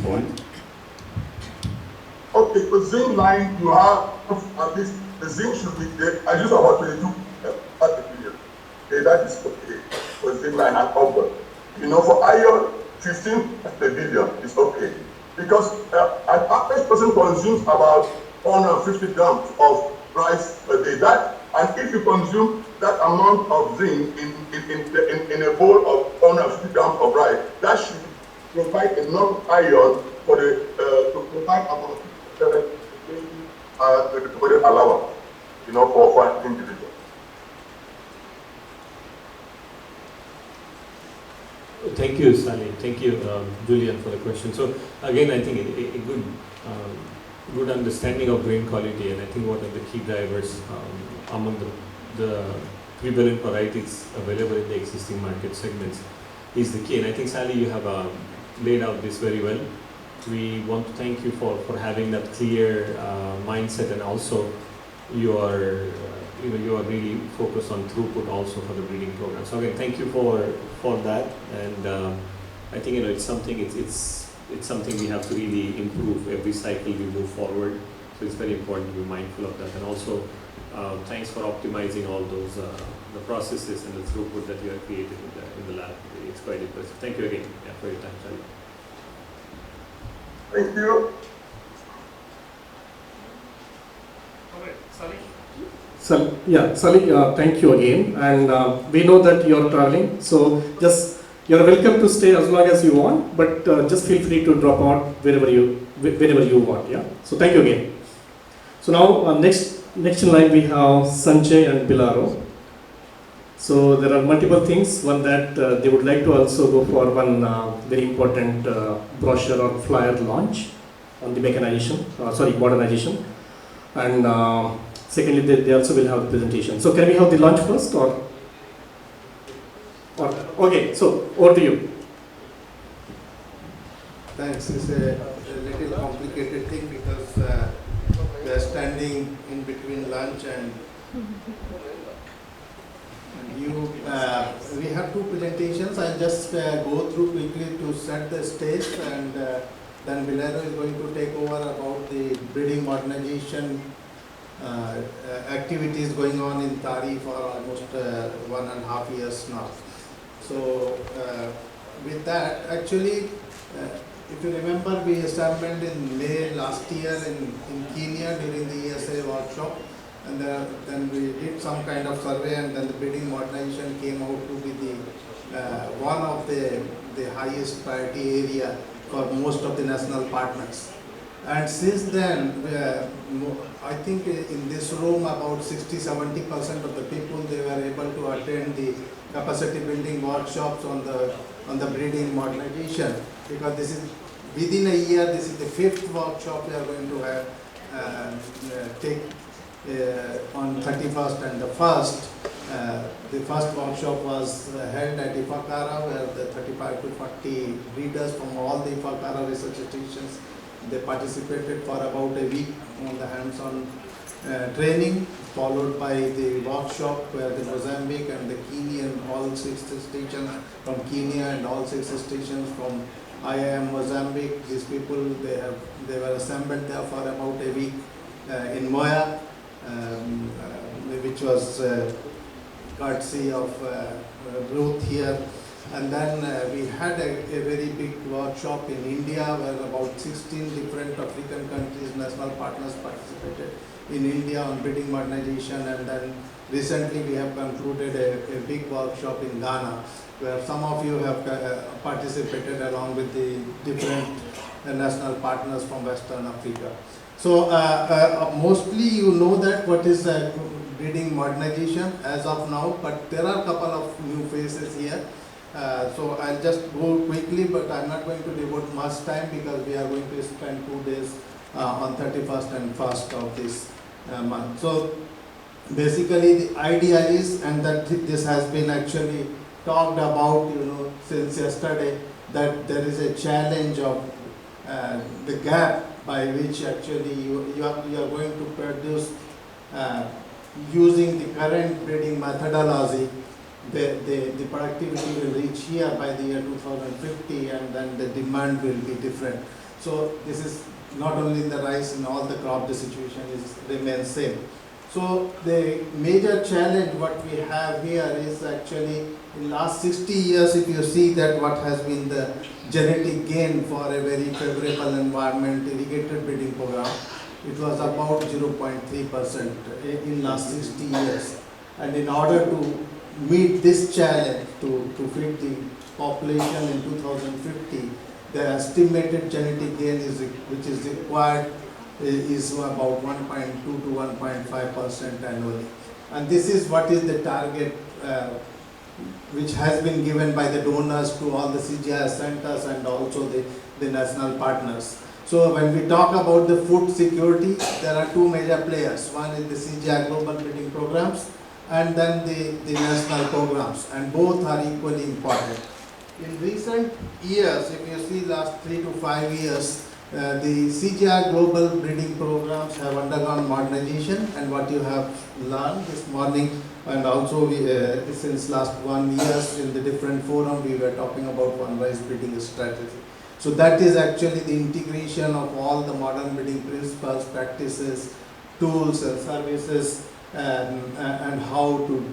point? Okay, the zinc line, you have at least the zinc should be there. I use about 22 at the period. Okay, that is okay for zinc line and upward. You know, for iron, 15 per billion is okay. Because an average person consumes about 150 grams of rice per day. That, and if you consume that amount of zinc in a bowl of 150 grams of rice, that should provide enough iron for the to provide about 7 allowance, you know, for an individual. Thank you, Sally. Thank you, Julian, for the question. So again, I think a good understanding of grain quality, and I think what are the key drivers among the prevalent varieties available in the existing market segments is the key. And I think, Sally, you have laid out this very well. We want to thank you for having that clear mindset, and also you are really focused on throughput also for the breeding program. So again, thank you for that, and I think it's something we have to really improve every cycle we move forward. So it's very important to be mindful of that, and also thanks for optimizing all those the processes and the throughput that you have created in the lab. It's quite impressive. Thank you again for your time, Sally. Thank you. Sally, thank you again. And we know that you're traveling, so just you're welcome to stay as long as you want, but just feel free to drop out wherever you want. Yeah. So thank you again. So now next in line we have Sanjay and Bilaro. So there are multiple things. One that they would like to also go for one very important brochure or flyer launch on the modernization, and secondly they also will have the presentation. So can we have the launch first, or okay? So over to you. Thanks. It's a little complicated thing because we are standing in between lunch and you. We have two presentations. I'll just go through quickly to set the stage, and then Bilaro is going to take over about the breeding modernization activities going on in Tari for almost 1.5 years now. So with that, actually, if you remember, we assembled in May last year in Kenya during the ESA workshop, and then we did some kind of survey, and then the breeding modernization came out to be the one of the highest priority area for most of the national partners. And since then, I think in this room about 60-70% of the people, they were able to attend the capacity building workshops on the breeding modernization, because this is within a year. This is the 5th workshop we are going to have take on 31st and the 1st. The first workshop was held at IFAKARA, where the 35 to 40 breeders from all the IFAKARA research stations, they participated for about a week on the hands-on training, followed by the workshop where the Mozambique and the Kenyan, all 6 stations from Kenya and all 6 stations from IIM Mozambique. These people, they were assembled there for about a week in Moya, which was courtesy of Ruth here. And then we had a very big workshop in India where about 16 different African countries, national partners participated in India on breeding modernization. And then recently we have concluded a big workshop in Ghana, where some of you have participated along with the different national partners from Western Africa. So mostly you know that what is breeding modernization as of now, but there are a couple of new faces here. So I'll just go quickly, but I'm not going to devote much time because we are going to spend 2 days on 31st and 1st of this month. So basically the idea is, and that this has been actually talked about, since yesterday, that there is a challenge of the gap by which actually you are going to produce using the current breeding methodology. The productivity will reach here by the year 2050, and then the demand will be different. So this is not only in the rice, in all the crop, the situation remains same. So the major challenge what we have here is actually in last 60 years, if you see that what has been the genetic gain for a very favorable environment irrigated breeding program, it was about 0.3% in last 60 years. And in order to meet this challenge to feed the population in 2050, the estimated genetic gain which is required is about 1.2 to 1.5% annually. And this is what is the target which has been given by the donors to all the CGIAR centers and also the national partners. So when we talk about the food security, there are two major players. One is the CGIAR global breeding programs and then the national programs, and both are equally important. In recent years, if you see last 3 to 5 years, the CGIAR global breeding programs have undergone modernization, and what you have learned this morning, and also since last 1 year in the different forum, we were talking about one rice breeding strategy. So that is actually the integration of all the modern breeding principles, practices, tools and services, and how to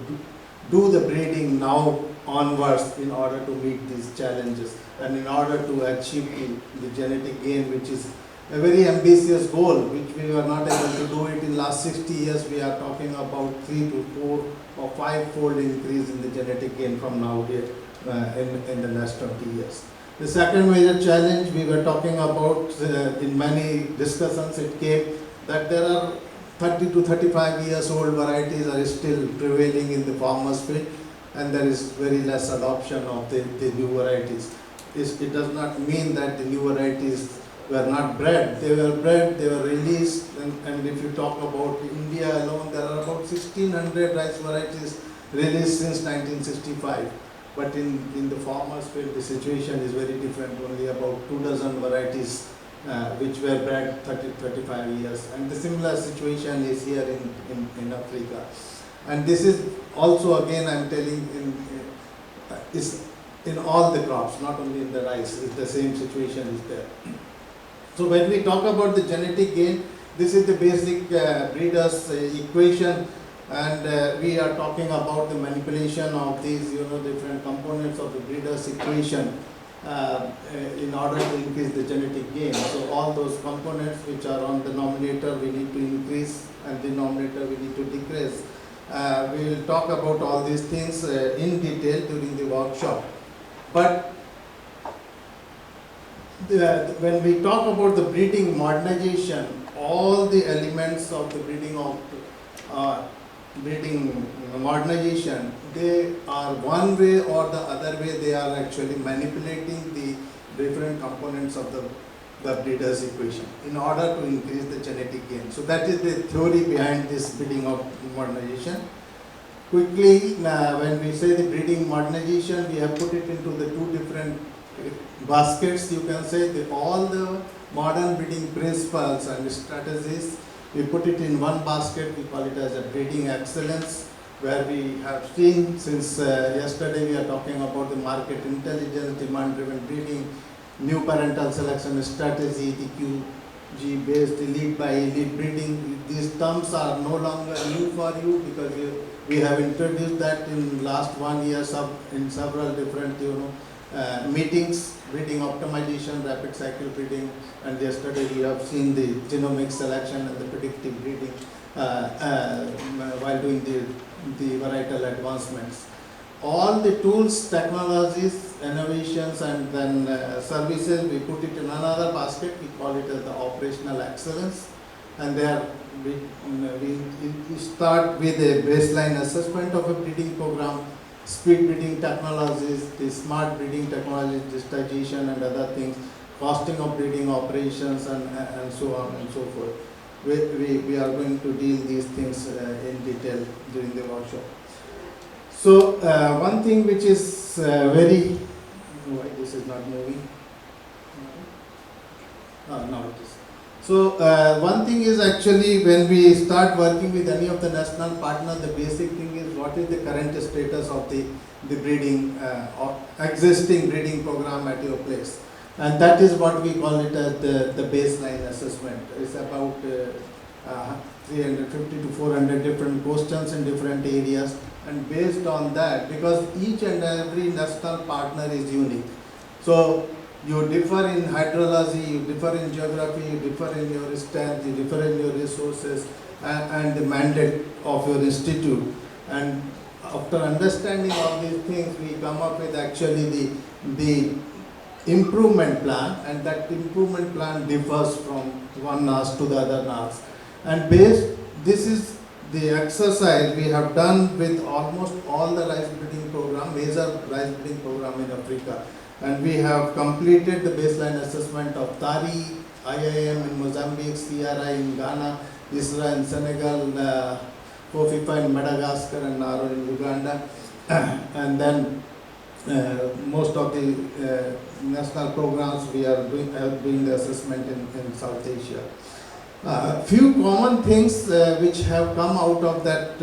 do the breeding now onwards in order to meet these challenges and in order to achieve the genetic gain, which is a very ambitious goal, which we were not able to do it in last 60 years. We are talking about 3 to 4 or 5-fold increase in the genetic gain from now here in the next 20 years. The second major challenge we were talking about in many discussions, it came that there are 30 to 35 years old varieties are still prevailing in the farmers' field, and there is very less adoption of the new varieties. It does not mean that the new varieties were not bred. They were bred, they were released, and if you talk about India alone, there are about 1600 rice varieties released since 1965. But in the farmers' field, the situation is very different. Only about 24 varieties which were bred 30-35 years. And the similar situation is here in Africa. And this is also, again, I'm telling, is in all the crops, not only in the rice. The same situation is there. So when we talk about the genetic gain, this is the basic breeder's equation, and we are talking about the manipulation of these, different components of the breeder's equation in order to increase the genetic gain. So all those components which are on the numerator we need to increase, and denominator we need to decrease. We will talk about all these things in detail during the workshop. But when we talk about the breeding modernization, all the elements of the breeding modernization, they are one way or the other way, they are actually manipulating the different components of the breeder's equation in order to increase the genetic gain. So that is the theory behind this breeding of modernization. Quickly, when we say the breeding modernization, we have put it into the two different baskets. You can say all the modern breeding principles and strategies, we put it in one basket. We call it as a breeding excellence, where we have seen since yesterday we are talking about the market intelligence, demand-driven breeding, new parental selection strategy, the QG-based elite by elite breeding. These terms are no longer new for you because we have introduced that in last 1 year in several different meetings, breeding optimization, rapid cycle breeding, and yesterday we have seen the genomic selection and the predictive breeding while doing the varietal advancements. All the tools, technologies, innovations, and then services, we put it in another basket. We call it as the operational excellence. And there we start with a baseline assessment of a breeding program, speed breeding technologies, the smart breeding technologies, digitization and other things, costing of breeding operations, and so on and so forth. We are going to deal these things in detail during the workshop. So one thing which is very, why this is not moving? No, it is. So one thing is actually when we start working with any of the national partners, the basic thing is what is the current status of the breeding, existing breeding program at your place. And that is what we call it as the baseline assessment. It's about 350 to 400 different questions in different areas, and based on that, because each and every national partner is unique, so you differ in hydrology, you differ in geography, you differ in your strength, you differ in your resources, and the mandate of your institute. And after understanding all these things, we come up with actually the improvement plan, and that improvement plan differs from one NAS to the other NAS. And this is the exercise we have done with almost all the rice breeding program, major rice breeding program in Africa. And we have completed the baseline assessment of TARI, IIM in Mozambique, CRI in Ghana, ISRA in Senegal, COFIFA in Madagascar, and NARO in Uganda. And then most of the national programs we are doing the assessment in South Asia. Few common things which have come out of that,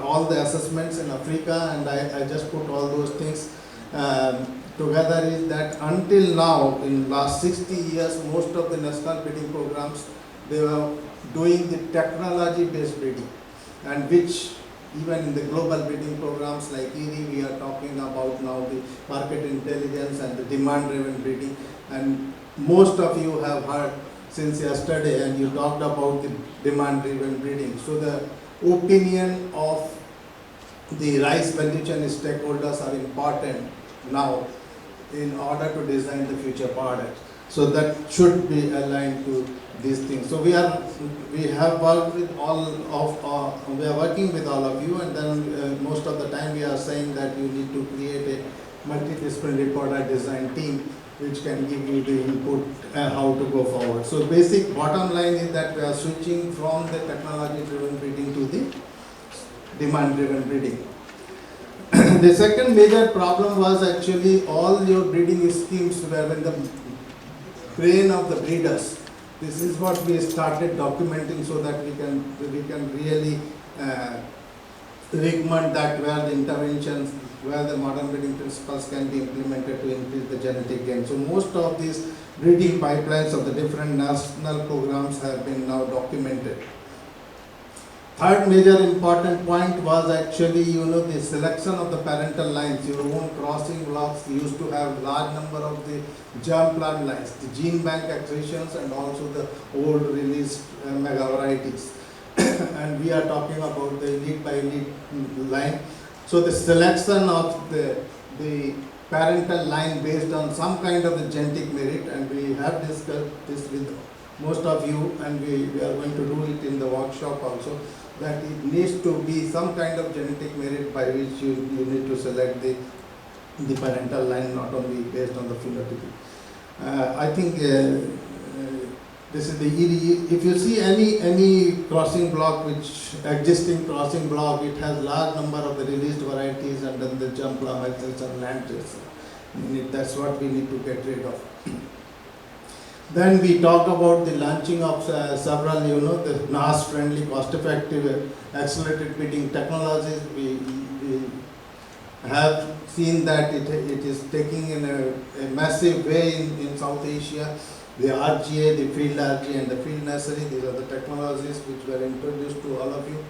all the assessments in Africa, and I just put all those things together, is that until now, in last 60 years, most of the national breeding programs, they were doing the technology-based breeding, and which even in the global breeding programs like IRRI, we are talking about now the market intelligence and the demand-driven breeding. And most of you have heard since yesterday, and you talked about the demand-driven breeding. So the opinion of the rice value chain stakeholders are important now in order to design the future products. So that should be aligned to these things. So we have worked with we are working with all of you, and then most of the time we are saying that you need to create a multidisciplinary product design team which can give you the input how to go forward. So basic bottom line is that we are switching from the technology driven breeding to the demand driven breeding. The second major problem was actually all your breeding schemes were in the brain of the breeders. This is what we started documenting so that we can really recommend that where the interventions, where the modern breeding principles can be implemented to increase the genetic gain. So most of these breeding pipelines of the different national programs have been now documented. Third major important point was actually, the selection of the parental lines. Your own crossing blocks used to have large number of the germ plant lines, the gene bank accretions, and also the old released mega varieties. And we are talking about the elite by elite line. So the selection of the parental line based on some kind of the genetic merit, and we have discussed this with most of you, and we are going to do it in the workshop also, that it needs to be some kind of genetic merit by which you need to select the parental line, not only based on the phenotype. I think this is the ERI. If you see any crossing block, which existing crossing block, it has large number of the released varieties and then the germ plant cells and lances. That's what we need to get rid of. Then we talked about the launching of several, the NAS-friendly, cost-effective, accelerated breeding technologies. We have seen that it is taking in a massive way in South Asia. The RGA, the field RGA, and the field nursery, these are the technologies which were introduced to all of you.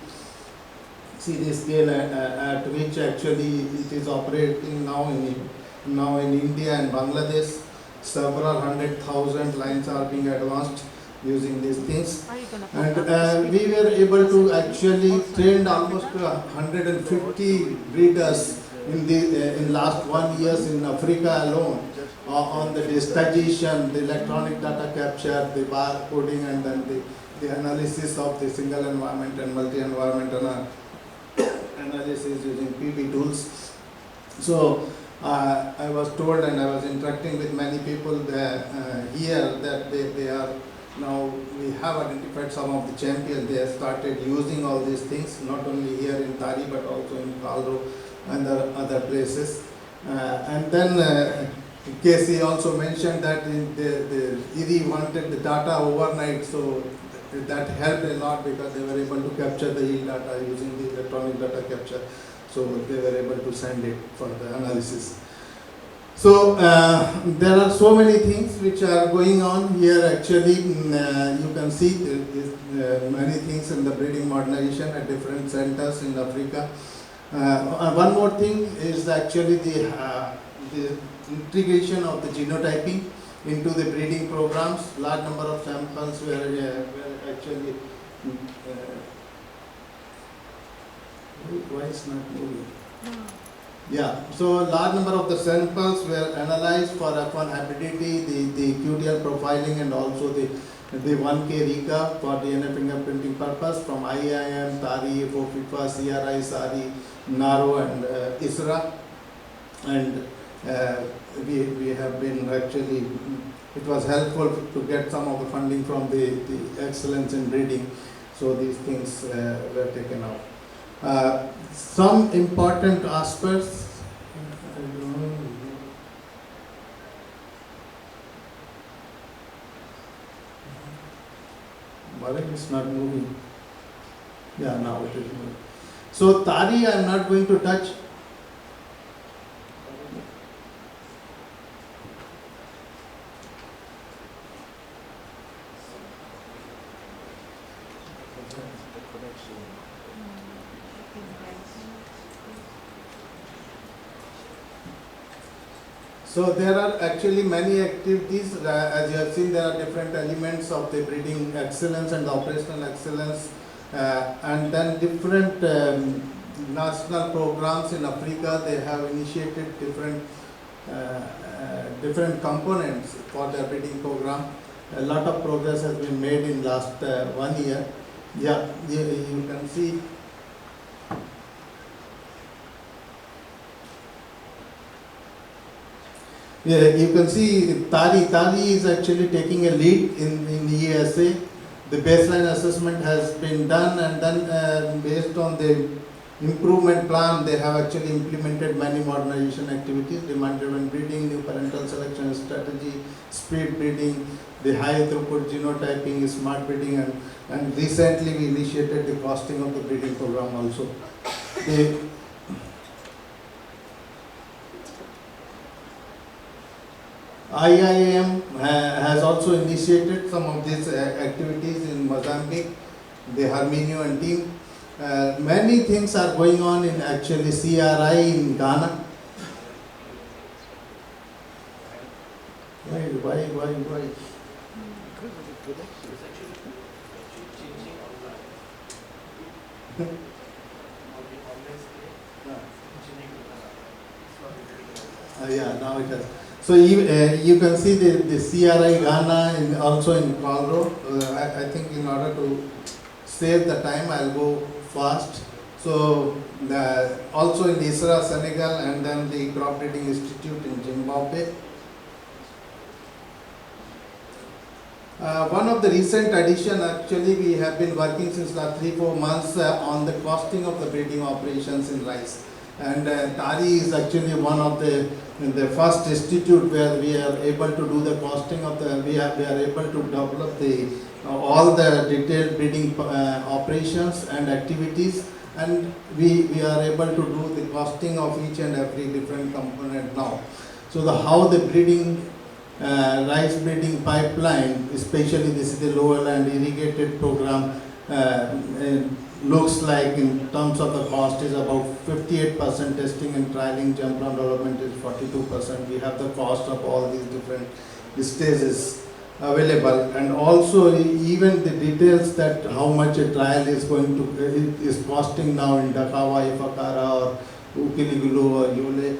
See the scale at which actually it is operating now in India and Bangladesh. Several 100,000 lines are being advanced using these things. And we were able to actually train almost 150 breeders in last 1 year in Africa alone on the digitization, the electronic data capture, the barcoding, and then the analysis of the single environment and multi-environment analysis using PB tools. So I was told, and I was interacting with many people here, that they are now, we have identified some of the champions. They have started using all these things, not only here in Tari, but also in Kalro and other places. And then Casey also mentioned that the IRRI wanted the data overnight, so that helped a lot because they were able to capture the yield data using the electronic data capture. So they were able to send it for the analysis. So there are so many things which are going on here. Actually, you can see many things in the breeding modernization at different centers in Africa. One more thing is actually the integration of the genotyping into the breeding programs. Large number of samples were actually. Why is not moving? Yeah, so large number of the samples were analyzed for F1 hybridity, the QTL profiling, and also the 1K RICA for DNA fingerprinting purpose from IIM, TARI, FOFIFA, CRI, SARI, NARO, and ISRA. And we have been actually, it was helpful to get some of the funding from the excellence in breeding, so these things were taken out. Some important aspects. Why is not moving? Yeah, now it is moving. So TARI I am not going to touch. So there are actually many activities. As you have seen, there are different elements of the breeding excellence and the operational excellence, and then different national programs in Africa. They have initiated different components for their breeding program. A lot of progress has been made in last 1 year. Yeah, you can see. Yeah, you can see TARI is actually taking a lead in ESA. The baseline assessment has been done, and then based on the improvement plan, they have actually implemented many modernization activities: demand-driven breeding, new parental selection strategy, speed breeding, the high throughput genotyping, smart breeding, and recently we initiated the costing of the breeding program also. IIM has also initiated some of these activities in Mozambique, the Herminio and team. Many things are going on in actually CRI in Ghana. Why? Yeah, now it has. So you can see the CRI Ghana and also in Congo. I think in order to save the time, I'll go fast. So also in ISRA, Senegal, and then the Crop Breeding Institute in Zimbabwe. One of the recent addition, actually, we have been working since last 3-4 months on the costing of the breeding operations in rice. And TARI is actually one of the first institute where we are able to do the costing of the, we are able to develop the all the detailed breeding operations and activities, and we are able to do the costing of each and every different component now. So how the breeding rice breeding pipeline, especially this is the lower land irrigated program, looks like in terms of the cost is about 58% testing and trialing, jump round development is 42%. We have the cost of all these different stages available, and also even the details that how much a trial is going to is costing now in Dakawa, Ifakara or Ukiligulu or Yule.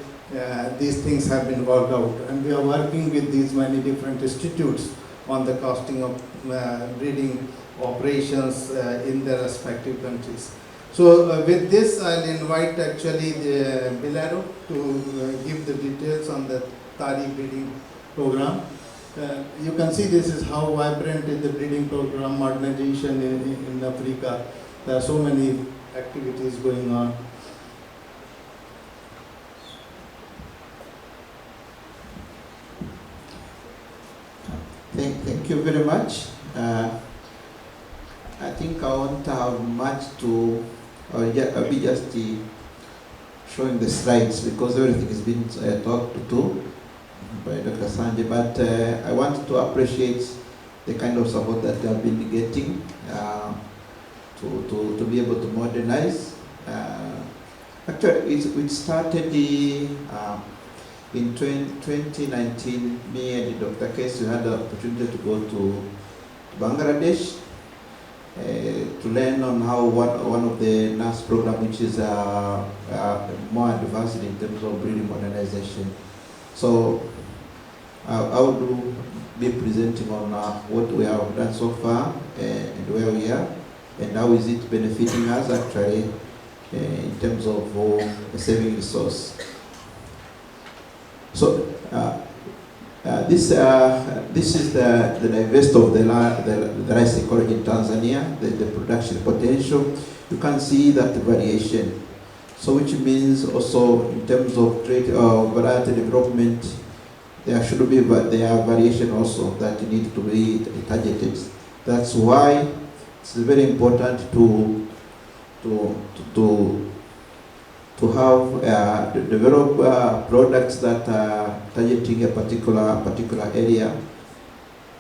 These things have been worked out, and we are working with these many different institutes on the costing of breeding operations in their respective countries. So with this, I'll invite actually the Bilaro to give the details on the TARI breeding program. You can see this is how vibrant is the breeding program modernization in Africa. There are so many activities going on. Thank you very much. I think I won't have much to, I'll be just showing the slides because everything has been talked to. by Dr. Sanjay, but I want to appreciate the kind of support that they have been getting to be able to modernize. Actually, it started in 2019. Me and Dr. Casey had the opportunity to go to Bangladesh to learn on how one of the NAS program, which is more advanced in terms of breeding modernization. So I will be presenting on what we have done so far and where we are, and how is it benefiting us actually in terms of saving resource. So this is the divest of the rice ecology in Tanzania, the production potential. You can see that variation. So which means also in terms of trade variety development, there should be variation also that need to be targeted. That's why it's very important to have develop products that are targeting a particular area.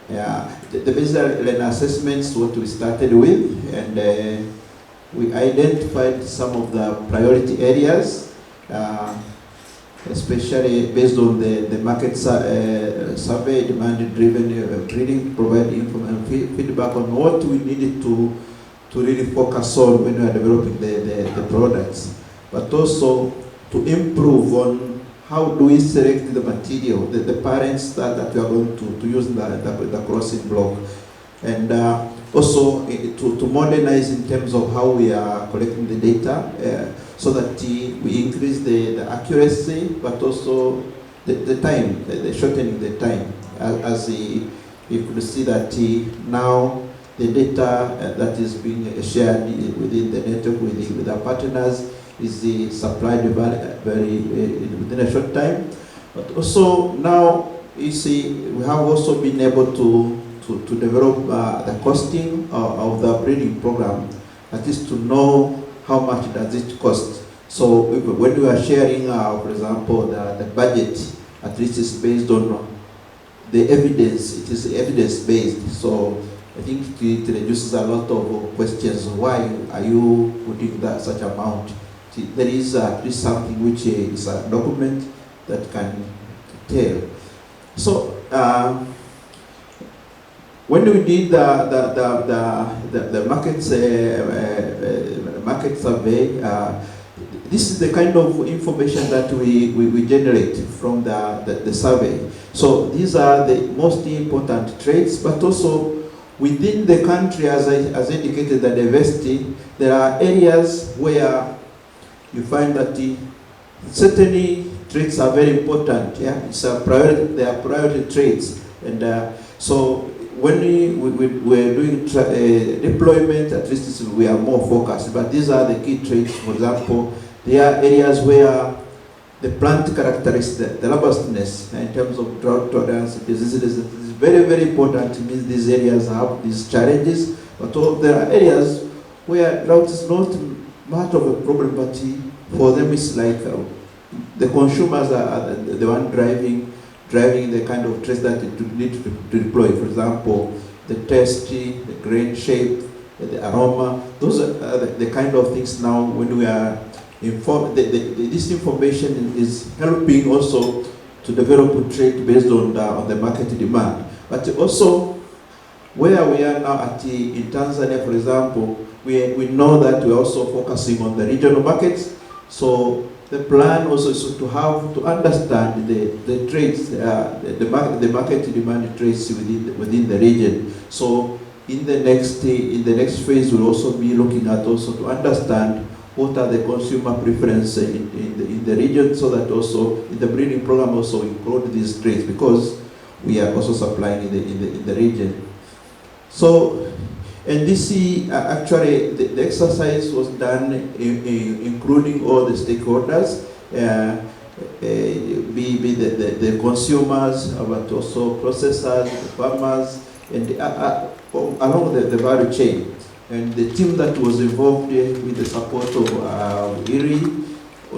The baseline assessments what we started with, and we identified some of the priority areas, especially based on the market survey, demand-driven breeding, provide feedback on what we needed to really focus on when we are developing the products, but also to improve on how do we select the material, the parents that we are going to use in the crossing block, and also to modernize in terms of how we are collecting the data, so that we increase the accuracy, but also the time, the shortening the time, as you could see that now the data that is being shared within the network with our partners is supplied very within a short time. But also now you see we have also been able to develop the costing of the breeding program, at least to know how much does it cost. So when we are sharing, for example, the budget, at least it's based on the evidence. It is evidence-based. So I think it reduces a lot of questions. Why are you putting such amount? There is at least something which is a document that can tell. So when we did the market survey, this is the kind of information that we generate from the survey. So these are the most important traits, but also within the country, as indicated, the diversity, there are areas where you find that certainly traits are very important. Yeah, it's a priority. They are priority traits, and so when we're doing deployment, at least we are more focused. But these are the key traits. For example, there are areas where the plant characteristics, the robustness in terms of drought tolerance, diseases, is very, very important. It means these areas have these challenges. But there are areas where drought is not much of a problem, but for them it's like the consumers are the one driving the kind of traits that you need to deploy. For example, the taste, the grain shape, the aroma. Those are the kind of things now when we are informed. This information is helping also to develop a trait based on the market demand. But also, where we are now in Tanzania, for example, we know that we're also focusing on the regional markets. So the plan also is to understand the traits, the market demand traits within the region. So in the next phase, we'll also be looking at also to understand what are the consumer preferences in the region, so that also in the breeding program also include these traits, because we are also supplying in the region. So, and this actually the exercise was done including all the stakeholders, be the consumers, but also processors, the farmers, and along the value chain. And the team that was involved with the support of IRRI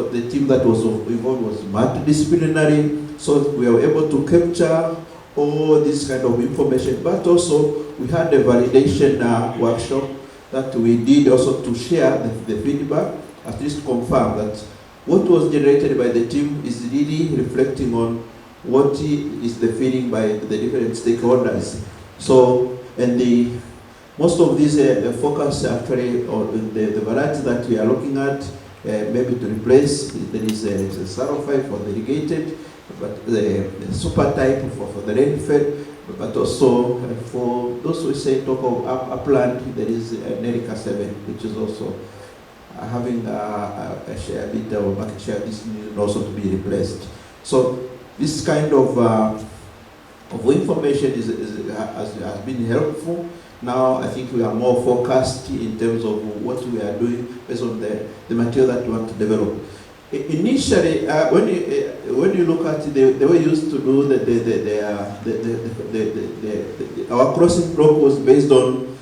the team that was involved was multidisciplinary, so we were able to capture all this kind of information, but also we had a validation workshop that we did also to share the feedback, at least confirm that what was generated by the team is really reflecting on what is the feeling by the different stakeholders. So, and most of these focus actually on the variety that we are looking at, maybe to replace, there is a sarophyte for the irrigated, but the super type for the rain-fed, but also for those who say talk of upland, there is Nerica 7, which is also having a share bit of market share. This needs also to be replaced. So this kind of information has been helpful. Now I think we are more focused in terms of what we are doing based on the material that we want to develop. Initially, when you look at the way we used to do our crossing block was based on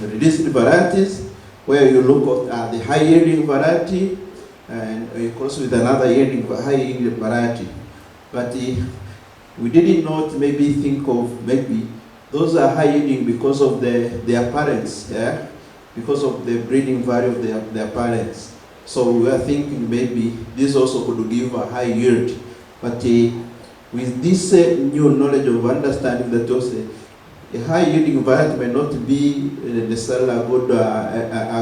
released varieties, where you look at the high yielding variety and you cross with another high yielding variety. But we did not maybe think of maybe those are high yielding because of their parents, yeah, because of the breeding value of their parents. So we were thinking maybe this also could give a high yield. But with this new knowledge of understanding that also a high yielding variety may not be necessarily a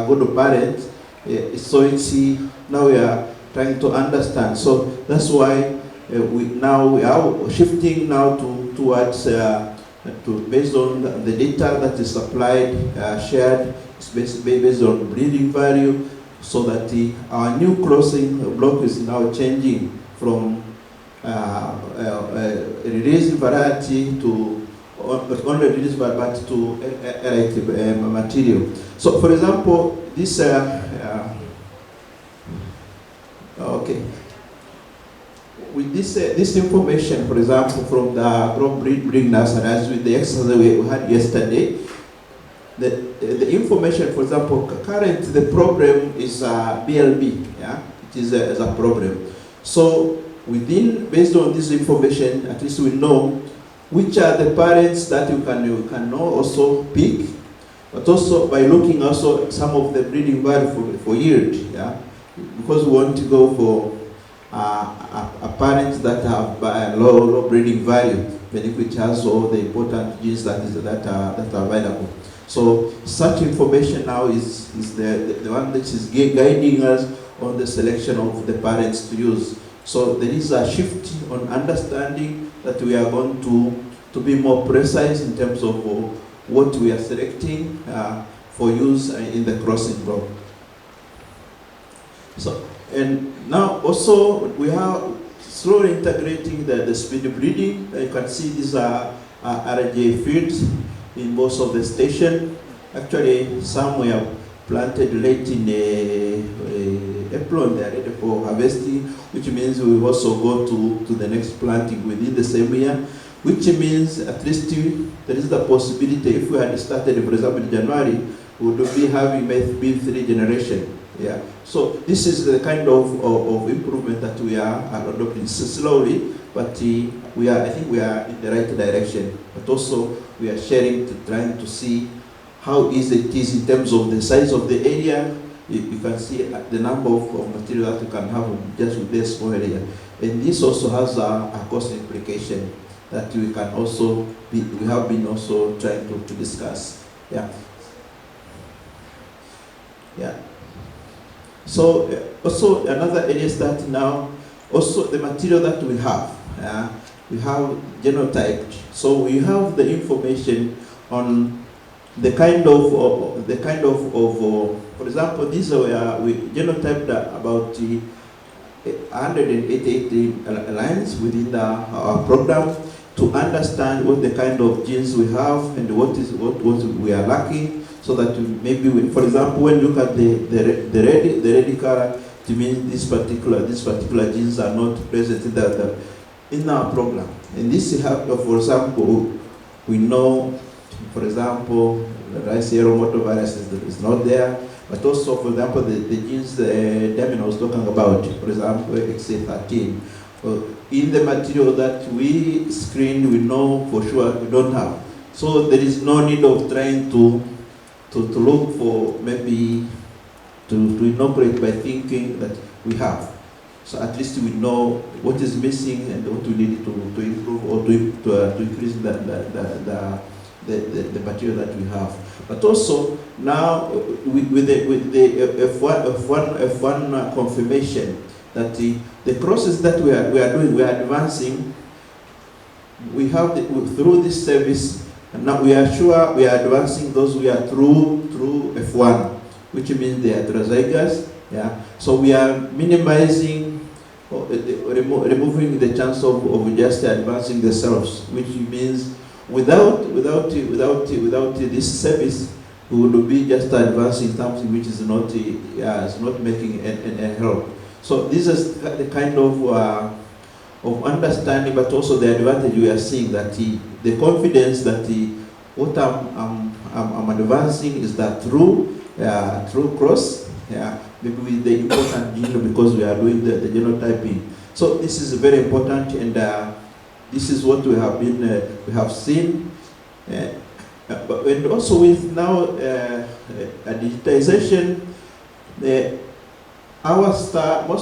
good parent, so it's now we are trying to understand. So that's why we are shifting now towards based on the data that is supplied, shared, based on breeding value, so that our new crossing block is now changing from released variety to only released but to aerated material. So, for example, this okay. With this information, for example, from the breeding nursery, as with the exercise we had yesterday, the information, for example, currently the problem is BLB, yeah, it is a problem. So based on this information, at least we know which are the parents that you can know also pick, but also by looking also some of the breeding value for yield, yeah, because we want to go for a parent that have low breeding value, which has all the important genes that are available. So such information now is the one that is guiding us on the selection of the parents to use. So there is a shift on understanding that we are going to be more precise in terms of what we are selecting for use in the crossing block. So, and now also we are slowly integrating the speed breeding. You can see these are RJ fields in most of the station. Actually, some were planted late in April, they are ready for harvesting, which means we will also go to the next planting within the same year, which means at least there is the possibility, if we had started, for example, in January, we would be having maybe 3 generation. Yeah. So this is the kind of improvement that we are adopting slowly, but I think we are in the right direction. But also we are sharing, trying to see how easy it is in terms of the size of the area. You can see the number of material that you can have just with this small area. And this also has a cost implication that we can also we have been also trying to discuss. Yeah. Yeah. So also another area is that now also the material that we have genotyped. So we have the information on the kind of for example, these are we genotyped about 188 lines within our program to understand what the kind of genes we have and what we are lacking, so that maybe for example, when you look at the red color, it means this particular genes are not present in our program. And this help, for example, we know, for example, the rice yellow motor virus is not there. but also, for example, the genes Damien was talking about, for example, XA13. In the material that we screen, we know for sure we don't have. So there is no need of trying to look for maybe to inaugurate by thinking that we have. So at least we know what is missing and what we need to improve or to increase the material that we have. But also now with the F1 confirmation that the process that we are doing, we are advancing. We have through this service, and now we are sure we are advancing those we are through F1, which means they are heterozygous. Yeah. So we are minimizing, removing the chance of just advancing the cells, which means without this service, we would be just advancing something which is not making any help. So this is the kind of understanding, but also the advantage we are seeing, that the confidence that what I'm advancing is that through cross, maybe with the important genome, because we are doing the genotyping. So this is very important, and this is what we have seen. And also with now digitization, most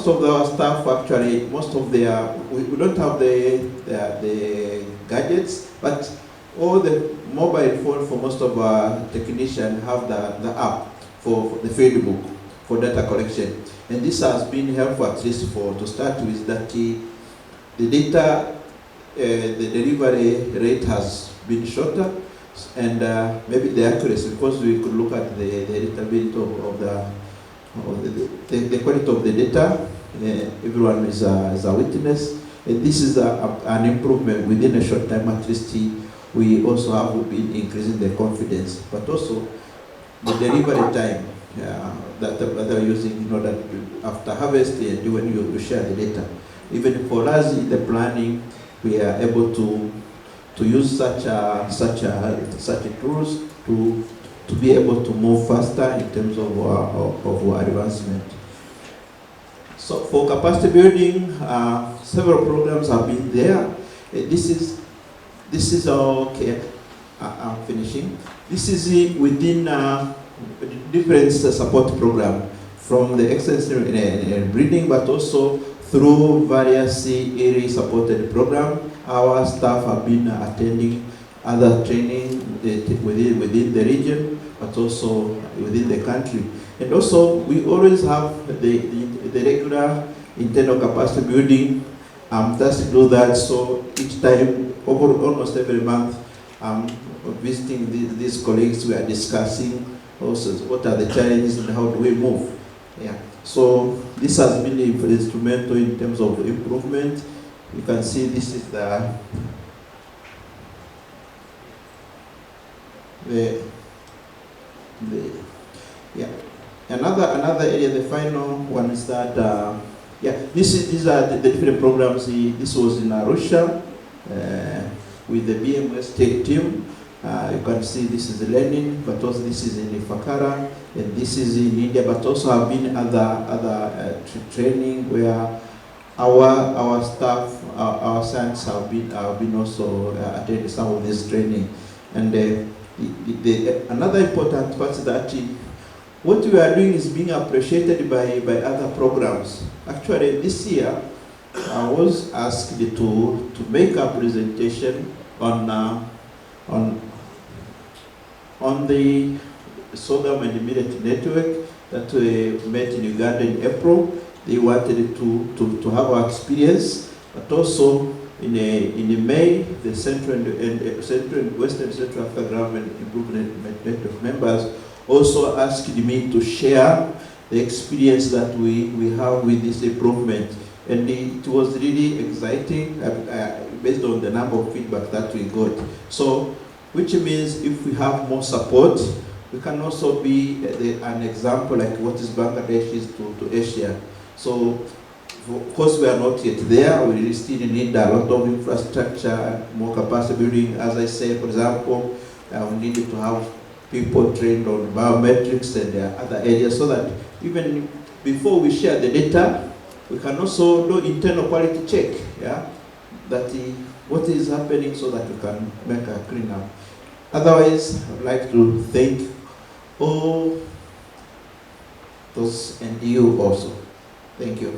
of our staff actually, we don't have the gadgets, but all the mobile phone for most of our technicians have the app for the field book for data collection. And this has been helpful, at least to start with, that the data, the delivery rate has been shorter, and maybe the accuracy, because we could look at the little bit of the quality of the data. Everyone is a witness, and this is an improvement within a short time. At least we also have been increasing the confidence, but also the delivery time that they're using, you know, that after harvest and when you share the data. Even for us in the planning, we are able to use such tools to be able to move faster in terms of advancement. So for capacity building, several programs have been there. This is okay. I'm finishing. This is within different support program, from the excellence in breeding, but also through various IRRI supported program. Our staff have been attending other training within the region, but also within the country. And also, we always have the regular internal capacity building. Just to do that, so each time, almost every month, visiting these colleagues, we are discussing also what are the challenges and how do we move. Yeah. So this has been instrumental in terms of improvement. You can see this is the yeah. Another area, the final one is that these are the different programs. This was in Arusha with the BMS team. You can see this is Lenin, but also this is in Ifakara, and this is in India, but also have been other training where our staff, our scientists have been also attending some of this training. And another important part is that what we are doing is being appreciated by other programs. Actually, this year I was asked to make a presentation on the sorghum and millet network that we met in Uganda in April. They wanted to have our experience, but also in May, the Central and Western Central Africa Government Improvement Network members also asked me to share the experience that we have with this improvement. And it was really exciting based on the number of feedback that we got. So, which means if we have more support, we can also be an example like what is Bangladesh is to Asia. So, of course, we are not yet there. We really still need a lot of infrastructure, more capacity building. As I say, for example, we need to have people trained on biometrics and other areas, so that even before we share the data, we can also do internal quality check, yeah, that what is happening, so that we can make a cleanup. Otherwise, I'd like to thank all those and you also. Thank you.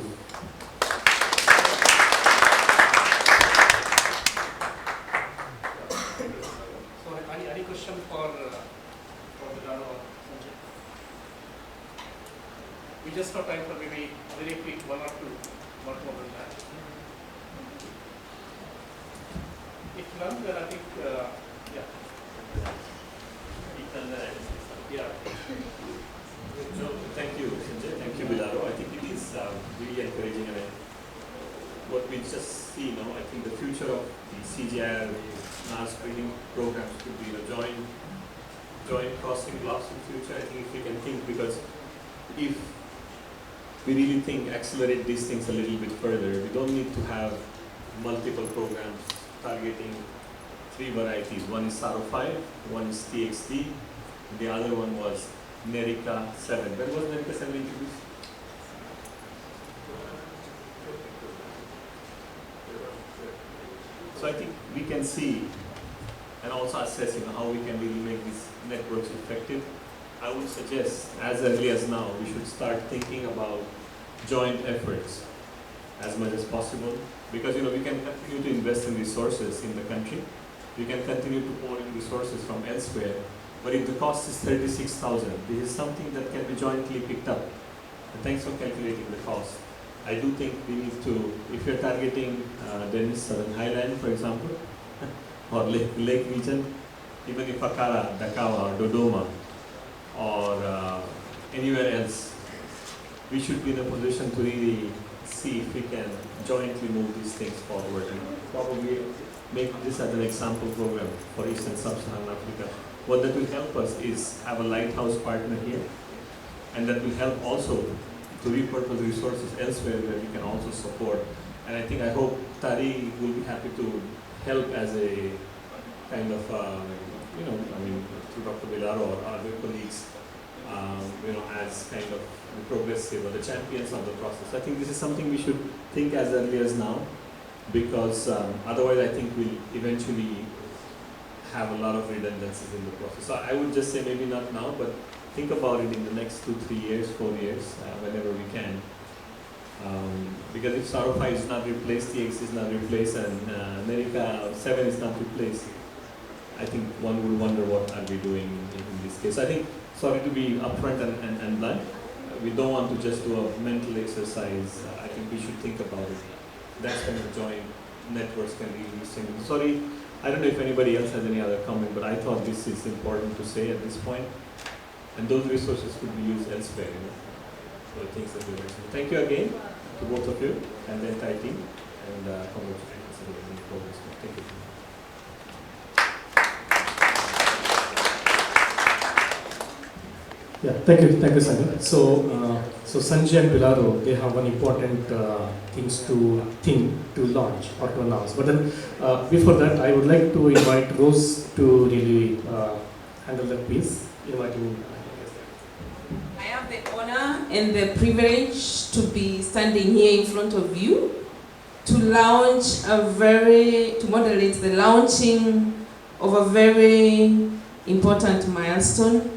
So, any question for Bilaro or Sanjay? We just have time for maybe very quick one or two, not more than that. If none, then I think, yeah. Yeah. No, thank you, Sanjay. Thank you, Bilaro. I think it is really encouraging, and what we just see now, I think the future of the CGIAR NAR screening programs could be a joint crossing blocks in future. I think if we can think, because if we really think accelerate these things a little bit further, we don't need to have multiple programs targeting 3 varieties. One is Saro 5, one is TXT, the other one was Nerica 7. When was Nerica 7 introduced? So I think we can see and also assess how we can really make these networks effective. I would suggest as early as now we should start thinking about joint efforts as much as possible, because we can continue to invest in resources in the country. We can continue to pour in resources from elsewhere, but if the cost is 36,000, this is something that can be jointly picked up. And thanks for calculating the cost. I do think we need to, if you're targeting Dennis Southern Highland, for example, or Lake region, even if Akara, Dakawa, or Dodoma, or anywhere else, we should be in a position to really see if we can jointly move these things forward and probably make this as an example program for East and Sub-Saharan Africa. What that will help us is have a lighthouse partner here, and that will help also to repurpose resources elsewhere where we can also support. And I hope Tari will be happy to help as a kind of, through Dr. Bilaro or other colleagues, as kind of the progressive or the champions of the process. I think this is something we should think as early as now, because otherwise I think we'll eventually have a lot of redundancies in the process. So I would just say maybe not now, but think about it in the next 2, 3 years, 4 years, whenever we can. Because if Saro 5 is not replaced, TX is not replaced, and Nerica 7 is not replaced, I think one would wonder what are we doing in this case. So I think, sorry to be upfront and blunt, we don't want to just do a mental exercise. I think we should think about it. That's when the joint networks can really strengthen. Sorry, I don't know if anybody else has any other comment, but I thought this is important to say at this point. And those resources could be used elsewhere, for the things that we mentioned. Thank you again to both of you and the entire team, and congratulations on the progress. Thank you. Yeah, thank you, Sanjay. So Sanjay and Bilaro, they have one important things to launch or to announce. But then before that, I would like to invite Rose to really handle that piece. I have the honor and the privilege to be standing here in front of you to launch to moderate the launching of a very important milestone.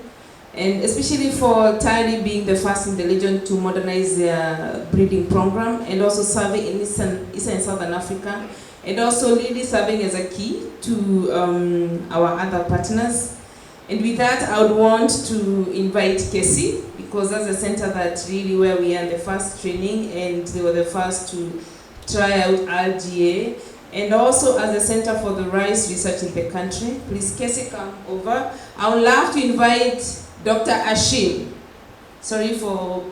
And especially for Tari being the first in the region to modernize their breeding program, and also serving in Eastern and Southern Africa, and also really serving as a key to our other partners. And with that, I would want to invite Kessie, because that's a center that really where we are in the first training, and they were the first to try out RGA, and also as a center for the rice research in the country. Please, Kessie, come over. I would love to invite Dr. Ashim. Sorry for,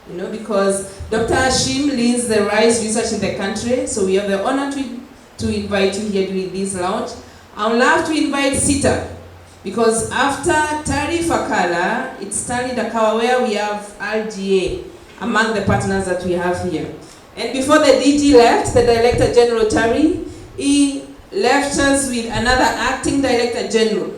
because Dr. Ashim leads the rice research in the country, so we have the honor to invite you here during this launch. I would love to invite Sita, because after Tari Fakala, it's Tari Dakawa where we have RGA among the partners that we have here. And before the DG left, the Director General Tari, he left us with another Acting Director General.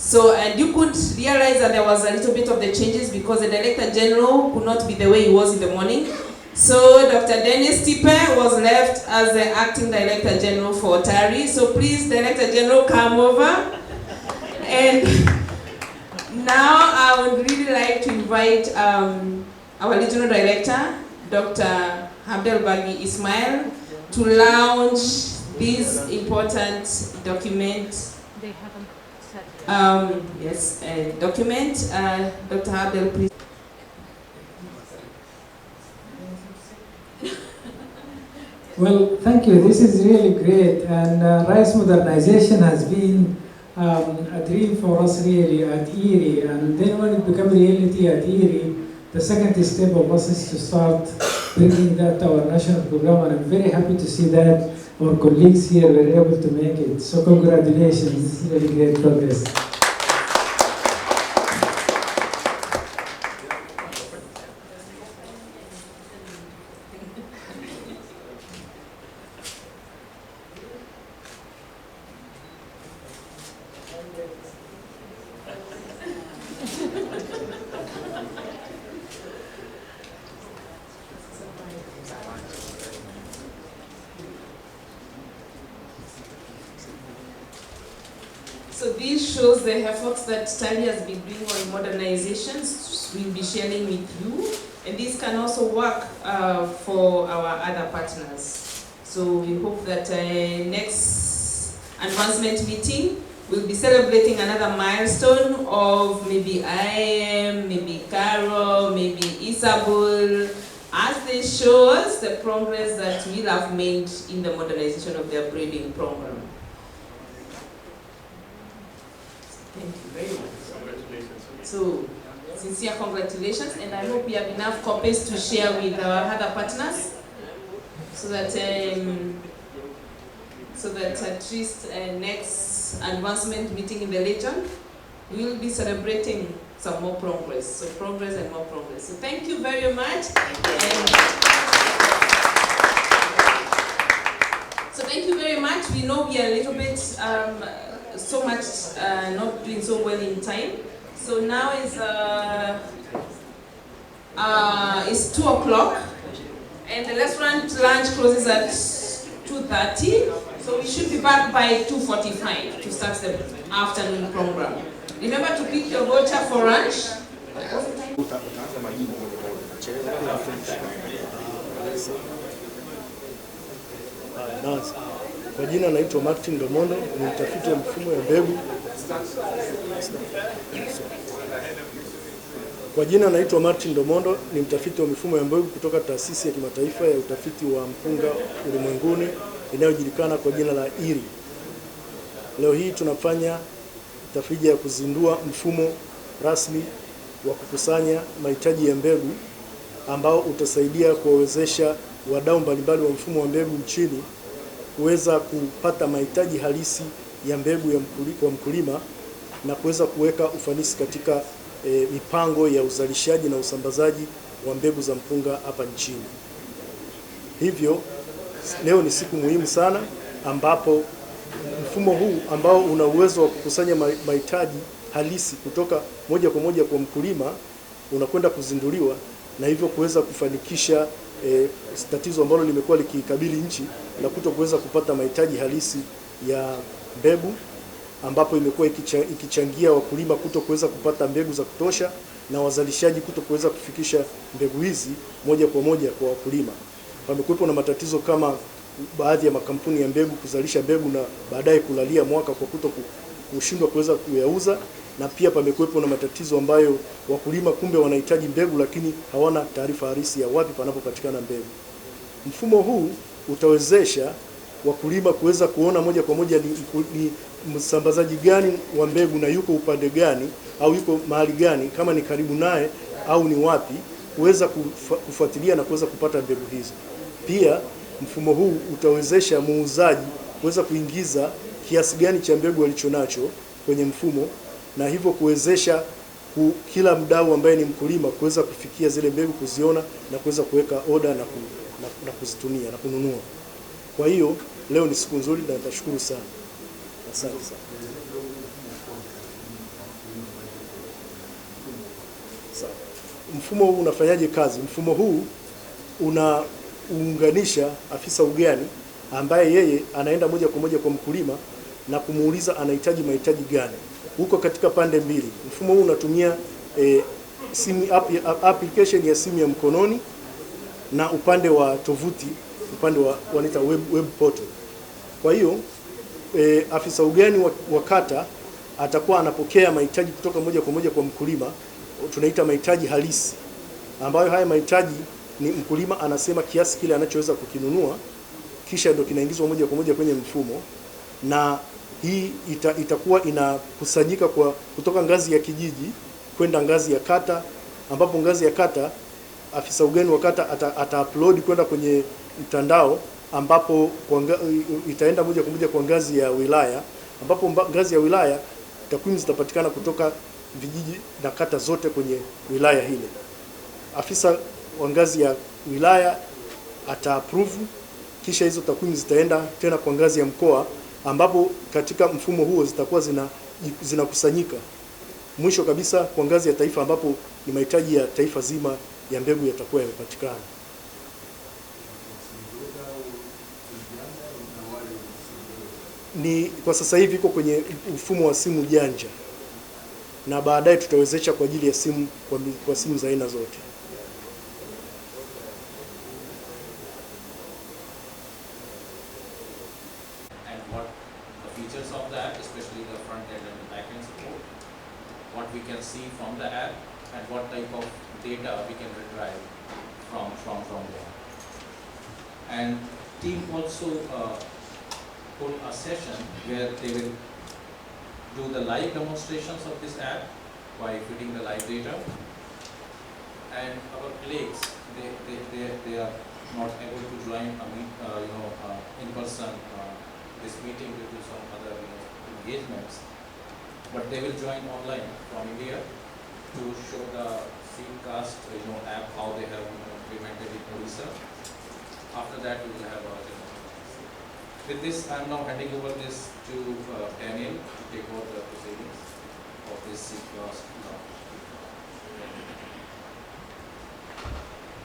So, and you could realize that there was a little bit of the changes because the Director General could not be the way he was in the morning. So Dr. Dennis Tipe was left as the Acting Director General for TARI. So please, Director General, come over. And now I would really like to invite our Regional Director, Dr. Abdelbagi Ismail, to launch this important document. They haven't said Yes, document. Dr. Abdel, please. Well, thank you. This is really great, and rice modernization has been a dream for us really at IRRI, and then when it became reality at IRRI, the second step of us is to start bringing that to our national program, and I'm very happy to see that our colleagues here were able to make it. So congratulations, this is really great progress. So this shows the efforts that TARI has been doing on modernizations. We'll be sharing with you, and this can also work for our other partners. So we hope that next advancement meeting we'll be celebrating another milestone of maybe IM, maybe Caro, maybe Isabel, as they show us the progress that we have made in the modernization of their breeding program. Thank you very much. Congratulations. So, sincere congratulations, and I hope we have enough copies to share with our other partners, so that at least next advancement meeting in the region, we will be celebrating some more progress. So progress and more progress. So thank you very much. So thank you very much. We know we are a little bit so much not doing so well in time. So now is 2 o'clock, and the restaurant lunch closes at 2:30. So we should be back by 2:45 to start the afternoon program. Remember to pick your voucher for lunch. Kwa jina naitwa Martin Domondo, ni mtafiti wa mifumo ya mbegu. Kwa jina naitwa Martin Domondo, ni mtafiti wa mifumo ya mbegu kutoka Taasisi ya Kimataifa ya Utafiti wa Mpunga Ulimwenguni inayojulikana kwa jina la IRRI. Leo hii tunafanya tafrija ya kuzindua mfumo rasmi wa kukusanya mahitaji ya mbegu ambao utasaidia kuwawezesha wadau mbalimbali wa mfumo wa mbegu nchini kuweza kupata mahitaji halisi ya mbegu ya mkulima na kuweza kuweka ufanisi katika mipango ya uzalishaji na usambazaji wa mbegu za mpunga hapa nchini. Hivyo leo ni siku muhimu sana ambapo mfumo huu ambao una uwezo wa kukusanya mahitaji halisi kutoka moja kwa moja kwa mkulima unakwenda kuzinduliwa, na hivyo kuweza kufanikisha tatizo ambalo limekuwa likikabili nchi la kutokuweza kupata mahitaji halisi ya mbegu, ambapo imekuwa ikichangia wakulima kutokuweza kupata mbegu za kutosha na wazalishaji kutokuweza kufikisha mbegu hizi moja kwa moja kwa wakulima. Pamekuwepo na matatizo kama baadhi ya makampuni ya mbegu kuzalisha mbegu na baadaye kulalia mwaka kwa kushindwa kuweza kuyauza, na pia pamekuwepo na matatizo ambayo wakulima kumbe wanahitaji mbegu lakini hawana taarifa halisi ya wapi panapopatikana mbegu. Mfumo huu utawezesha wakulima kuweza kuona moja kwa moja ni msambazaji gani wa mbegu na yuko upande gani au yuko mahali gani, kama ni karibu naye au ni wapi, kuweza kufuatilia na kuweza kupata mbegu hizo. Pia mfumo huu utawezesha muuzaji kuweza kuingiza kiasi gani cha mbegu alichonacho kwenye mfumo, na hivyo kuwezesha kila mdau ambaye ni mkulima kuweza kufikia zile mbegu, kuziona na kuweza kuweka oda na kuzitumia na kununua. Kwa hiyo leo ni siku nzuri na nitashukuru sana. Asante sana. Sawa. Mfumo huu unafanyaje kazi? Mfumo huu unaunganisha afisa ugani ambaye yeye anaenda moja kwa moja kwa mkulima na kumuuliza anahitaji mahitaji gani. Huko katika pande mbili. Mfumo huu unatumia application ya simu ya mkononi na upande wa tovuti, upande wa wanaita web portal. Kwa hiyo afisa ugani wa kata atakuwa anapokea mahitaji kutoka moja kwa moja kwa mkulima, tunaita mahitaji halisi, ambayo haya mahitaji ni mkulima anasema kiasi kile anachoweza kukinunua, kisha ndio kinaingizwa moja kwa moja kwenye mfumo, na hii itakuwa inakusanyika kutoka ngazi ya kijiji kwenda ngazi ya kata, ambapo ngazi ya kata afisa ugani wa kata ata-upload kwenda kwenye mtandao, ambapo itaenda moja kwa moja kwa ngazi ya wilaya, ambapo ngazi ya wilaya takwimu zitapatikana kutoka vijiji na kata zote kwenye wilaya hile. Afisa wa ngazi ya wilaya ata-approve, kisha hizo takwimu zitaenda tena kwa ngazi ya mkoa, ambapo katika mfumo huo zitakuwa zinakusanyika mwisho kabisa kwa ngazi ya taifa, ambapo ni mahitaji ya taifa zima ya mbegu yatakuwa yamepatikana. Ni kwa sasa hivi iko kwenye mfumo wa simu janja, na baadaye tutawezesha kwa ajili ya simu kwa simu za aina zote. And what the features of the app, especially the front end and the back end support, what we can see from the app, and what type of data we can retrieve from there. And team also put a session where they will do the live demonstrations of this app by fitting the live data. And our colleagues, they are not able to join in person this meeting due to some other engagements, but they will join online from India to show the Seedcast app how they have implemented it in ESA. After that, we will have our demonstration. With this, I am now handing over this to Daniel to take over the proceedings of this Seedcast launch.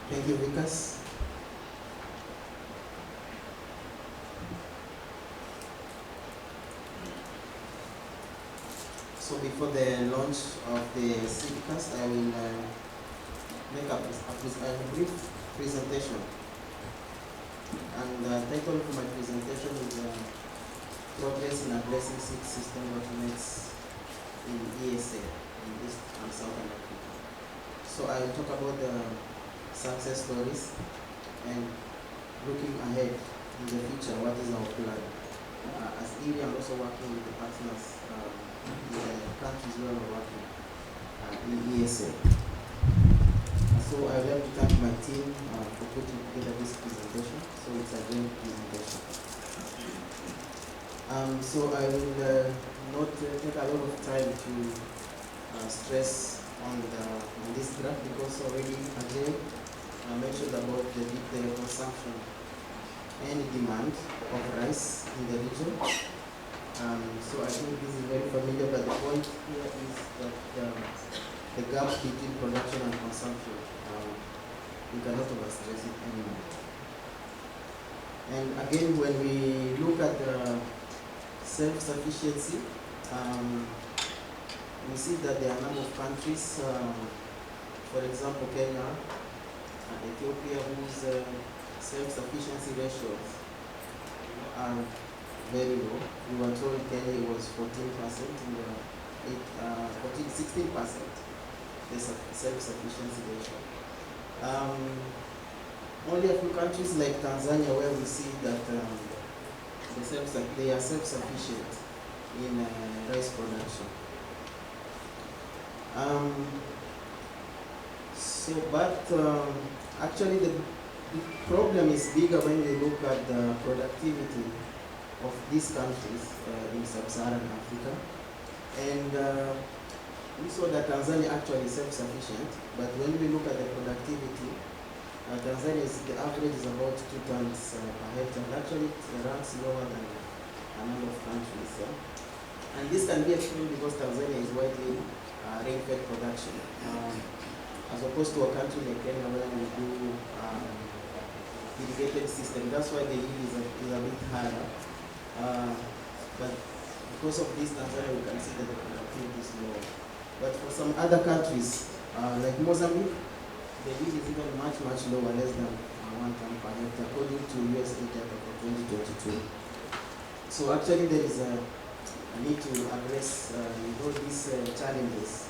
Thank you, Vikas. So before the launch of the Seedcast, I will make a brief presentation. And the title of my presentation is Progress in Addressing Seed System Bottlenecks in ESA, in East and Southern Africa. So I will talk about the success stories and looking ahead in the future, what is our plan. As IRRI, I'm also working with the partners in the countries where we're working in ESA. So I would like to thank my team for putting together this presentation. So it's a joint presentation. So I will not take a lot of time to stress on this graph, because already again I mentioned about the consumption and demand of rice in the region. So I think this is very familiar, but the point here is that the gap between production and consumption, we cannot overstress it anymore. And again, when we look at self-sufficiency, we see that there are a number of countries, for example Kenya and Ethiopia, whose self-sufficiency ratios are very low. We were told Kenya was 14% in the 16%, the self-sufficiency ratio. Only a few countries like Tanzania, where we see that they are self-sufficient in rice production. Actually the problem is bigger when we look at the productivity of these countries in sub-Saharan Africa. And we saw that Tanzania actually is self-sufficient, but when we look at the productivity, Tanzania, the average is about 2 tons per hectare. Actually, it ranks lower than a number of countries. And this can be explained because Tanzania is widely rain-fed production, as opposed to a country like Kenya where we do irrigated system. That's why the yield is a bit higher. But because of this, Tanzania, we can see that the productivity is lower. But for some other countries, like Mozambique, the yield is even much lower, less than 1 ton per hectare, according to USA data for 2022. So actually, there is a need to address all these challenges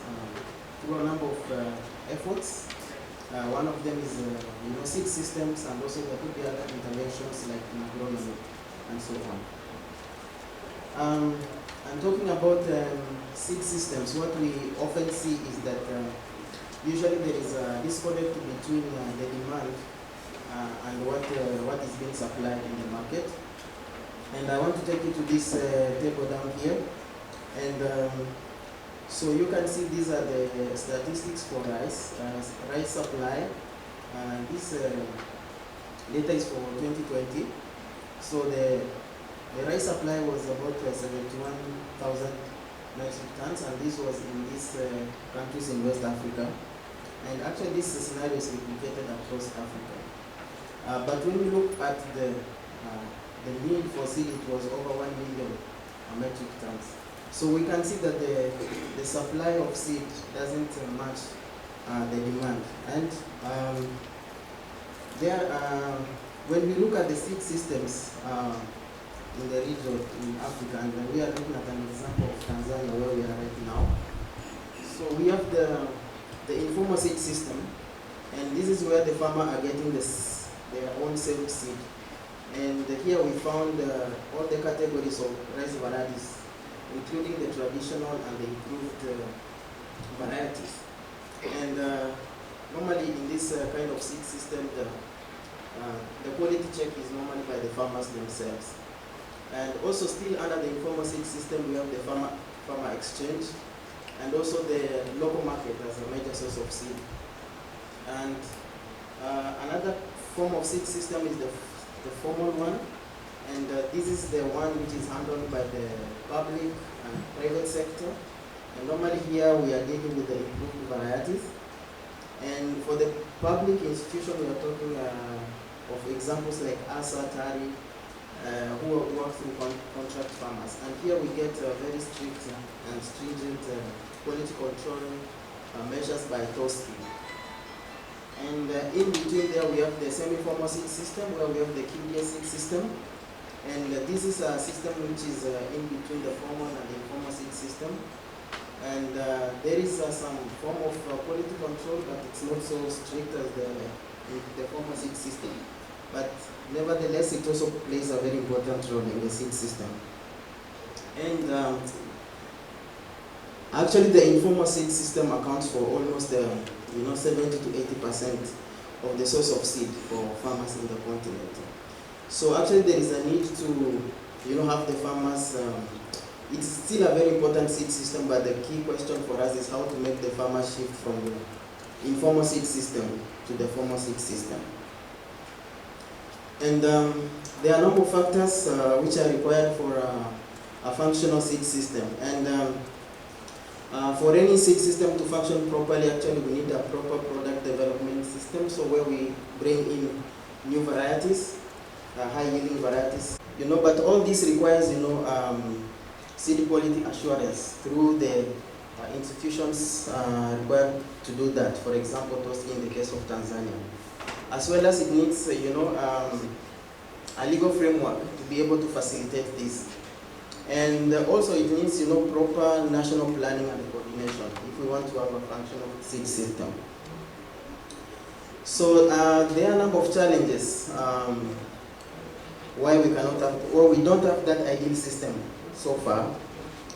through a number of efforts. One of them is seed systems, and also there could be other interventions like in agronomy and so on. And talking about seed systems, what we often see is that usually there is a disconnect between the demand and what is being supplied in the market. And I want to take you to this table down here. And so you can see these are the statistics for rice supply. This data is for 2020. So the rice supply was about 71,000 metric tons, and this was in these countries in West Africa. And actually this scenario is replicated across Africa. But when we look at the need for seed, it was over 1 million metric tons. So we can see that the supply of seed doesn't match the demand. And when we look at the seed systems in the region in Africa, and we are looking at an example of Tanzania where we are right now. So we have the informal seed system, and this is where the farmer are getting their own saved seed. And here we found all the categories of rice varieties, including the traditional and the improved varieties. And normally in this kind of seed system, the quality check is normally by the farmers themselves. And also still under the informal seed system, we have the farmer exchange, and also the local market as a major source of seed. And another form of seed system is the formal one, and this is the one which is handled by the public and private sector. And normally here we are dealing with the improved varieties. And for the public institution, we are talking of examples like ESA, TARI, who work through contract farmers. And here we get very strict and stringent quality control measures by TOSCI. And in between there we have the semi-formal seed system, where we have the QDA seed system. And this is a system which is in between the formal and the informal seed system. And there is some form of quality control, but it's not so strict as the formal seed system. But nevertheless, it also plays a very important role in the seed system. And actually, the informal seed system accounts for almost 70 to 80% of the source of seed for farmers in the continent. So actually, there is a need to have the farmers. It's still a very important seed system, but the key question for us is how to make the farmers shift from the informal seed system to the formal seed system. And there are a number of factors which are required for a functional seed system. And for any seed system to function properly, actually we need a proper product development system, so where we bring in new varieties, high-yielding varieties. But all this requires, seed quality assurance through the institutions required to do that. For example, TOSCI in the case of Tanzania. As well as it needs, a legal framework to be able to facilitate this. And also it needs, proper national planning and coordination if we want to have a functional seed system. So there are a number of challenges why we cannot have, or we don't have that ideal system so far.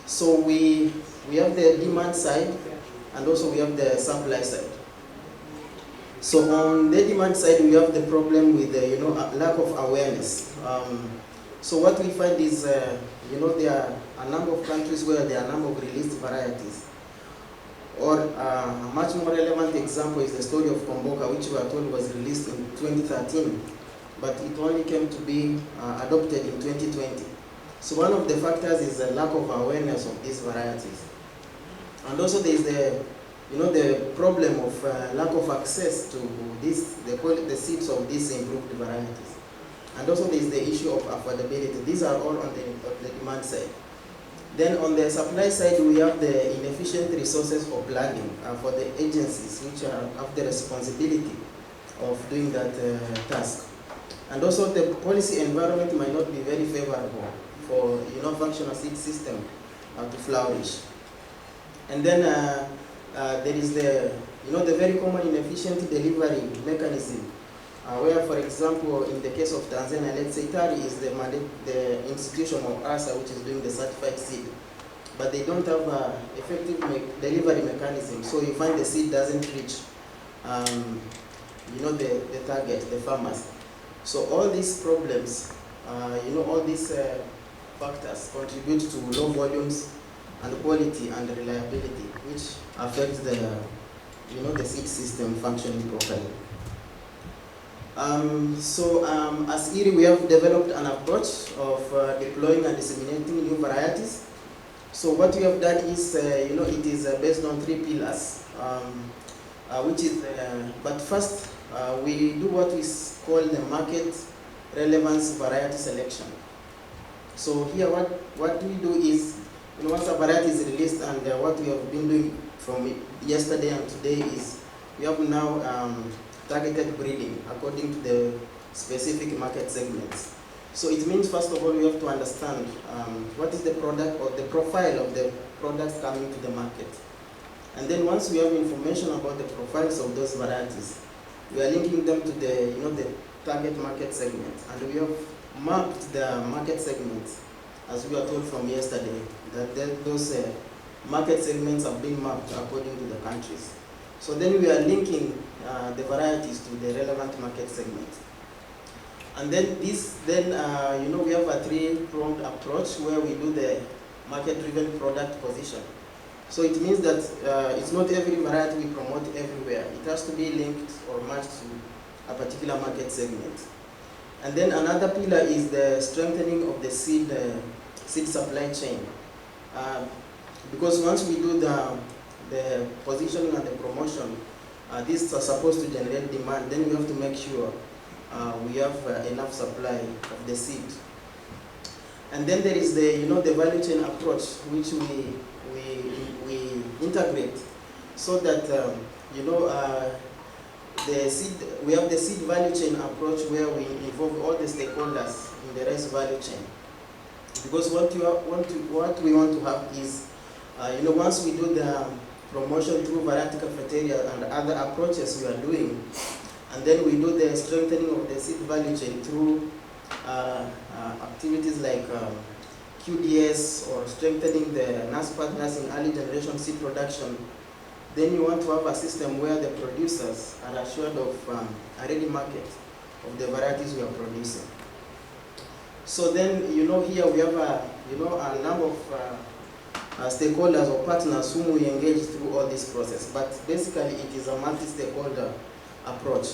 So we have the demand side, and also we have the supply side. So on the demand side, we have the problem with the lack of awareness. So what we find is, there are a number of countries where there are a number of released varieties. Or a much more relevant example is the story of Komboka, which we are told was released in 2013, but it only came to be adopted in 2020. So one of the factors is the lack of awareness of these varieties. And also there is the problem of lack of access to the seeds of these improved varieties. And also there is the issue of affordability. These are all on the demand side. Then on the supply side, we have the inefficient resources for planning for the agencies which have the responsibility of doing that task. And also the policy environment might not be very favorable for functional seed system to flourish. And then there is the very common inefficient delivery mechanism, where, for example, in the case of Tanzania, let's say TARI is the institution of ASA which is doing the certified seed, but they don't have an effective delivery mechanism, so you find the seed doesn't reach the target, the farmers. So all these problems, all these factors contribute to low volumes and quality and reliability, which affects the seed system functioning properly. As IRRI, we have developed an approach of deploying and disseminating new varieties. So what we have done is, it is based on 3 pillars, which is, but first, we do what is called the market relevance variety selection. So here what we do is, once a variety is released, and what we have been doing from yesterday and today is, we have now targeted breeding according to the specific market segments. So it means, first of all, we have to understand what is the product or the profile of the products coming to the market. And then once we have information about the profiles of those varieties, we are linking them to the target market segment. And we have mapped the market segments, as we were told from yesterday, that those market segments have been mapped according to the countries. So then we are linking the varieties to the relevant market segment. And then we have a 3-pronged approach where we do the market-driven product position. So it means that it's not every variety we promote everywhere. It has to be linked or matched to a particular market segment. And then another pillar is the strengthening of the seed supply chain. Because once we do the positioning and the promotion, these are supposed to generate demand, then we have to make sure we have enough supply of the seed. And then there is the value chain approach, which we integrate, so that we have the seed value chain approach where we involve all the stakeholders in the rice value chain. Because what we want to have is, once we do the promotion through variety cafeteria and other approaches we are doing, and then we do the strengthening of the seed value chain through activities like QDS or strengthening the nurse partners in early generation seed production. Then you want to have a system where the producers are assured of a ready market of the varieties we are producing. So then, here we have a number of stakeholders or partners whom we engage through all this process. But basically, it is a multi-stakeholder approach.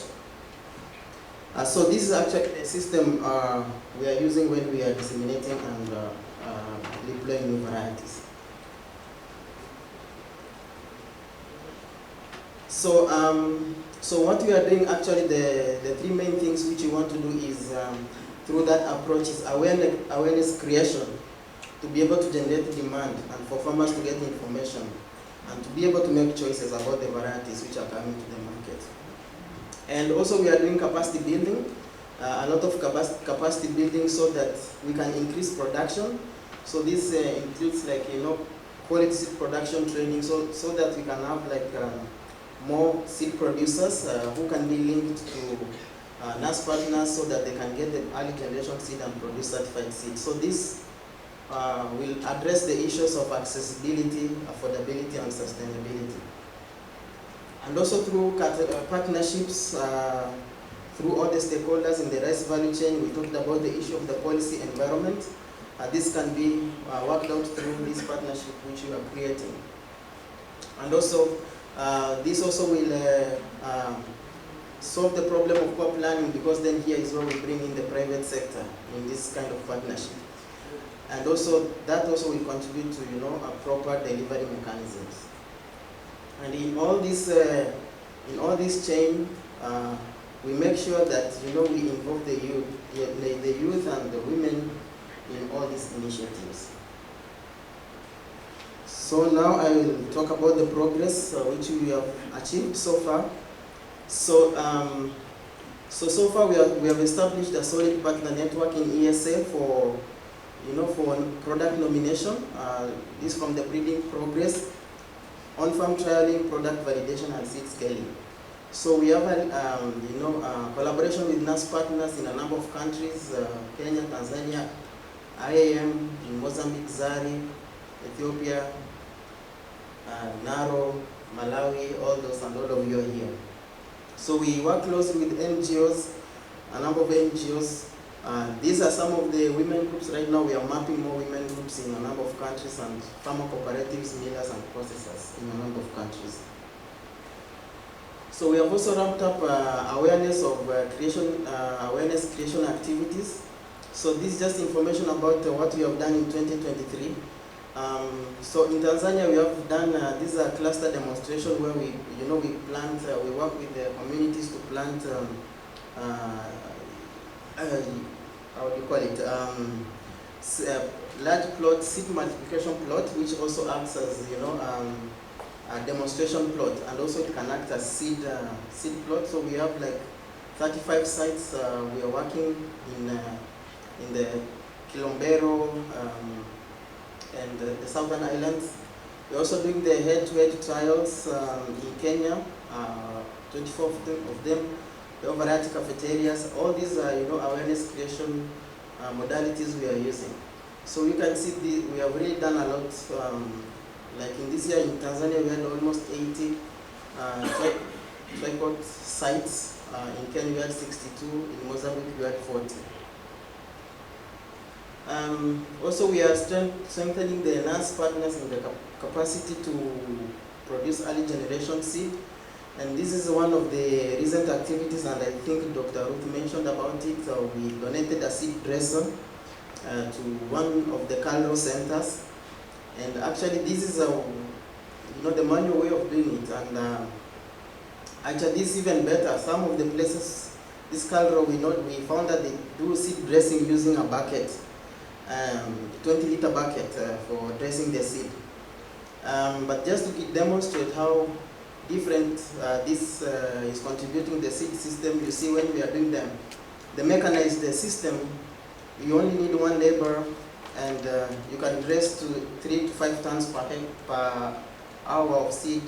So this is actually the system we are using when we are disseminating and deploying new varieties. So, what we are doing, actually, the 3 main things which we want to do is, through that approach, is awareness creation, to be able to generate demand and for farmers to get information and to be able to make choices about the varieties which are coming to the market. And also we are doing capacity building, a lot of capacity building so that we can increase production. So this includes quality seed production training so that we can have more seed producers who can be linked to nurse partners so that they can get the early generation seed and produce certified seed. So this will address the issues of accessibility, affordability, and sustainability. And also through partnerships, through all the stakeholders in the rice value chain, we talked about the issue of the policy environment. This can be worked out through this partnership which we are creating. And also, this also will solve the problem of poor planning, because then here is where we bring in the private sector in this kind of partnership. and also that also will contribute to a proper delivery mechanisms. And in all this chain, we make sure that we involve the youth and the women in all these initiatives. So now I will talk about the progress which we have achieved so far. So so far we have established a solid partner network in ESA for for product nomination. This from the breeding progress, on-farm trialing, product validation, and seed scaling. So we have collaboration with NAS partners in a number of countries: Kenya, Tanzania, IAM, in Mozambique, ZARI, Ethiopia, Naro, Malawi, all those, and all of you are here. So we work closely with NGOs, a number of NGOs. These are some of the women groups. Right now we are mapping more women groups in a number of countries, and farmer cooperatives, millers, and processors in a number of countries. So we have also ramped up awareness of awareness creation activities. So this is just information about what we have done in 2023. So in Tanzania we have done this is a cluster demonstration where we plant, we work with the communities to plant how do you call it, large plot, seed multiplication plot, which also acts as a demonstration plot, and also it can act as seed plot. So we have like 35 sites. We are working in the Kilombero and the Southern Islands. We're also doing the head-to-head trials in Kenya, 24 of them. The variety cafeterias. All these are awareness creation modalities we are using. So you can see we have really done a lot. Like in this year in Tanzania, we had almost 80 tripod sites. In Kenya, we had 62. In Mozambique, we had 40. Also, we are strengthening the NAS partners in the capacity to produce early generation seed. And this is one of the recent activities, and I think Dr. Ruth mentioned about it. We donated a seed dresser to one of the Calro centers. And actually, this is the manual way of doing it. And actually, this is even better. Some of the places, this Calro, we found that they do seed dressing using a bucket, 20-liter bucket for dressing the seed. But just to demonstrate how different this is contributing the seed system, you see when we are doing the mechanized system, you only need one labor, and you can dress to 3 to 5 tons per hour of seed,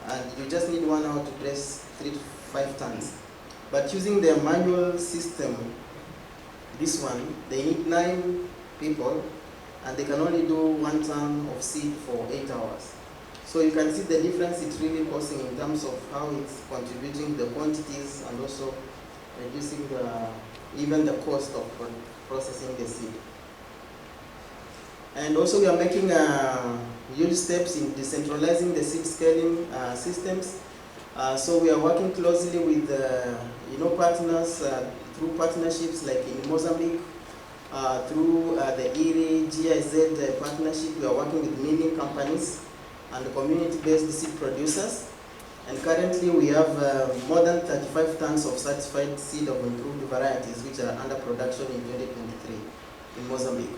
and you just need 1 hour to dress 3 to 5 tons. But using the manual system, this one, they need 9 people, and they can only do 1 ton of seed for 8 hours. So you can see the difference it's really causing in terms of how it's contributing the quantities, and also reducing even the cost of processing the seed. And also we are making huge steps in decentralizing the seed scaling systems. So we are working closely with partners through partnerships like in Mozambique, through the IRRI, GIZ partnership. We are working with milling companies and community-based seed producers. And currently we have more than 35 tons of certified seed of improved varieties which are under production in 2023 in Mozambique.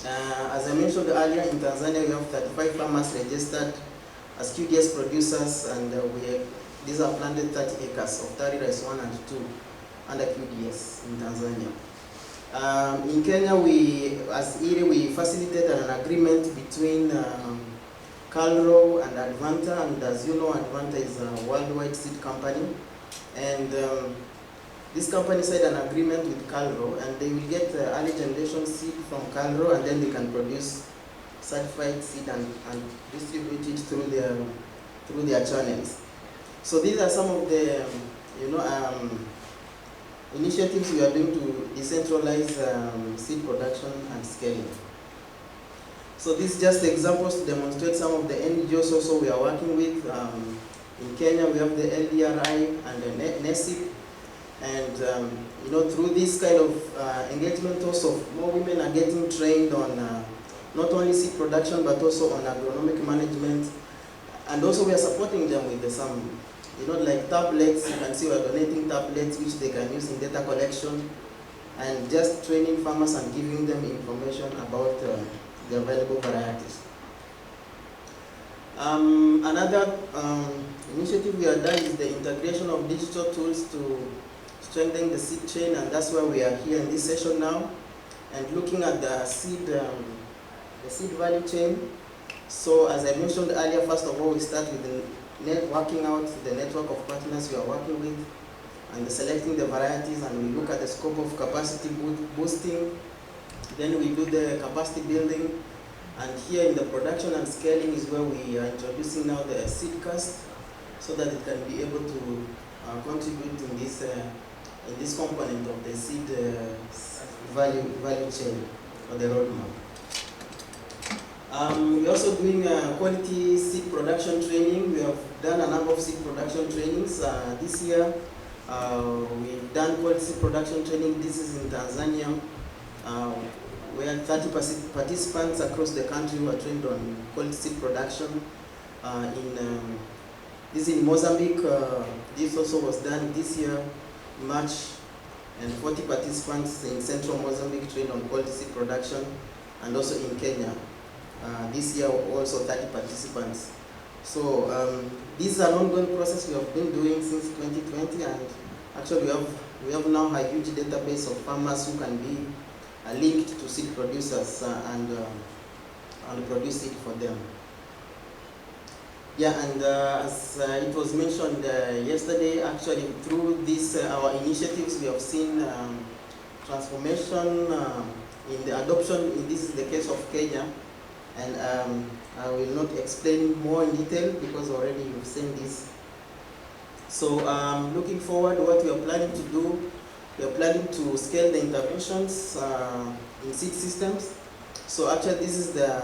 As I mentioned earlier, in Tanzania we have 35 farmers registered as QDS producers, and these are planted 30 acres of AfricaRice 1 and 2 under QDS in Tanzania. In Kenya, as IRRI, we facilitated an agreement between Calro and Advanta, and as you know, Advanta is a worldwide seed company, and this company signed an agreement with Calro, and they will get early generation seed from Calro, and then they can produce certified seed and distribute it through their channels. So these are some of the initiatives we are doing to decentralize seed production and scaling. So these are just examples to demonstrate some of the NGOs also we are working with. In Kenya we have the LDRI and the NESIP, and you know, through this kind of engagement also, more women are getting trained on not only seed production but also on agronomic management, and also we are supporting them with some, you know, like tablets. You can see we are donating tablets which they can use in data collection, and just training farmers and giving them information about the available varieties. Another initiative we have done is the integration of digital tools to strengthen the seed chain, and that's why we are here in this session now, and looking at the seed value chain. So as I mentioned earlier, first of all, we start with working out the network of partners we are working with, and selecting the varieties, and we look at the scope of capacity boosting. Then we do the capacity building, and here in the production and scaling is where we are introducing now the seed cast, so that it can be able to contribute in this component of the seed value chain or the roadmap. We're also doing quality seed production training. We have done a number of seed production trainings this year. We've done quality seed production training. This is in Tanzania. We had 30 participants across the country who are trained on quality seed production. This is in Mozambique. This also was done this year, March, and 40 participants in central Mozambique trained on quality seed production, and also in Kenya. This year also 30 participants. So this is an ongoing process we have been doing since 2020, and actually we have now a huge database of farmers who can be linked to seed producers and produce seed for them. Yeah, and as it was mentioned yesterday, actually through this our initiatives, we have seen transformation in the adoption. This is the case of Kenya. And I will not explain more in detail because already you've seen this. So looking forward, what we are planning to do, we are planning to scale the interventions in seed systems. So actually this is the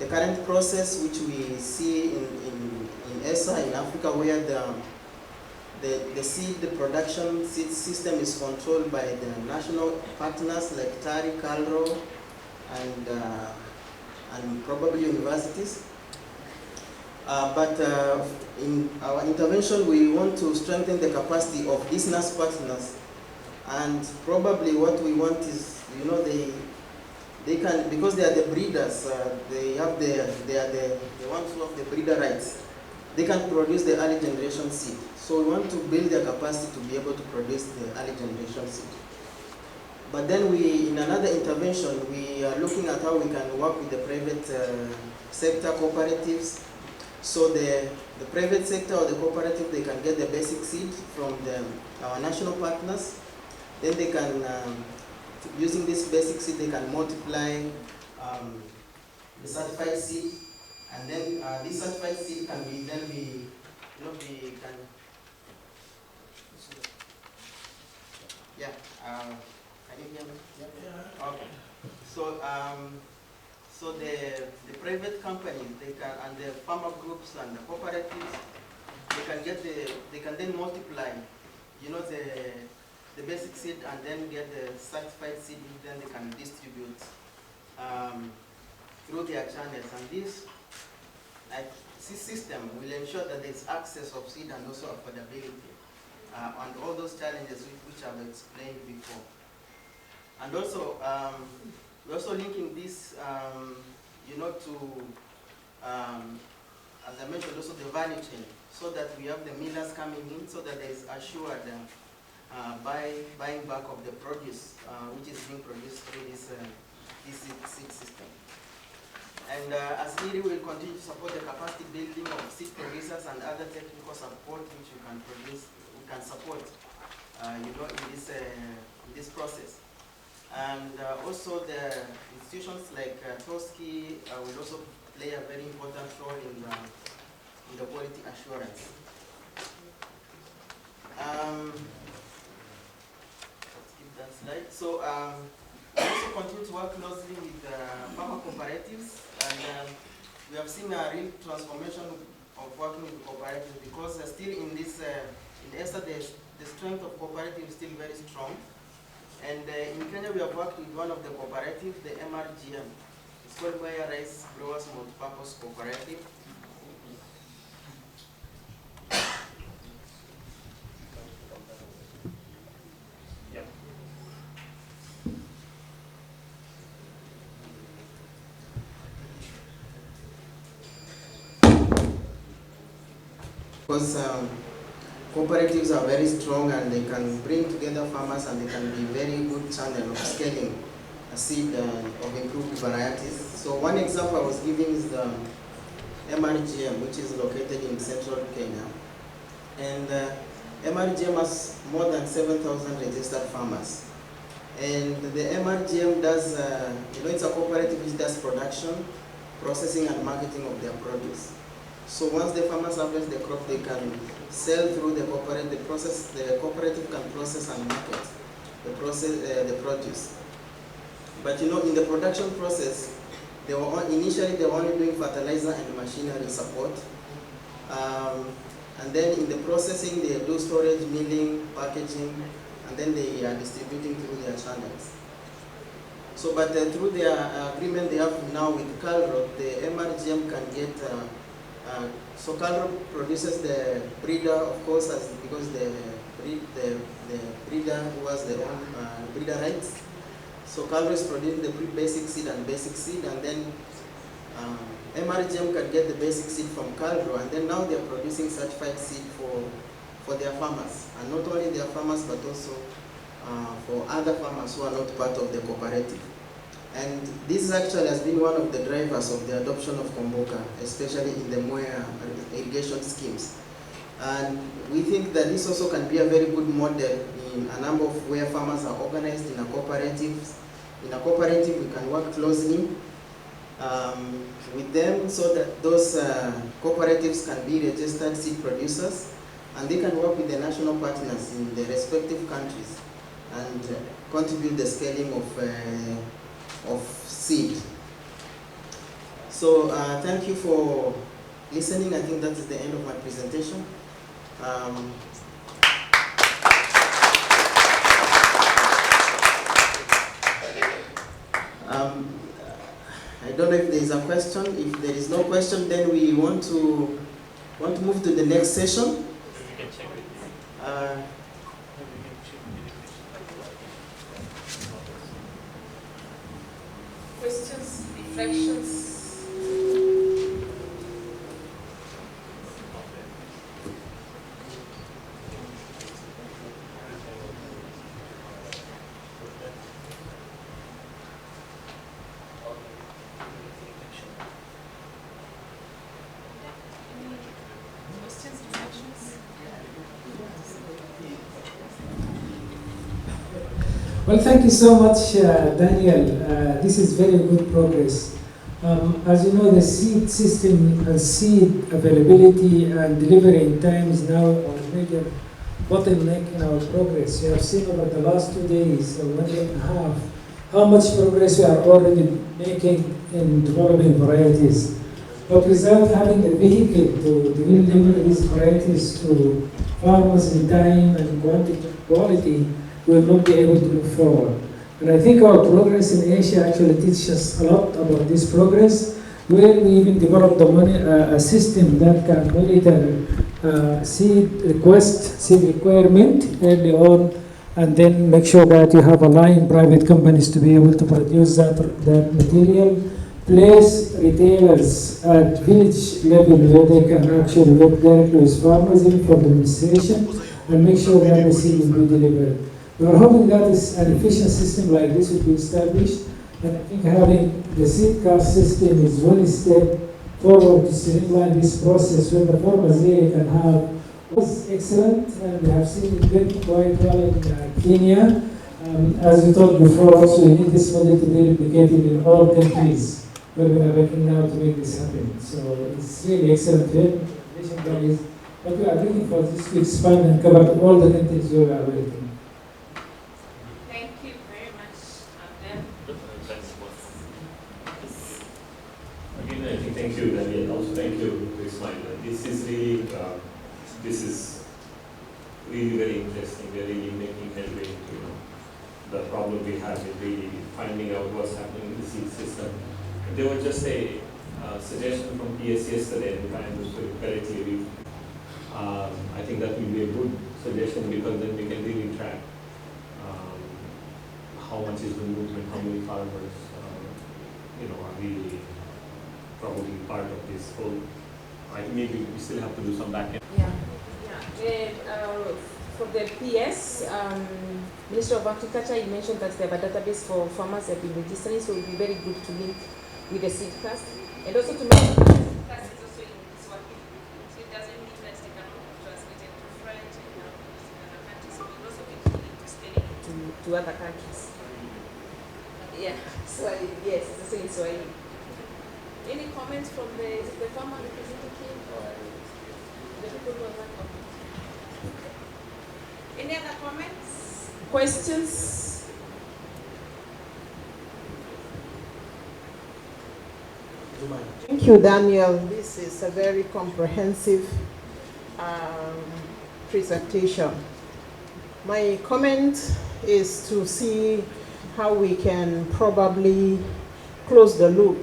current process which we see in ESA in Africa, where the seed production seed system is controlled by the national partners like TARI, CALRO, and probably universities. But in our intervention, we want to strengthen the capacity of these NAS partners. And probably what we want is, you know, they can, because they are the breeders, they are the ones who have the breeder rights. They can produce the early generation seed. So we want to build their capacity to be able to produce the early generation seed. But then in another intervention, we are looking at how we can work with the private sector cooperatives. So the private sector or the cooperative, they can get the basic seed from our national partners. Then they can, using this basic seed, they can multiply the certified seed. And then this certified seed can be, can you hear me? Yeah. Okay. So the private companies, they can, and the farmer groups and the cooperatives, they can then multiply, you know, the basic seed and then get the certified seed, then they can distribute through their channels. And this system will ensure that there's access of seed and also affordability and all those challenges which I've explained before. And also, we're also linking this, you know, to, as I mentioned, also the value chain, so that we have the millers coming in, so that there is assured buying back of the produce, which is being produced through this seed system. And as IRRI will continue to support the capacity building of seed producers and other technical support which we can support, you know, in this process. And also the institutions like TOSCI will also play a very important role in the quality assurance. Let's keep that slide. So we also continue to work closely with farmer cooperatives, and we have seen a real transformation of working with cooperatives, because still in this In ESA, the strength of cooperative is still very strong. And in Kenya, we have worked with one of the cooperatives, the MRGM. It's called CGIAR Growers Multipurpose Cooperative. Because cooperatives are very strong and they can bring together farmers and they can be very good channel of scaling a seed of improved varieties. So one example I was giving is the MRGM, which is located in central Kenya. And MRGM has more than 7,000 registered farmers. And the MRGM does, it's a cooperative which does production, processing and marketing of their produce. So once the farmers harvest the crop, they can sell through the cooperative. The cooperative can process and market the produce. But in the production process, initially they were only doing fertilizer and machinery support. And then in the processing, they do storage, milling, packaging, and then they are distributing through their channels. So, but through the agreement they have now with Calro, the MRGM can get. So Calro produces the breeder, of course, because the breeder who has the own breeder rights. So Calro is producing the basic seed and basic seed, and then MRGM can get the basic seed from Calro, and then now they are producing certified seed for their farmers, and not only their farmers but also for other farmers who are not part of the cooperative. And this actually has been one of the drivers of the adoption of Komboka, especially in the Mwea irrigation schemes. And we think that this also can be a very good model in a number of where farmers are organized in a cooperative. In a cooperative, we can work closely with them so that those cooperatives can be registered seed producers, and they can work with the national partners in the respective countries and contribute the scaling of seed. So thank you for listening. I think that is the end of my presentation. I don't know if there is a question. If there is no question, then we want to move to the next session. Questions, reflections? Well, thank you so much, Daniel. This is very good progress. As you know, the seed system and seed availability and delivery in time is now a major bottleneck in our progress. You have seen over the last 2 days, or 1 day and a half, how much progress we are already making in developing varieties. But without having a vehicle to deliver these varieties to farmers in time and quality, we will not be able to move forward. And I think our progress in Asia actually teaches us a lot about this progress, where we even developed a system that can monitor seed requirement early on, and then make sure that you have aligned private companies to be able to produce that material. Place retailers at village level where they can actually work directly with farmers even for demonstration, and make sure that the seed will be delivered. We are hoping that an efficient system like this will be established, and I think having the seed card system is one step forward to streamline this process where the farmers really can have. It was excellent, and we have seen it working quite well in Kenya. As we talked before, also we need this model to be replicated in all countries where we are working now to make this happen. So it's really excellent work, but we are looking for this to expand and cover all the countries where we are working. Thank you, Daniel. Also, thank you, Ismail. This is really, this is really very interesting. They're really making headway into, you know, the problem we have in really finding out what's happening in the seed system. There was just a suggestion from PS yesterday, and if I understood it correctly, I think that will be a good suggestion, because then we can really track how much is the movement, how many farmers you know, are really probably part of this whole. I think maybe we still have to do some back end. Yeah. For the PS, Ministry of Agriculture, you mentioned that they have a database for farmers that have been registering, so it would be very good to link with the seed class. And also to mention that the seed class is also in Swahili, so it doesn't mean that they cannot translate it to French and other countries, so we'll also be keen to spelling it to other countries. Yeah, Swahili, yes, it's also in Swahili. Any comments from the farmer representative or the people who are working? Any other comments? Questions? Thank you, Daniel. This is a very comprehensive presentation. My comment is to see how we can probably close the loop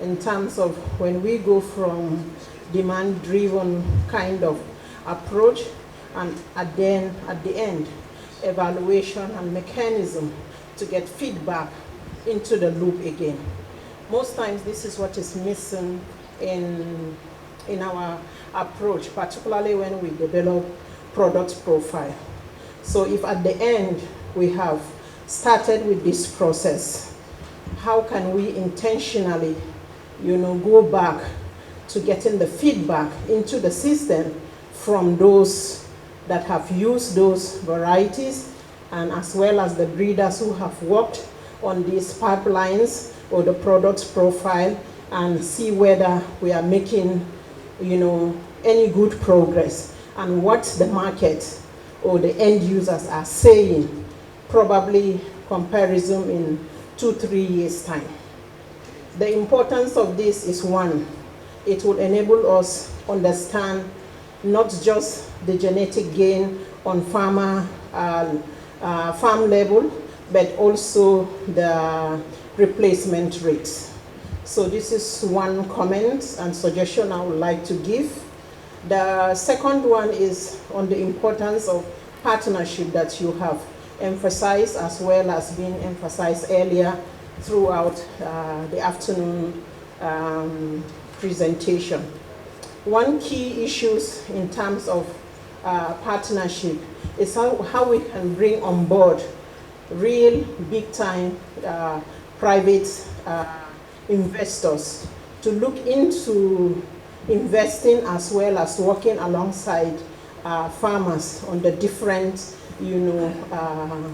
in terms of when we go from demand-driven kind of approach, and at the end, evaluation and mechanism to get feedback into the loop again. Most times this is what is missing in our approach, particularly when we develop product profile. So if at the end we have started with this process, how can we intentionally, you know, go back to getting the feedback into the system from those that have used those varieties, and as well as the breeders who have worked on these pipelines or the products profile, and see whether we are making, you know, any good progress, and what the market or the end users are saying, probably comparison in 2-3 years time. The importance of this is, one, it will enable us understand not just the genetic gain on farm level, but also the replacement rates. So this is one comment and suggestion I would like to give. The second one is on the importance of partnership that you have emphasized, as well as being emphasized earlier throughout the afternoon presentation. One key issues in terms of partnership is how we can bring on board real big-time private investors to look into investing, as well as working alongside farmers on the different, you know,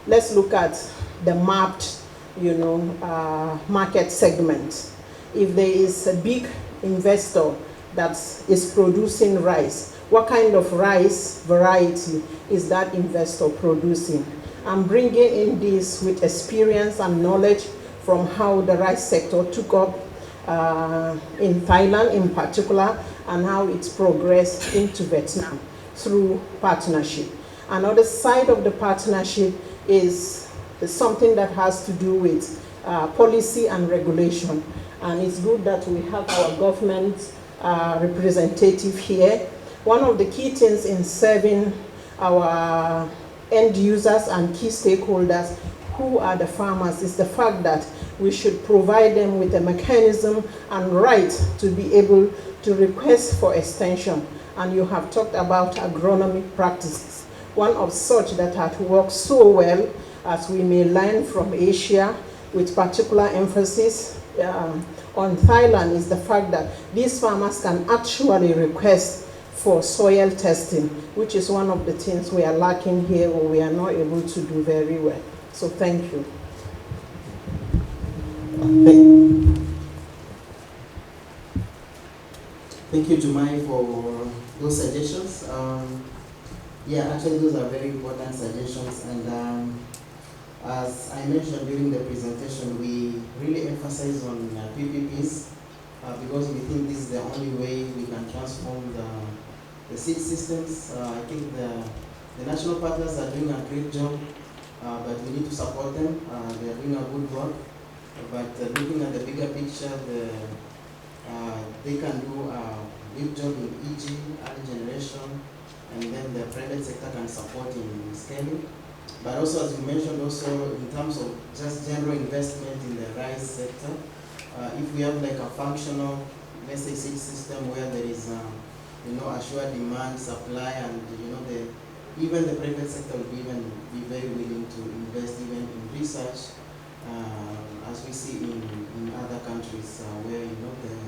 let's look at the mapped, you know, market segments. If there is a big investor that is producing rice, what kind of rice variety is that investor producing? I'm bringing in this with experience and knowledge from how the rice sector took up in Thailand in particular, and how it's progressed into Vietnam through partnership. Another side of the partnership is something that has to do with policy and regulation. And it's good that we have our government representative here. One of the key things in serving our end users and key stakeholders, who are the farmers, is the fact that we should provide them with a mechanism and right to be able to request for extension. And you have talked about agronomic practices. One of such that had worked so well, as we may learn from Asia, with particular emphasis on Thailand, is the fact that these farmers can actually request for soil testing, which is one of the things we are lacking here, or we are not able to do very well. So thank you. Thank you, Jumai, for those suggestions. Yeah, actually those are very important suggestions, and as I mentioned during the presentation, we really emphasize on PPPs because we think this is the only way we can transform the seed systems. I think the national partners are doing a great job, but we need to support them. They are doing a good work. But looking at the bigger picture, they can do a big job in EG, early generation, and then the private sector can support in scaling. But also, as you mentioned, also in terms of just general investment in the rice sector, if we have like a functional, let's say, seed system where there is, assured demand, supply, and even the private sector will even be very willing to invest even in research, as we see in other countries where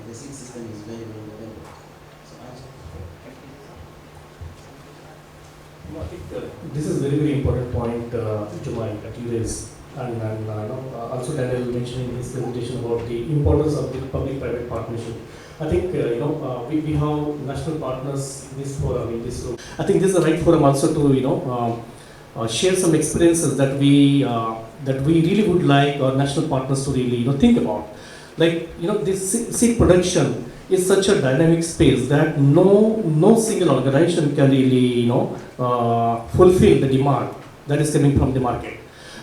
the seed system is very well developed. So, I think this is a very, very important point, Jumai, that you raised. And also Daniel mentioned in his presentation about the importance of the public-private partnership. I think we have national partners in this forum. I think this is the right forum also to share some experiences that we really would like our national partners to really think about. Like this seed production is such a dynamic space that no single organization can really fulfill the demand that is coming from the market.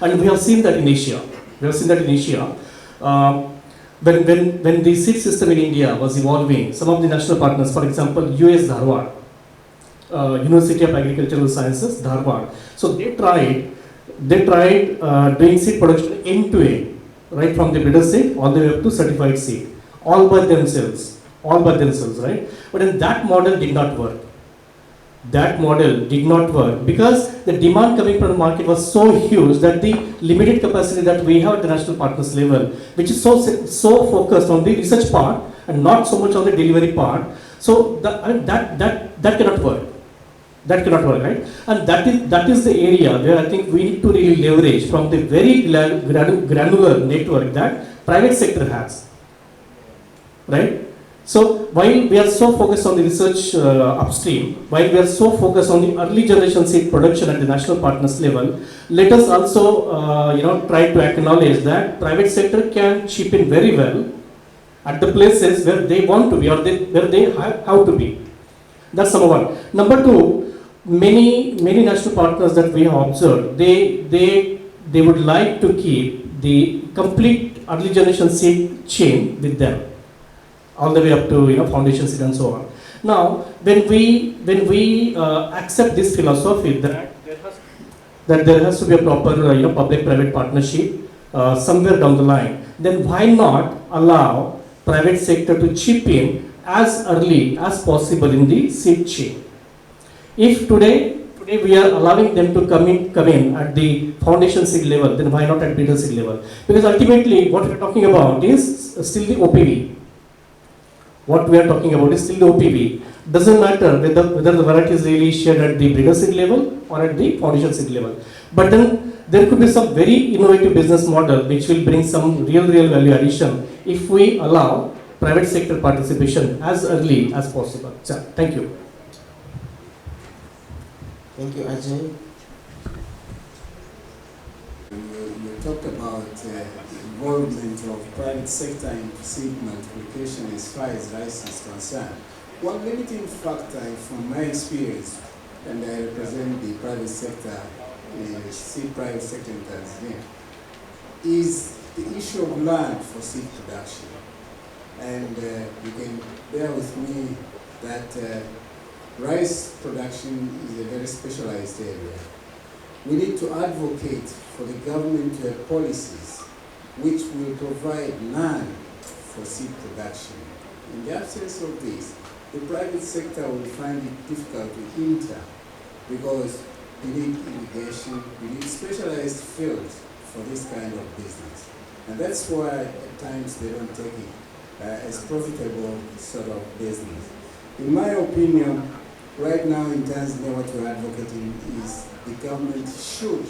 And we have seen that in Asia. When the seed system in India was evolving, some of the national partners, for example, US Dharwad, University of Agricultural Sciences, Dharwad. So they tried doing seed production end to end, right from the breeder seed all the way up to certified seed, all by themselves, right? But then that model did not work. Because the demand coming from the market was so huge that the limited capacity that we have at the national partners level, which is so focused on the research part and not so much on the delivery part, so that cannot work. Right? And that is the area where I think we need to really leverage from the very granular network that private sector has, right? So while we are so focused on the research upstream, while we are so focused on the early generation seed production at the national partners level, let us also try to acknowledge that private sector can chip in very well at the places where they want to be or where they have to be. That's number one. Number two, many national partners that we have observed, they would like to keep the complete early generation seed chain with them, all the way up to foundation seed and so on. Now, when we accept this philosophy that there has to be a proper public-private partnership somewhere down the line, then why not allow private sector to chip in as early as possible in the seed chain? If today we are allowing them to come in at the foundation seed level, then why not at breeder seed level? Because ultimately, what we are talking about is still the OPV. Doesn't matter whether the variety is really shared at the breeder seed level or at the foundation seed level. But then there could be some very innovative business model which will bring some real value addition if we allow private sector participation as early as possible. So, thank you. Thank you, Ajay. You talked about involvement of private sector in seed multiplication as far as rice is concerned. One limiting factor from my experience, and I represent the private sector, seed private sector in Tanzania, is the issue of land for seed production. And you can bear with me that rice production is a very specialized area. We need to advocate for the government to have policies which will provide land for seed production. In the absence of this, the private sector will find it difficult to enter because we need irrigation, we need specialized fields for this kind of business. And that's why at times they don't take it as profitable sort of business. In my opinion, right now in Tanzania, what we're advocating is the government should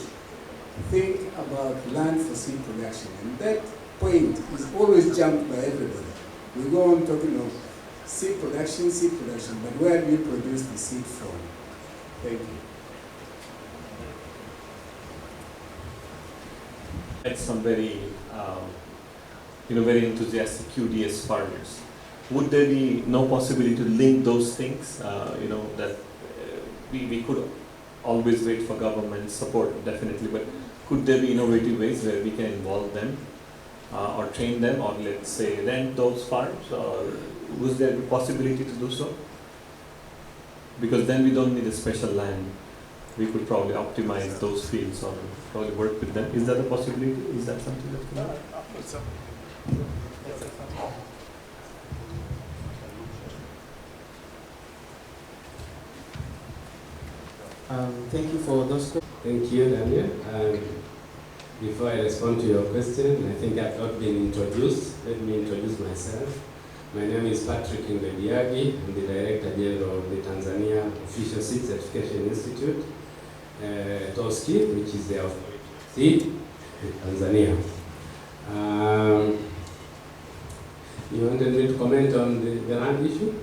think about land for seed production. And that point is always jumped by everybody. We go on talking of seed production, but where do you produce the seed from? Thank you. That's some very, very enthusiastic QDS farmers. would there be no possibility to link those things, you know, that we could always wait for government support, definitely, but could there be innovative ways where we can involve them or train them, or let's say rent those farms, or was there a possibility to do so? Because then we don't need a special land. We could probably optimize those fields or probably work with them. Is that a possibility? Is that something that can happen? Thank you for those questions. Thank you, Daniel. Before I respond to your question, I think I've not been introduced. Let me introduce myself. My name is Patrick Ndediagi. I'm the Director General of the Tanzania Official Seed Certification Institute, TOSCI, which is the seed in Tanzania. You wanted me to comment on the land issue?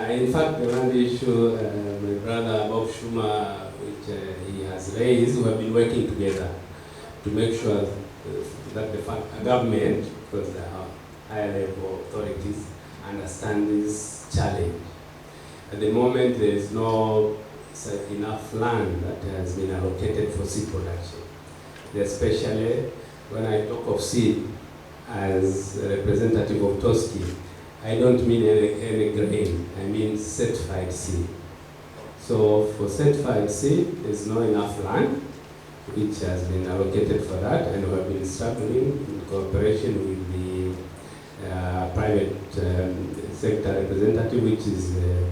In fact, the land issue, my brother Bob Schumer, which he has raised, we have been working together to make sure that the government, because there are higher level authorities, understand this challenge. At the moment, there is no enough land that has been allocated for seed production. Especially when I talk of seed as a representative of TOSCI, I don't mean any grain, I mean certified seed. So for certified seed, there's not enough land which has been allocated for that, and we have been struggling in cooperation with the private sector representative, which is the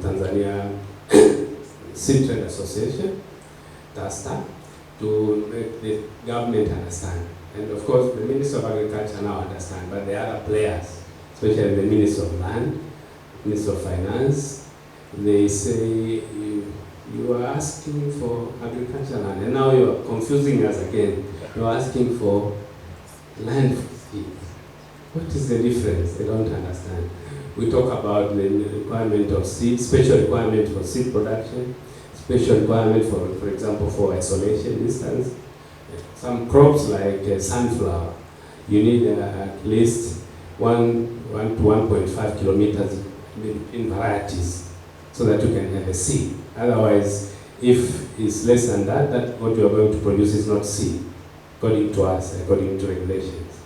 Tanzania Seed Trade Association, TASTA, to make the government understand. And of course, the Minister of Agriculture now understand, but the other players, especially the Minister of Land, Minister of Finance, they say you are asking for agricultural land, and now you are confusing us again. You are asking for land for seed. What is the difference? They don't understand. We talk about the requirement of seed, special requirement for seed production, special requirement for example, for isolation distance. Some crops like sunflower, you need at least 1 to 1.5 kilometers in varieties so that you can have a seed. Otherwise, if it's less than that, that what you are going to produce is not seed, according to us, according to regulations.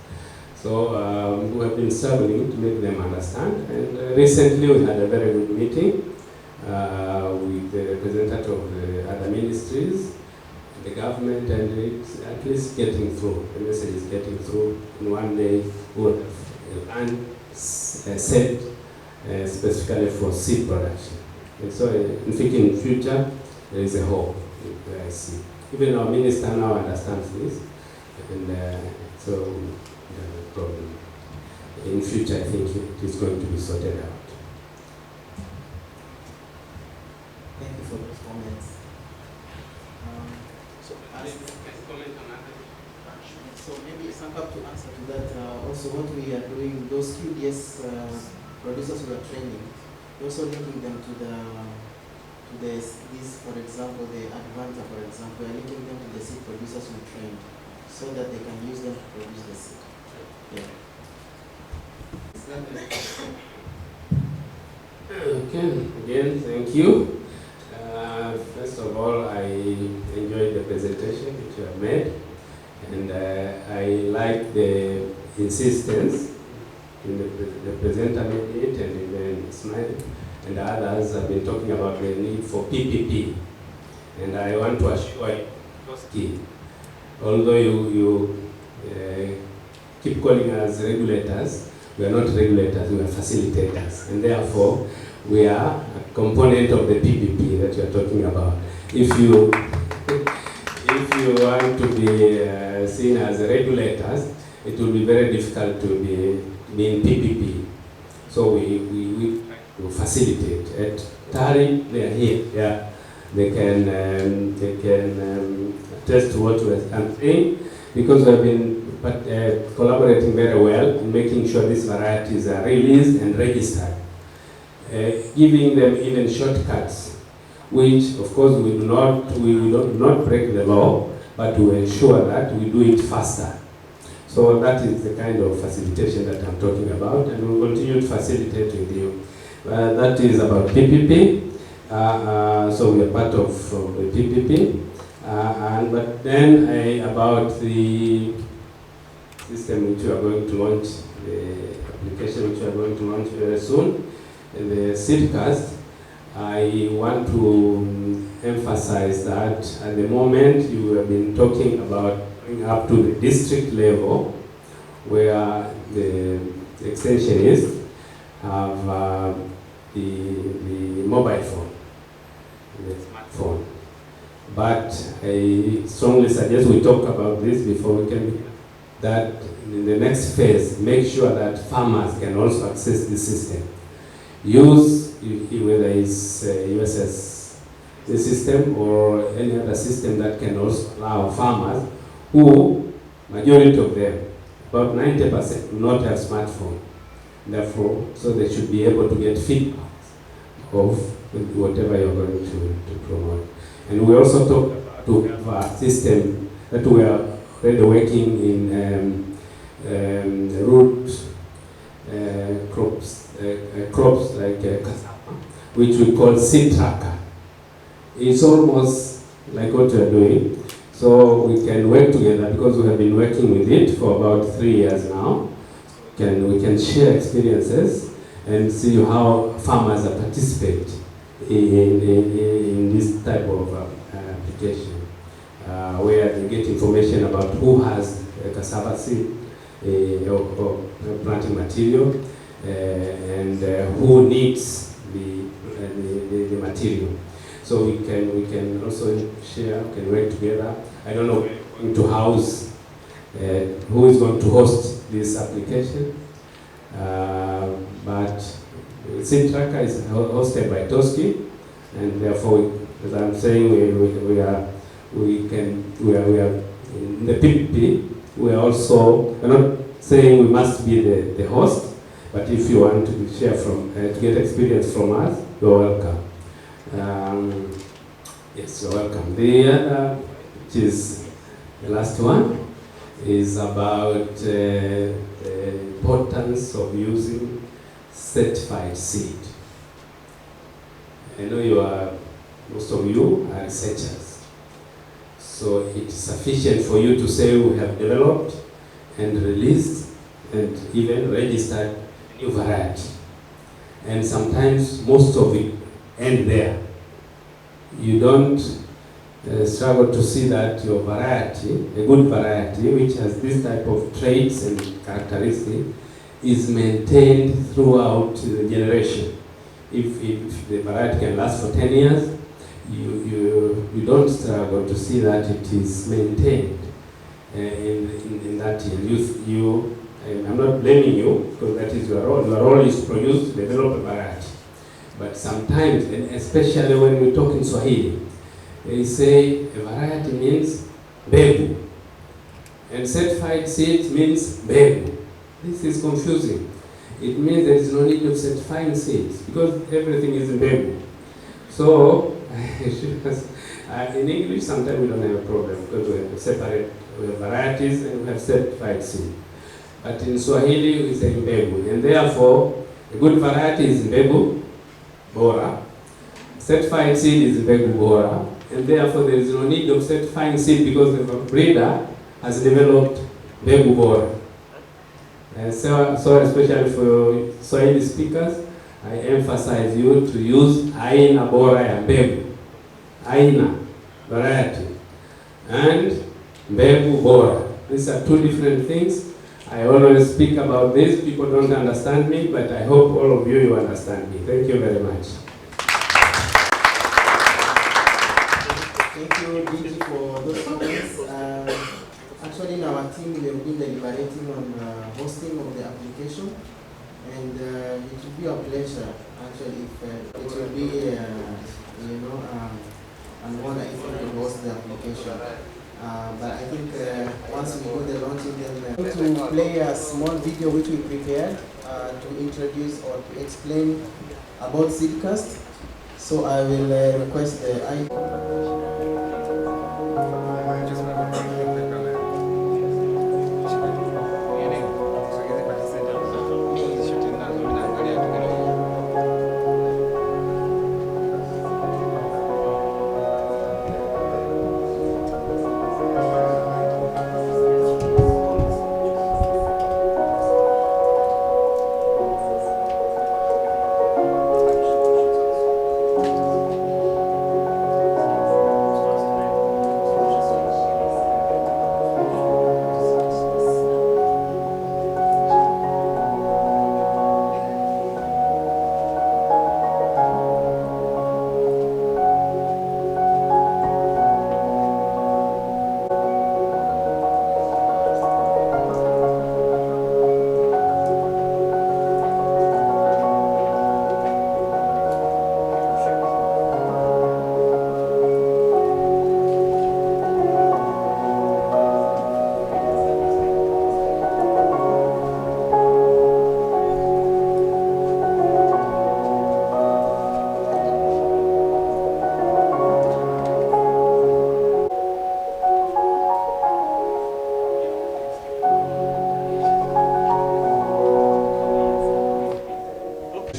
So we have been struggling to make them understand, and recently we had a very good meeting with the representative of the other ministries, the government, and it's at least getting through. The message is getting through. In one day, we will have set specifically for seed production. And so, in fact, in the future, there is a hope. I see. Even our minister now understands this, and so no problem. In future, I think it is going to be sorted out. Thank you for those comments. So maybe Sankap to answer to that. Also, what we are doing, those QDS producers we are training, we're also linking them to this, for example, the Advanta, for example, we are linking them to the seed producers we trained, so that they can use them to produce the seed. Yeah. Okay, again, thank you. First of all, I enjoyed the presentation that you have made, and I like the insistence in the presenter made it, and even Ismail and others have been talking about the need for PPP. And I want to assure you, although you keep calling us regulators, we are not regulators, we are facilitators, and therefore we are a component of the PPP that you are talking about. If you want to be seen as regulators, it will be very difficult to be in PPP. So we facilitate. At TARI, they are here. Yeah, they can attest to what we are saying, because we have been collaborating very well in making sure these varieties are released and registered, giving them even shortcuts, which of course we do not break the law, but to ensure that we do it faster. So that is the kind of facilitation that I'm talking about, and we'll continue to facilitate with you. That is about PPP. So we are part of the PPP. But then about the system which we are going to launch, the application which we are going to launch very soon, the CIAT, I want to emphasize that at the moment you have been talking about going up to the district level where the extension is, have the mobile phone, the smartphone. But I strongly suggest we talk about this before we can, that in the next phase, make sure that farmers can also access the system. Use, whether it's USS the system or any other system that can also allow farmers who, majority of them, about 90% do not have smartphone. Therefore, so they should be able to get feedback of whatever you're going to promote. And we also talk about to have a system that we are already working in root crops like cassava, which we call seed tracker. It's almost like what we are doing. So we can work together because we have been working with it for about 3 years now. We can share experiences and see how farmers are participate in this type of application, where they get information about who has cassava seed or planting material and who needs the material. So we can also share, can work together. I don't know to house who is going to host this application, but Seed Tracker is hosted by Toski, and therefore, as I'm saying, we are in the PPP. We are also, we're not saying we must be the host, but if you want to share from to get experience from us, you're welcome. Yes, you're welcome. The other, which is the last one, is about the importance of using certified seed. I know most of you are researchers, so it's sufficient for you to say we have developed and released and even registered a new variety. And sometimes most of it end there. You don't struggle to see that your variety, a good variety, which has this type of traits and characteristics, is maintained throughout the generation. If the variety can last for 10 years, you don't struggle to see that it is maintained in that year. I'm not blaming you, because that is your role. Your role is to produce, develop a variety. But sometimes, and especially when we talk in Swahili, they say a variety means mbegu, and certified seed means mbegu. This is confusing. It means there is no need of certifying seeds because everything is mbegu. So, in English, sometimes we don't have a problem because we have separate varieties and we have certified seed. But in Swahili, we say mbegu, and therefore, a good variety is mbegu bora. Certified seed is mbegu bora, and therefore there is no need of certifying seed because the breeder has developed mbegu bora. And so especially for Swahili speakers, I emphasize you to use aina bora ya mbegu, aina variety, and mbegu bora. These are two different things. I always speak about this. People don't understand me, but I hope all of you understand me. Thank you very much. Thank you, DG, for those comments. Actually, in our team, we have been deliberating on hosting of the application, and it will be a pleasure, actually, if it will be, an honor if we can host the application. But I think once we do the launching, then to play a small video which we prepared to introduce or to explain about Seedcast. So I will request the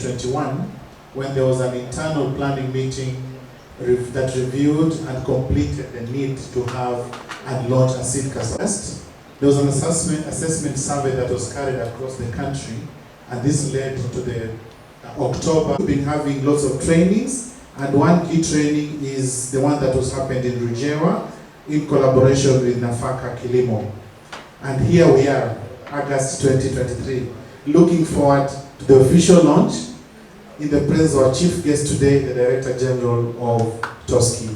2021, when there was an internal planning meeting that reviewed and completed the need to have and launch a seed cast. There was an assessment survey that was carried across the country, and this led to the October. We've been having lots of trainings, and one key training is the one that was happened in Rujewa in collaboration with Nafaka Kilimo. And here we are, August 2023, looking forward to the official launch in the presence of our chief guest today, the Director General of TOSCI.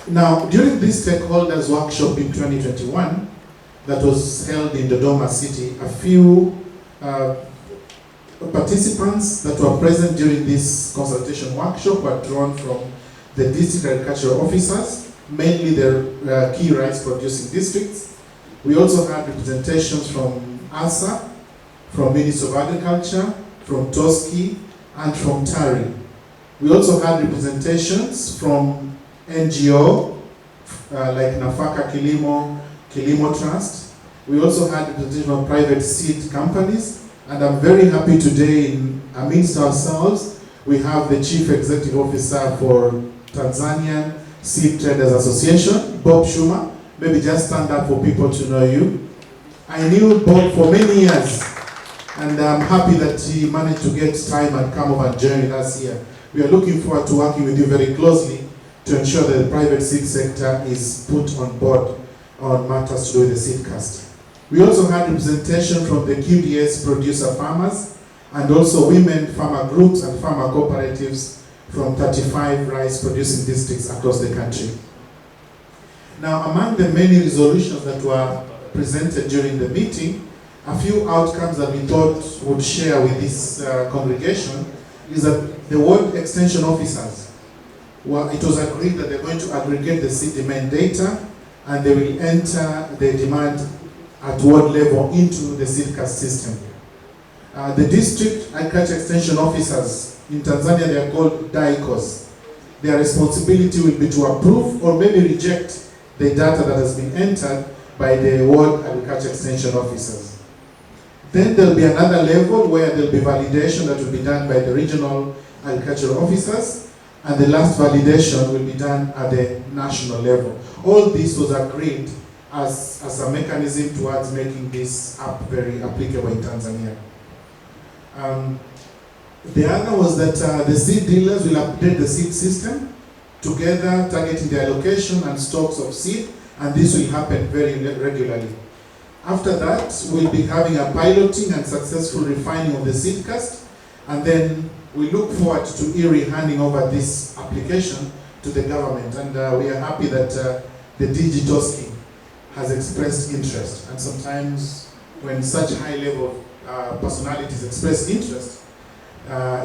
Now, during this stakeholders workshop in 2021, that was held in Dodoma City, a few participants that were present during this consultation workshop were drawn from the district agricultural officers, mainly the key rice producing districts. We also had representations from ASA, from Ministry of Agriculture, from TOSCI, and from TARI. We also had representations from NGO, like Nafaka Kilimo, Kilimo Trust. We also had representation from private seed companies, and I'm very happy today, amidst ourselves, we have the Chief Executive Officer for Tanzanian Seed Traders Association, Bob Schumer. Maybe just stand up for people to know you. I knew Bob for many years, and I'm happy that he managed to get time and come over and join us here. We are looking forward to working with you very closely to ensure that the private seed sector is put on board on matters to do with the seed cast. We also had representation from the QDS producer farmers and also women farmer groups and farmer cooperatives from 35 rice producing districts across the country. Now, among the many resolutions that were presented during the meeting, a few outcomes that we thought would share with this congregation is that the ward extension officers, it was agreed that they're going to aggregate the seed demand data and they will enter the demand at ward level into the seed cast system. The district agriculture extension officers in Tanzania, they are called DICOs. Their responsibility will be to approve or maybe reject the data that has been entered by the ward agriculture extension officers. Then there'll be another level where there'll be validation that will be done by the regional agricultural officers, and the last validation will be done at the national level. All this was agreed as a mechanism towards making this app very applicable in Tanzania. The other was that the seed dealers will update the seed system together, targeting the allocation and stocks of seed, and this will happen very regularly. After that, we'll be having a piloting and successful refining of the seed cast, and then we look forward to IRRI handing over this application to the government, and we are happy that the DG TOSCI has expressed interest, and sometimes when such high level personalities express interest,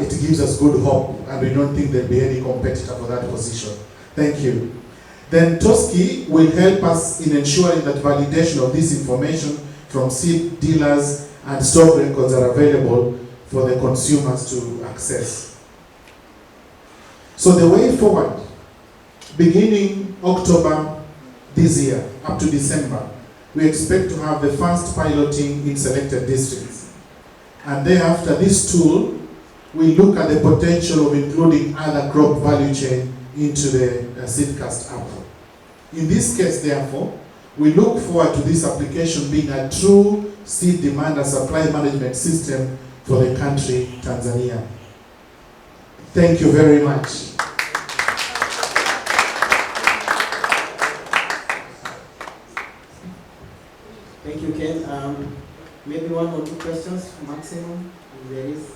it gives us good hope, and we don't think there'll be any competitor for that position. Thank you. Then TOSCI will help us in ensuring that validation of this information from seed dealers and stock records are available for the consumers to access. So the way forward, beginning October this year up to December, we expect to have the first piloting in selected districts. And thereafter, this tool will look at the potential of including other crop value chain into the seedcast app. In this case, therefore, we look forward to this application being a true seed demand and supply management system for the country, Tanzania. Thank you very much. Thank you, Ken. Maybe one or two questions, maximum, if there is.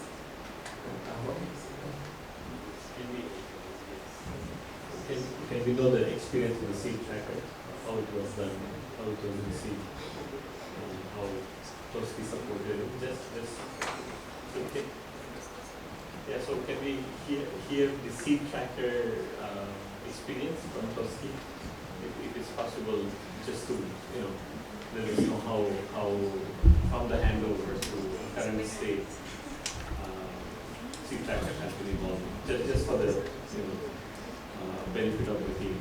Can we know the experience in the seed tracker, how it was done, how it was received, and how TOSCI supported it? Okay. Yeah, so can we hear the seed tracker experience from TOSCI, if it's possible, just to let us know how from the handover to current state seed tracker has been evolving, just for the benefit of the team.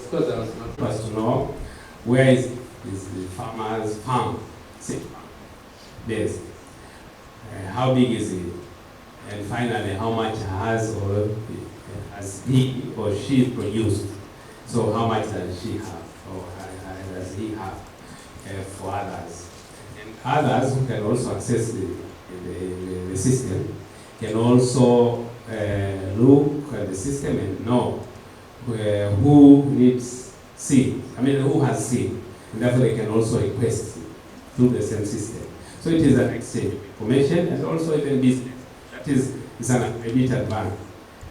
of course, I was not supposed to know where is the farmer's farm based. How big is it? And finally, how much has he or she produced? So how much does she have or does he have for others? And others who can also access the system can also look at the system and know who needs seed. I mean, who has seed. And therefore, they can also request through the same system. So it is an exchange of information and also even business. That is, it's an accredited bank.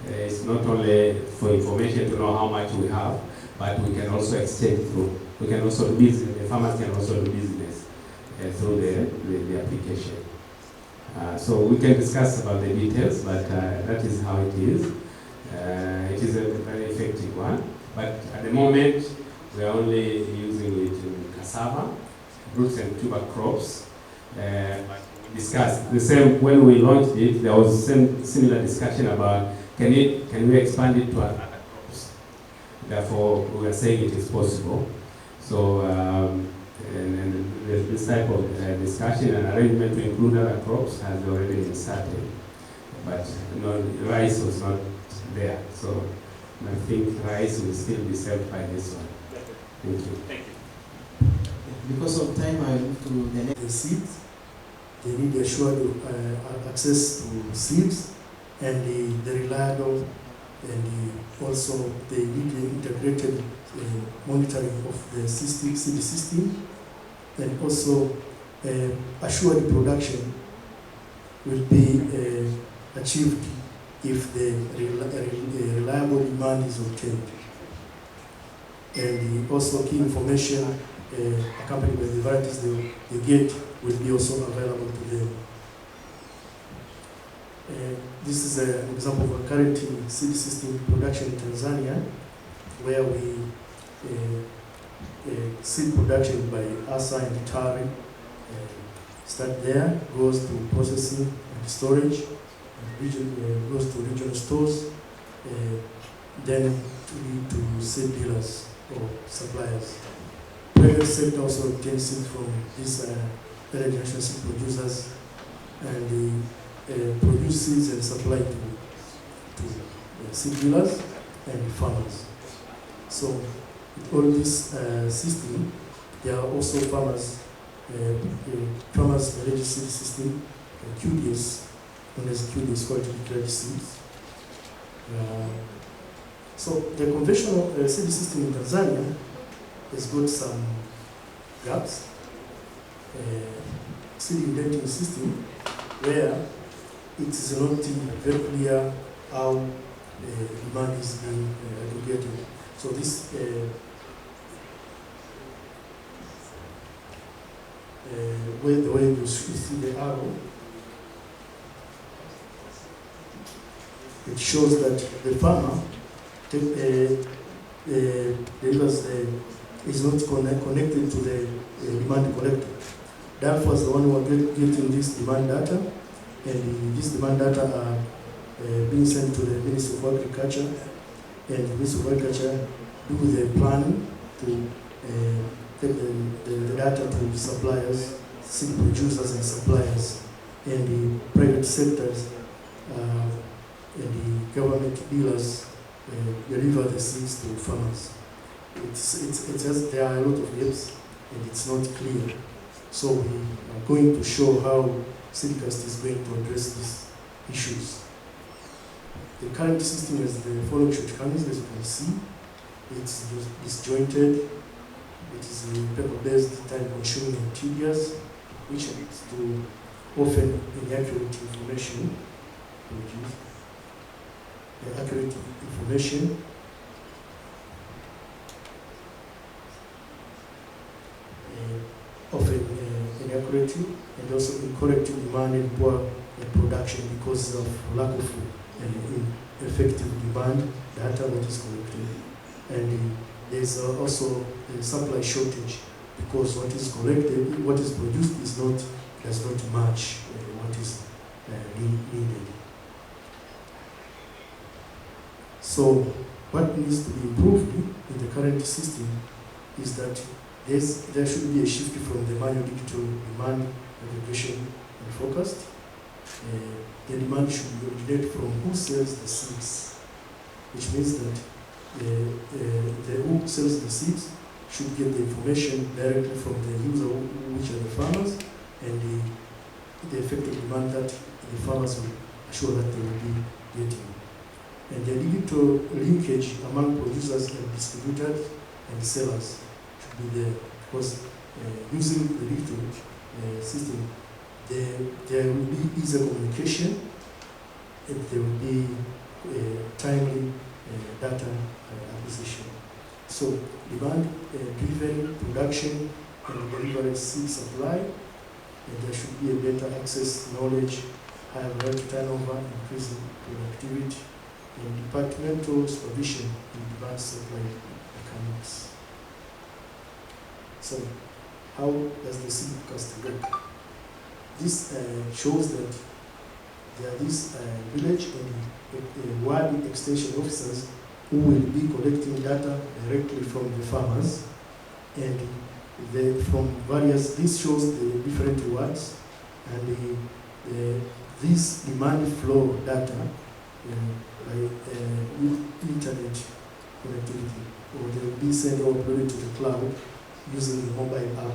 It's not only for information to know how much we have, but we can also exchange through. We can also do business. The farmers can also do business through the application. So we can discuss about the details, but that is how it is. It is a very effective one, but at the moment we are only using it in cassava, roots and tuber crops. But we discussed the same when we launched it. There was similar discussion about can we expand it to other crops. Therefore, we are saying it is possible. So and this type of discussion and arrangement to include other crops has already been started, but rice was not there. So I think rice will still be served by this one. Thank you. Thank you. Because of time, I move to the next. The seeds, they need assured access to seeds, and the reliable, and also they need the integrated monitoring of the seed system, and also assured production will be achieved if the reliable demand is obtained. And also key information accompanied by the varieties they get will be also available to them. This is an example of a current seed system production in Tanzania, where we seed production by ESA and IRRI start there, goes to processing and storage, goes to regional stores, then to seed dealers or suppliers. Private sector also obtains seed from these international seed producers, and produce seeds and supply to seed dealers and farmers. So with all this system, there are also farmers managed seed system, QDS, known as QDS, quality declared seeds. So the conventional seed system in Tanzania has got some gaps. Seed indenting system where it is not very clear how demand is being aggregated. So this the way you see the arrow, it shows that the farmer is not connected to the demand collector. Therefore, the one who are getting this demand data, and this demand data are being sent to the Ministry of Agriculture, and the Ministry of Agriculture do the planning to take the data to suppliers, seed producers and suppliers, and the private sectors and the government dealers deliver the seeds to farmers. It's just there are a lot of gaps and it's not clear. So we are going to show how CIAT is going to address these issues. The current system has the following shortcomings, as you can see. It's disjointed, it is paper-based, time-consuming and tedious, which leads to often inaccurate information. Accurate information. Often inaccuracy, and also incorrect demand and poor production because of lack of effective demand data that is collected. And there's also a supply shortage because what is collected, what is produced does not match what is needed. So what needs to be improved in the current system is that there should be a shift from the manual digital demand aggregation and forecast. The demand should originate from who sells the seeds, which means that the who sells the seeds should get the information directly from the user, which are the farmers, and the effective demand that the farmers will assure that they will be getting. And the digital linkage among producers and distributors and sellers should be there, because using the digital system, there will be easier communication, and there will be timely data acquisition. So demand-driven production and delivery seed supply, and there should be a better access knowledge, higher variety turnover, increasing productivity, and departmental supervision in demand supply mechanics. So, how does the seed cost work? This shows that there are these village and ward extension officers who will be collecting data directly from the farmers, and from various, this shows the different wards, and this demand flow data by internet connectivity, or they will be sent or uploaded to the cloud using the mobile app.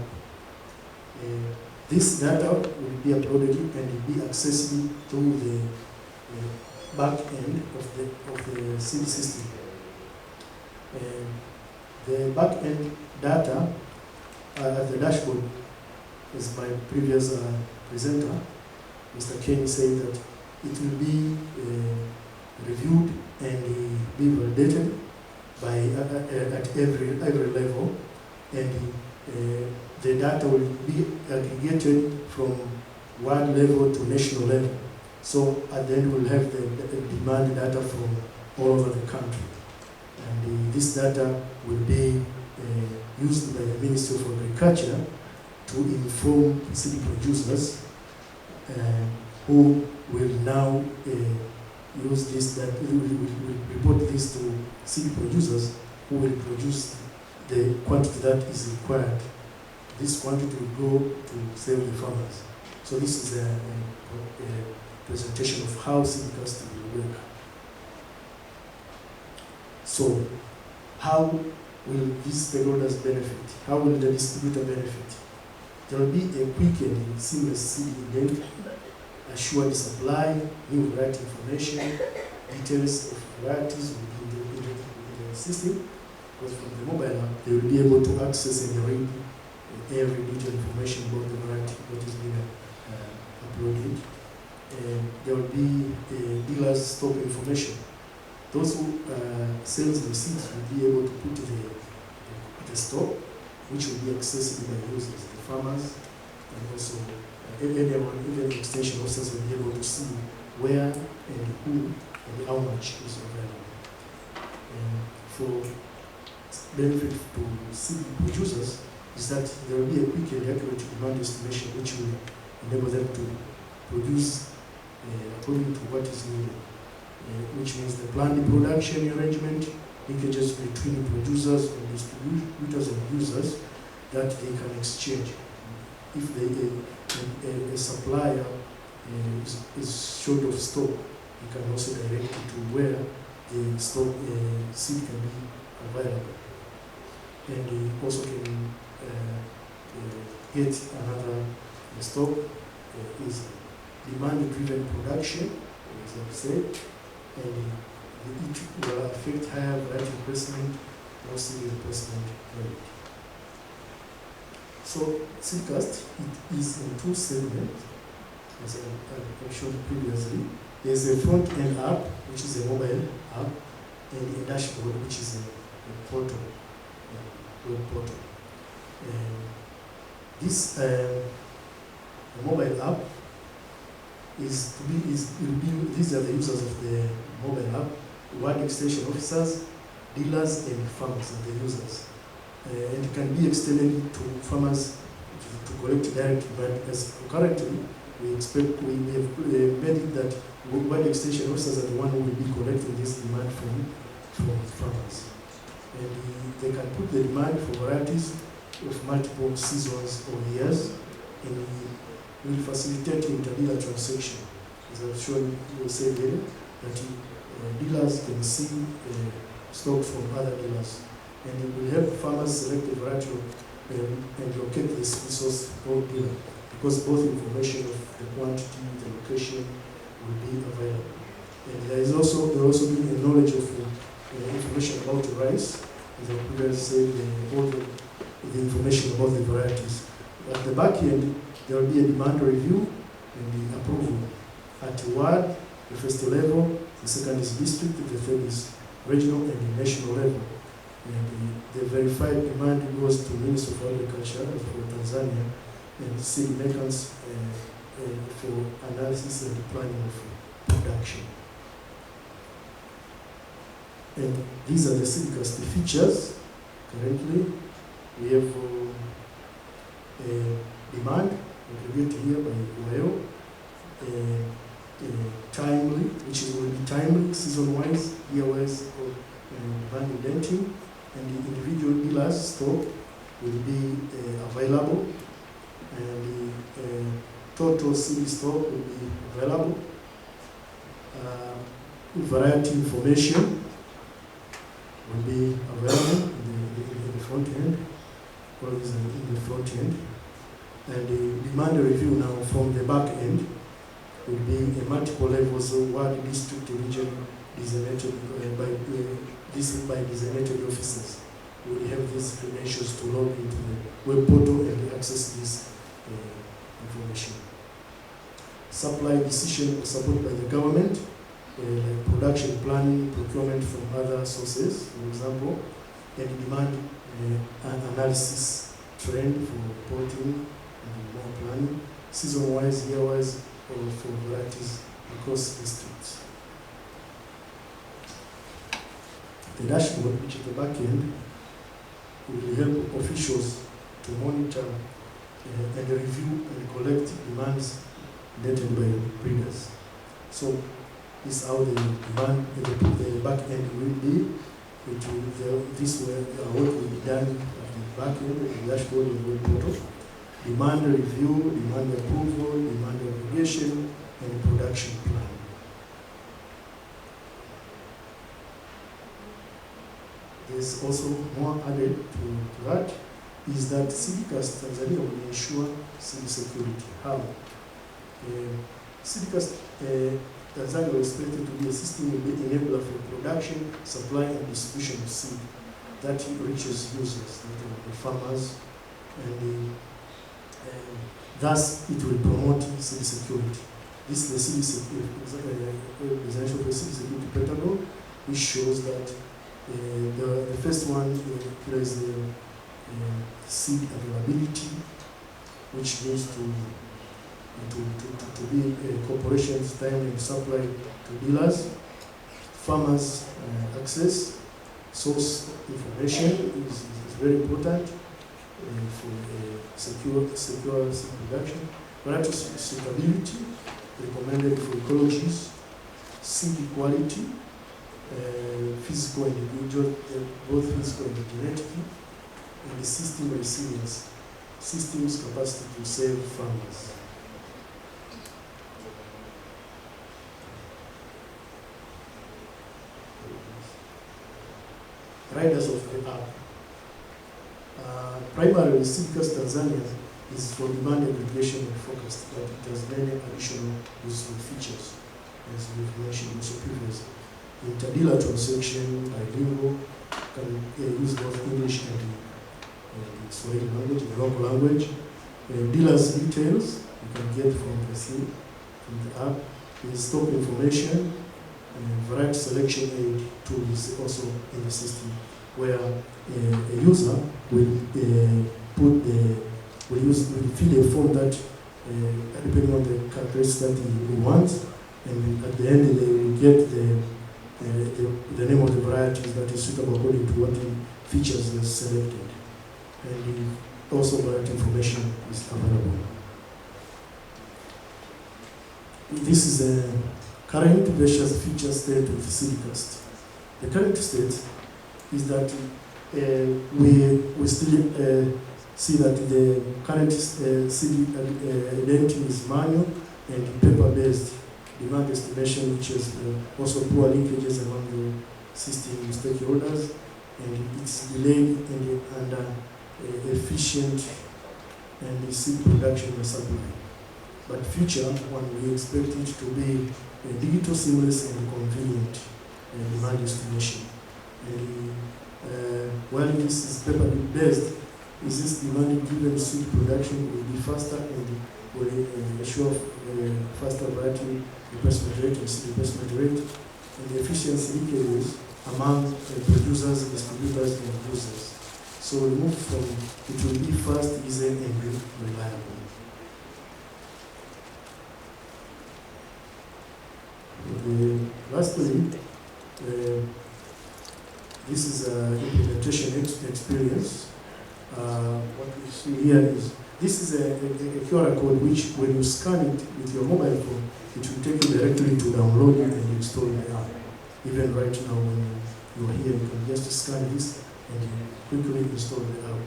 This data will be uploaded and will be accessible through the back end of the seed system. The back end data at the dashboard, as my previous presenter, Mr. Kenny, said that it will be reviewed and be validated by at every level, and the data will be aggregated from ward level to national level. So at the end we'll have the demand data from all over the country. And this data will be used by the Ministry of Agriculture to inform seed producers who will now use this, that will report this to seed producers who will produce the quantity that is required. This quantity will go to save the farmers. So this is a presentation of how seed cost will work. So how will these stakeholders benefit? How will the distributor benefit? There will be a quick and seamless seed link, assured supply, new variety information, details of varieties will be in the system. Because from the mobile app, they will be able to access and read every detailed information about the variety, what is being uploaded. And there will be dealers' stock information. Those who sells the seeds will be able to put the stock, which will be accessible by users, the farmers, and also anyone, even extension officers will be able to see where and who and how much is available. And for benefit to seed producers is that there will be a quick and accurate demand estimation which will enable them to produce according to what is needed, which means the planned production arrangement, linkages between producers and distributors and users that they can exchange. If a supplier is short of stock, you can also direct it to where the stock seed can be available. And you also can get another stock is demand-driven production, as I've said, and it will affect higher variety placement, more seed placement rate. So seed cost, it is in two segments, as I showed previously. There's a front-end app, which is a mobile app, and a dashboard, which is a portal, web portal. And this mobile app these are the users of the mobile app, ward extension officers, dealers, and farmers are the users. And it can be extended to farmers to collect direct, but as currently we have made it that ward extension officers are the one who will be collecting this demand from they can put the demand for varieties of multiple seasons or years, and will facilitate interdealer transaction. As I've shown you say there, that dealers can see stock from other dealers, and it will help farmers select the variety and locate the source of dealer, because both information of the quantity, the location will be available. And there will also be a knowledge of information about the rice, as I previously said, all the information about the varieties. At the back end, there will be a demand review and the approval at ward, the first level, the second is district, the third is regional and the national level. And the verified demand goes to Ministry of Agriculture for Tanzania and seed makers for analysis and planning of production. And these are the CIAT features. Currently, we have demand, aggregated here by oil, timely, which will be timely, season-wise, year-wise, or demand indenting, and the individual dealers' stock will be available, and the total seed stock will be available. Variety information will be available in the front end, all these are in the front end. And the demand review now from the back end will be a multiple levels of ward, district, region, designated by designated officers. We will have these credentials to log into the web portal and access this information. Supply decision supported by the government, like production planning, procurement from other sources, for example, and demand analysis trend for reporting and more planning, season-wise, year-wise, or for varieties across districts. The dashboard, which is the back end, will help officials to monitor and review and collect demands dated by breeders. So this is how the demand, the back end will be. This work will be done at the back end, the dashboard and web portal. Demand review, demand approval, demand aggregation, and production plan. There's also more added to that, is that CIAT Tanzania will ensure seed security. How? CIAT Tanzania is expected to be a system enabler for production, supply, and distribution of seed that reaches users, the farmers, and thus it will promote seed security. This is the design of the seed security protocol, which shows that the first one is the seed availability, which means to be corporations time and supply to dealers, farmers access, source information is very important for secure seed production. Variety suitability recommended for ecologies, seed quality, physical and individual, both physical and genetic, and the system resilience, systems capacity to serve farmers. Riders of the app. Primarily, CIAT Tanzania is for demand aggregation and focus, but it has many additional useful features, as we've mentioned also previously. Interdealer transaction, bilingual, can use both English and Swahili language, the local language. Dealers' details you can get from the app. There's stock information, variety selection aid tool is also in the system, where a user will fill a form that, depending on the characteristics that he wants, and at the end they will get the name of the varieties that is suitable according to what features are selected. And also variety information is available. This is a current versus future state of CIAT. The current state is that we still see that the current seed identity is manual and paper-based demand estimation, which is also poor linkages among the system stakeholders, and it's delayed and efficient and the seed production and supply. But future one, we expect it to be a digital, seamless, and convenient demand estimation. And while this is paper-based, is this demand-driven seed production will be faster and will ensure faster variety replacement rate and seed replacement rate, and the efficiency linkages among producers, distributors, and users. So we move from it will be fast, easy, and reliable. Lastly, this is an implementation experience. What we see here is, this is a QR code which, when you scan it with your mobile phone, it will take you directly to download it and install the app. Even right now, when you are here, you can just scan this and quickly install the app.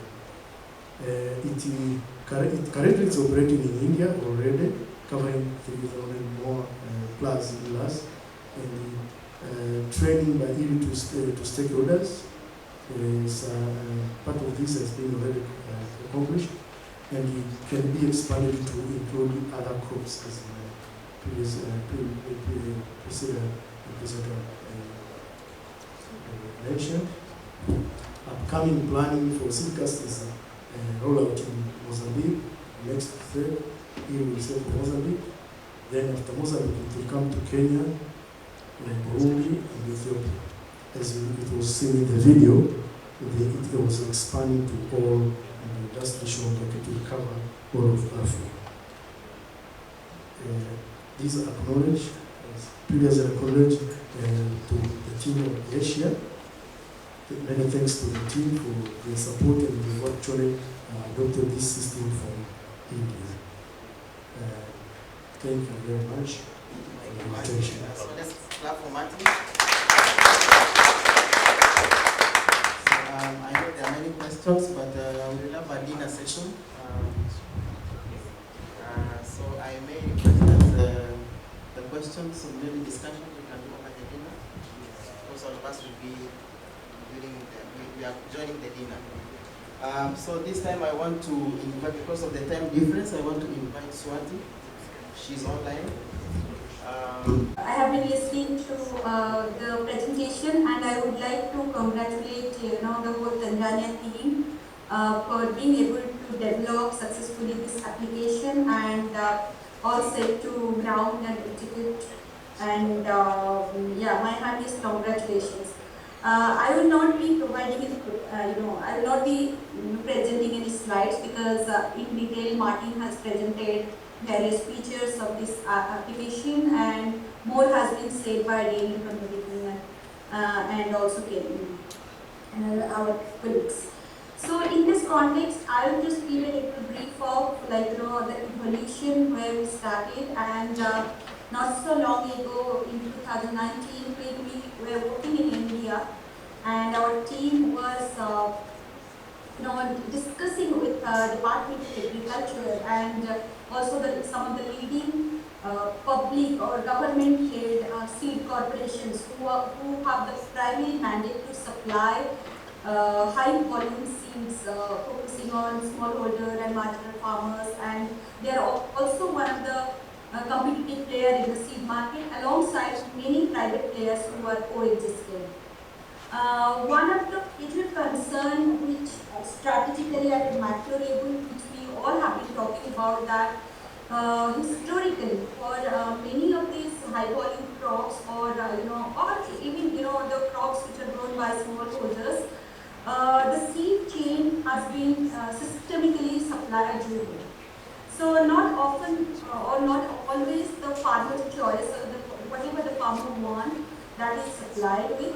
It currently is operating in India already, covering 3,000 more plus in us, and training by ERRI to stakeholders. Is, part of this has been already accomplished, and it can be expanded to include other crops as previous presenter mentioned. Upcoming planning for CICAS is rollout in Mozambique. Next third, ERRI will say for Mozambique. Then after Mozambique, it will come to Kenya, Burundi, and Ethiopia. As it was seen in the video, it was expanding to all, and that's the show that it will cover all of Africa. These are acknowledged, as previously acknowledged, to the team of Asia. Many thanks to the team for their support and they actually adopted this system from India. Thank you very much for your attention. So let's clap for Martin. I know there are many questions, but we will have a dinner session. So I may request that the questions and maybe discussion we can do over the dinner. Because all of us will be we are joining the dinner. So this time I want to invite, because of the time difference, I want to invite Swati. She's online. I have been listening to the presentation, and I would like to congratulate the whole Tanzanian team for being able to develop successfully this application and all set to ground and execute. And yeah, my heartiest congratulations. I will not be providing any, I will not be presenting any slides because in detail Martin has presented various features of this application, and more has been said by Daniel from the beginning and also Kevin and our colleagues. So in this context, I will just give a little brief of the evolution where we started, and not so long ago in 2019 when we were working in India, and our team was discussing with Department of Agriculture and also some of the leading public or government-led seed corporations who have the primary mandate to supply high volume seeds focusing on smallholder and marginal farmers, and they are also one of the competitive players in the seed market alongside many private players who are coexisting. One of the major concerns which strategically at a macro level, which we all have been talking about, that historically for many of these high volume crops or even the crops which are grown by smallholders, the seed chain has been systemically supplier driven. So not often or not always the farmer's choice or whatever the farmer wants, that is supplied with.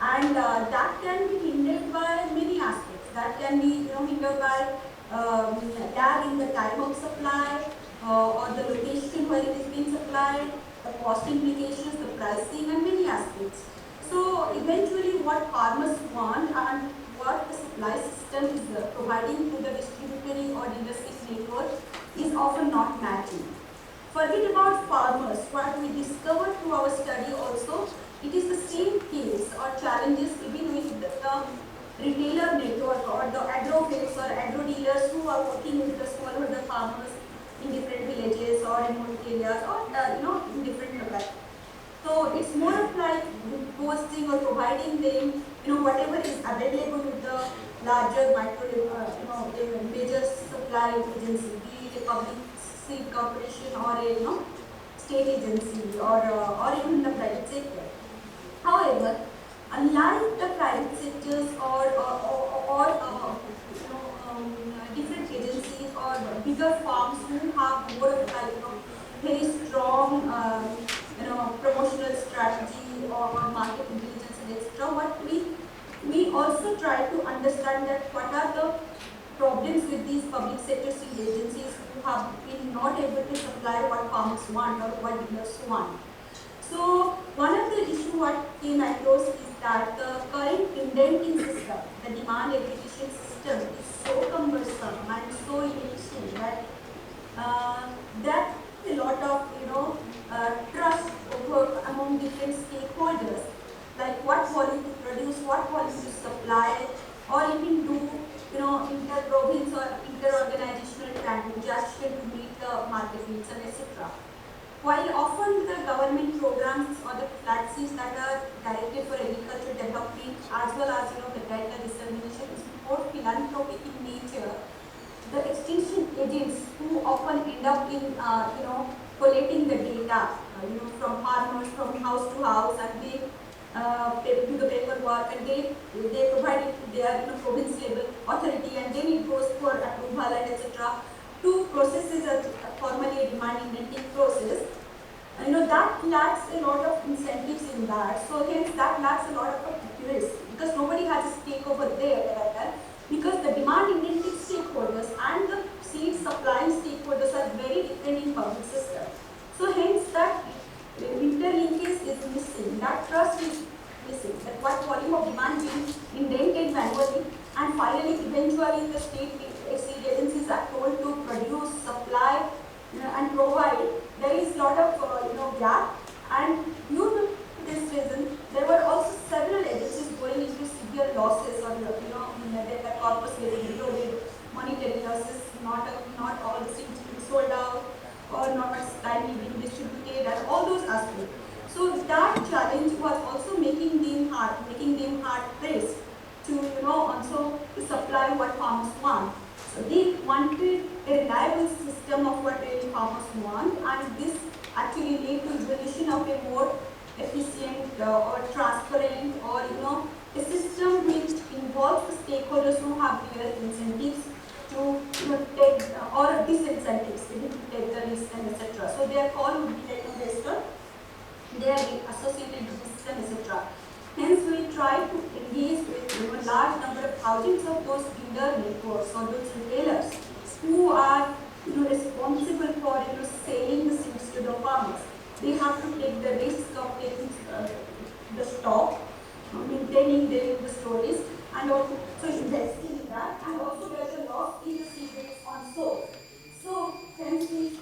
And that can be hindered by many aspects. That can be hindered by lag in the time of supply or the location where it is being supplied, the cost implications, the pricing, and many aspects. So eventually what farmers want and what the supply system is providing to the distributory or dealership network is often not matching. Forget about farmers. What we discovered through our study also, it is the same case or challenges even with the retailer network or the agro-base or agro-dealers who are working with the smallholder farmers in different villages or in remote areas or in different localities. So it's more of like posting or providing them, whatever is available with the larger micro, major supply agency, be it a public seed corporation or a state agency or even the private sector. However, unlike the private sectors or different agencies or bigger farms who have more of like very strong promotional strategy or market intelligence and etc. What we also try to understand that what are the problems with these public sector seed agencies who have been not able to supply what farmers want or what dealers want. So one of the issues what came across is that the current indenting system, the demand aggregation system, is so cumbersome and so inefficient that that a lot of trust over among different stakeholders, like what volume to produce, what volume to supply, or even do inter-province or inter-organizational transaction to meet the market needs and etc. While often the government programs or the flagships that are directed for agricultural development as well as the data dissemination is more philanthropic in nature, the extension agents who often end up in collating the data from farmers from house to house, and they do the paperwork and they provide it to their province level authority, and then it goes for approval and etc. to processes as formally a demand indenting process. That lacks a lot of incentives in that. So hence that lacks a lot of accuracy because nobody has a stake over there, because the demand indenting stakeholders and the seed supplying stakeholders are very different in public system. So hence that interlinkage is missing, that trust is missing, that what volume of demand being indented manually, and finally eventually the state seed agencies are told to produce, supply and provide. There is a lot of gap, and due to this reason there were also several agencies going into severe losses or their corpus getting eroded, monetary losses, not all the seeds being sold out or not timely being distributed and all those aspects. So that challenge was also making them hard pressed to also to supply what farmers want. So they wanted a reliable system of what really farmers want, and this actually led to evolution of a more efficient or transparent or a system which involves the stakeholders who have clear incentives to take or disincentives to take the risk and etc. So their call would be taken based on their associated risks and etc. Hence, we try to engage with large number of thousands of those dealer networks or those retailers who are responsible for selling the seeds to the farmers. They have to take the risk of taking the stock, maintaining the storage, and also investing in that. And also there's a loss in the seed rates on sold. So hence we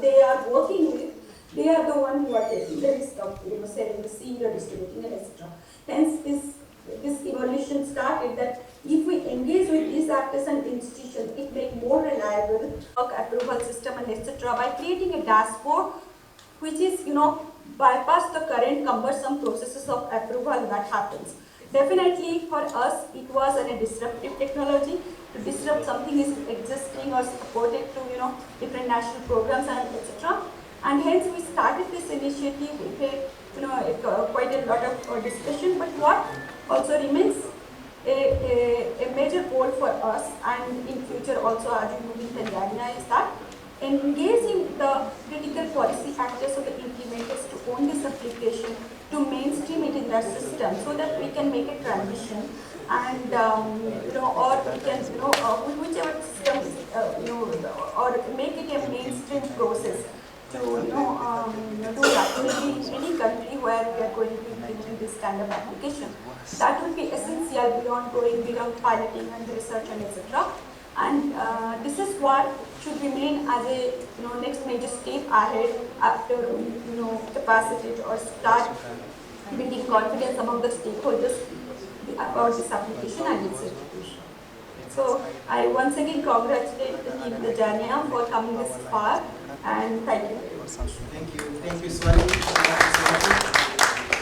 they are working with, they are the one who are taking the risk of selling the seed or distributing and etc. Hence this evolution started that if we engage with these actors and institutions, it makes more reliable approval system and etc. by creating a dashboard which is bypass the current cumbersome processes of approval that happens. Definitely for us it was a disruptive technology to disrupt something is existing or supported to different national programs and etc. And hence we started this initiative with quite a lot of discussion. But what also remains a major goal for us and in future also as we move in Tanzania is that engaging the critical policy actors or the implementers to own this application, to mainstream it in their system so that we can make a transition and or we can whichever system or make it a mainstream process to do rapidly in any country where we are going to be bringing this kind of application. That would be essential beyond going beyond piloting and research and etc. And this is what should remain as a next major step ahead after capacity or start building confidence among the stakeholders about this application and its execution. So I once again congratulate the team Tanzania for coming this far, and thank you very much. Thank you, Swati.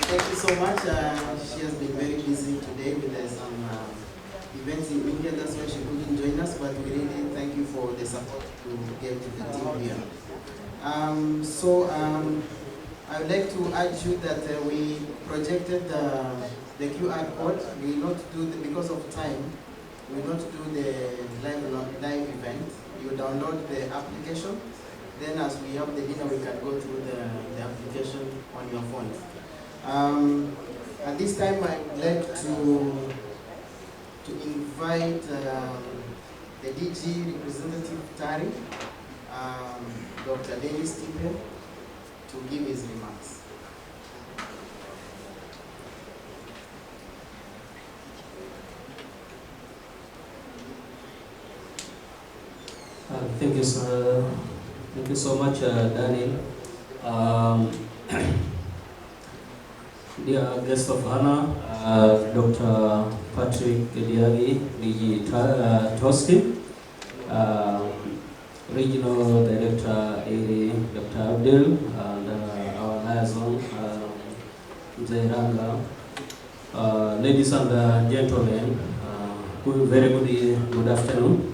Thank you so much. She has been very busy today with some events in India, that's why she couldn't join us, but we really thank you for the support to get to the team here. I would like to urge you that we projected the QR code. We will not do because of time. We will not do the live event. You download the application. Then as we have the dinner, we can go through the application on your phone. At this time, I would like to invite the DG representative Tari, Dr. Dennis Tipe, to give his remarks. Thank you, sir. Thank you so much, Daniel. Dear guest of honor, Dr. Patrick Diagi, DG Toskin, Regional Director ARRI, Dr. Abdul, and our liaison, Zairanga. Ladies and gentlemen, very good afternoon.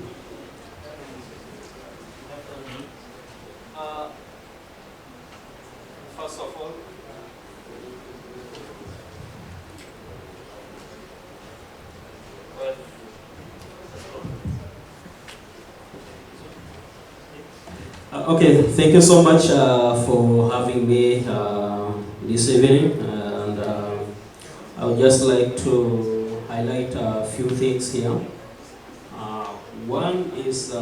First of all, okay, thank you so much for having me this evening, and I would just like to highlight a few things here. One is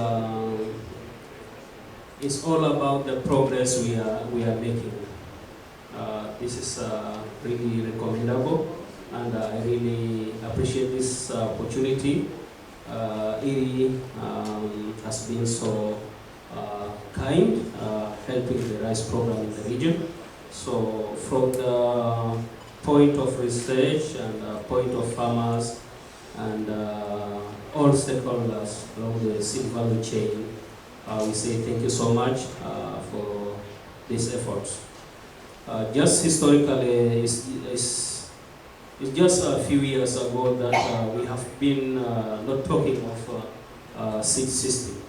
it's all about the progress we are making. This is really recommendable, and I really appreciate this opportunity. IRRI has been so kind, helping the rice program in the region. So from the point of research and point of farmers and all stakeholders along the seed value chain, we say thank you so much for these efforts. Just historically, it's just a few years ago that we have been not talking of seed system,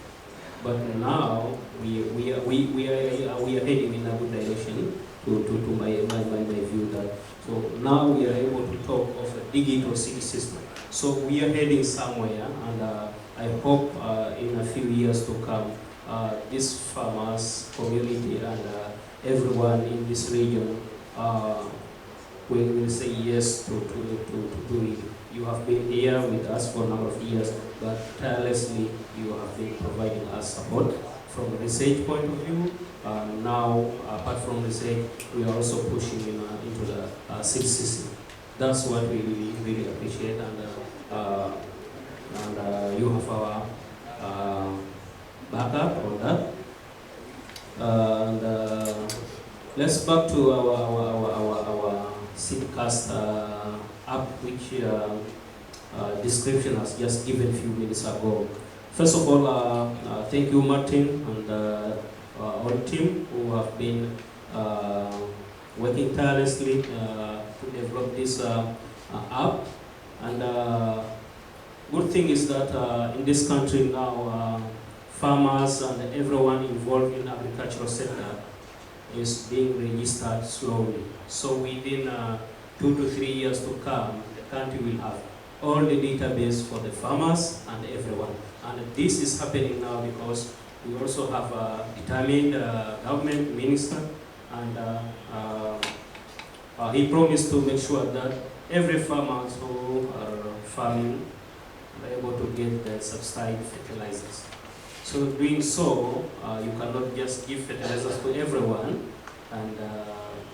but now we are heading in a good direction. To my view, that so now we are able to talk of a digital seed system. So we are heading somewhere, and I hope in a few years to come, this farmers community and everyone in this region will say yes to do it. You have been here with us for a number of years, but tirelessly you have been providing us support from a research point of view. Now, apart from research, we are also pushing into the seed system. That's what we really appreciate, and you have our backup on that. And let's back to our seedcast app, which description has just given a few minutes ago. First of all, thank you, Martin, and our team who have been working tirelessly to develop this app. And good thing is that in this country now, farmers and everyone involved in agricultural sector is being registered slowly. So within 2 to 3 years to come, the country will have all the database for the farmers and everyone. And this is happening now because we also have a determined government minister, and he promised to make sure that every farmers who are farming are able to get the subsidized fertilizers. So doing so, you cannot just give fertilizers to everyone and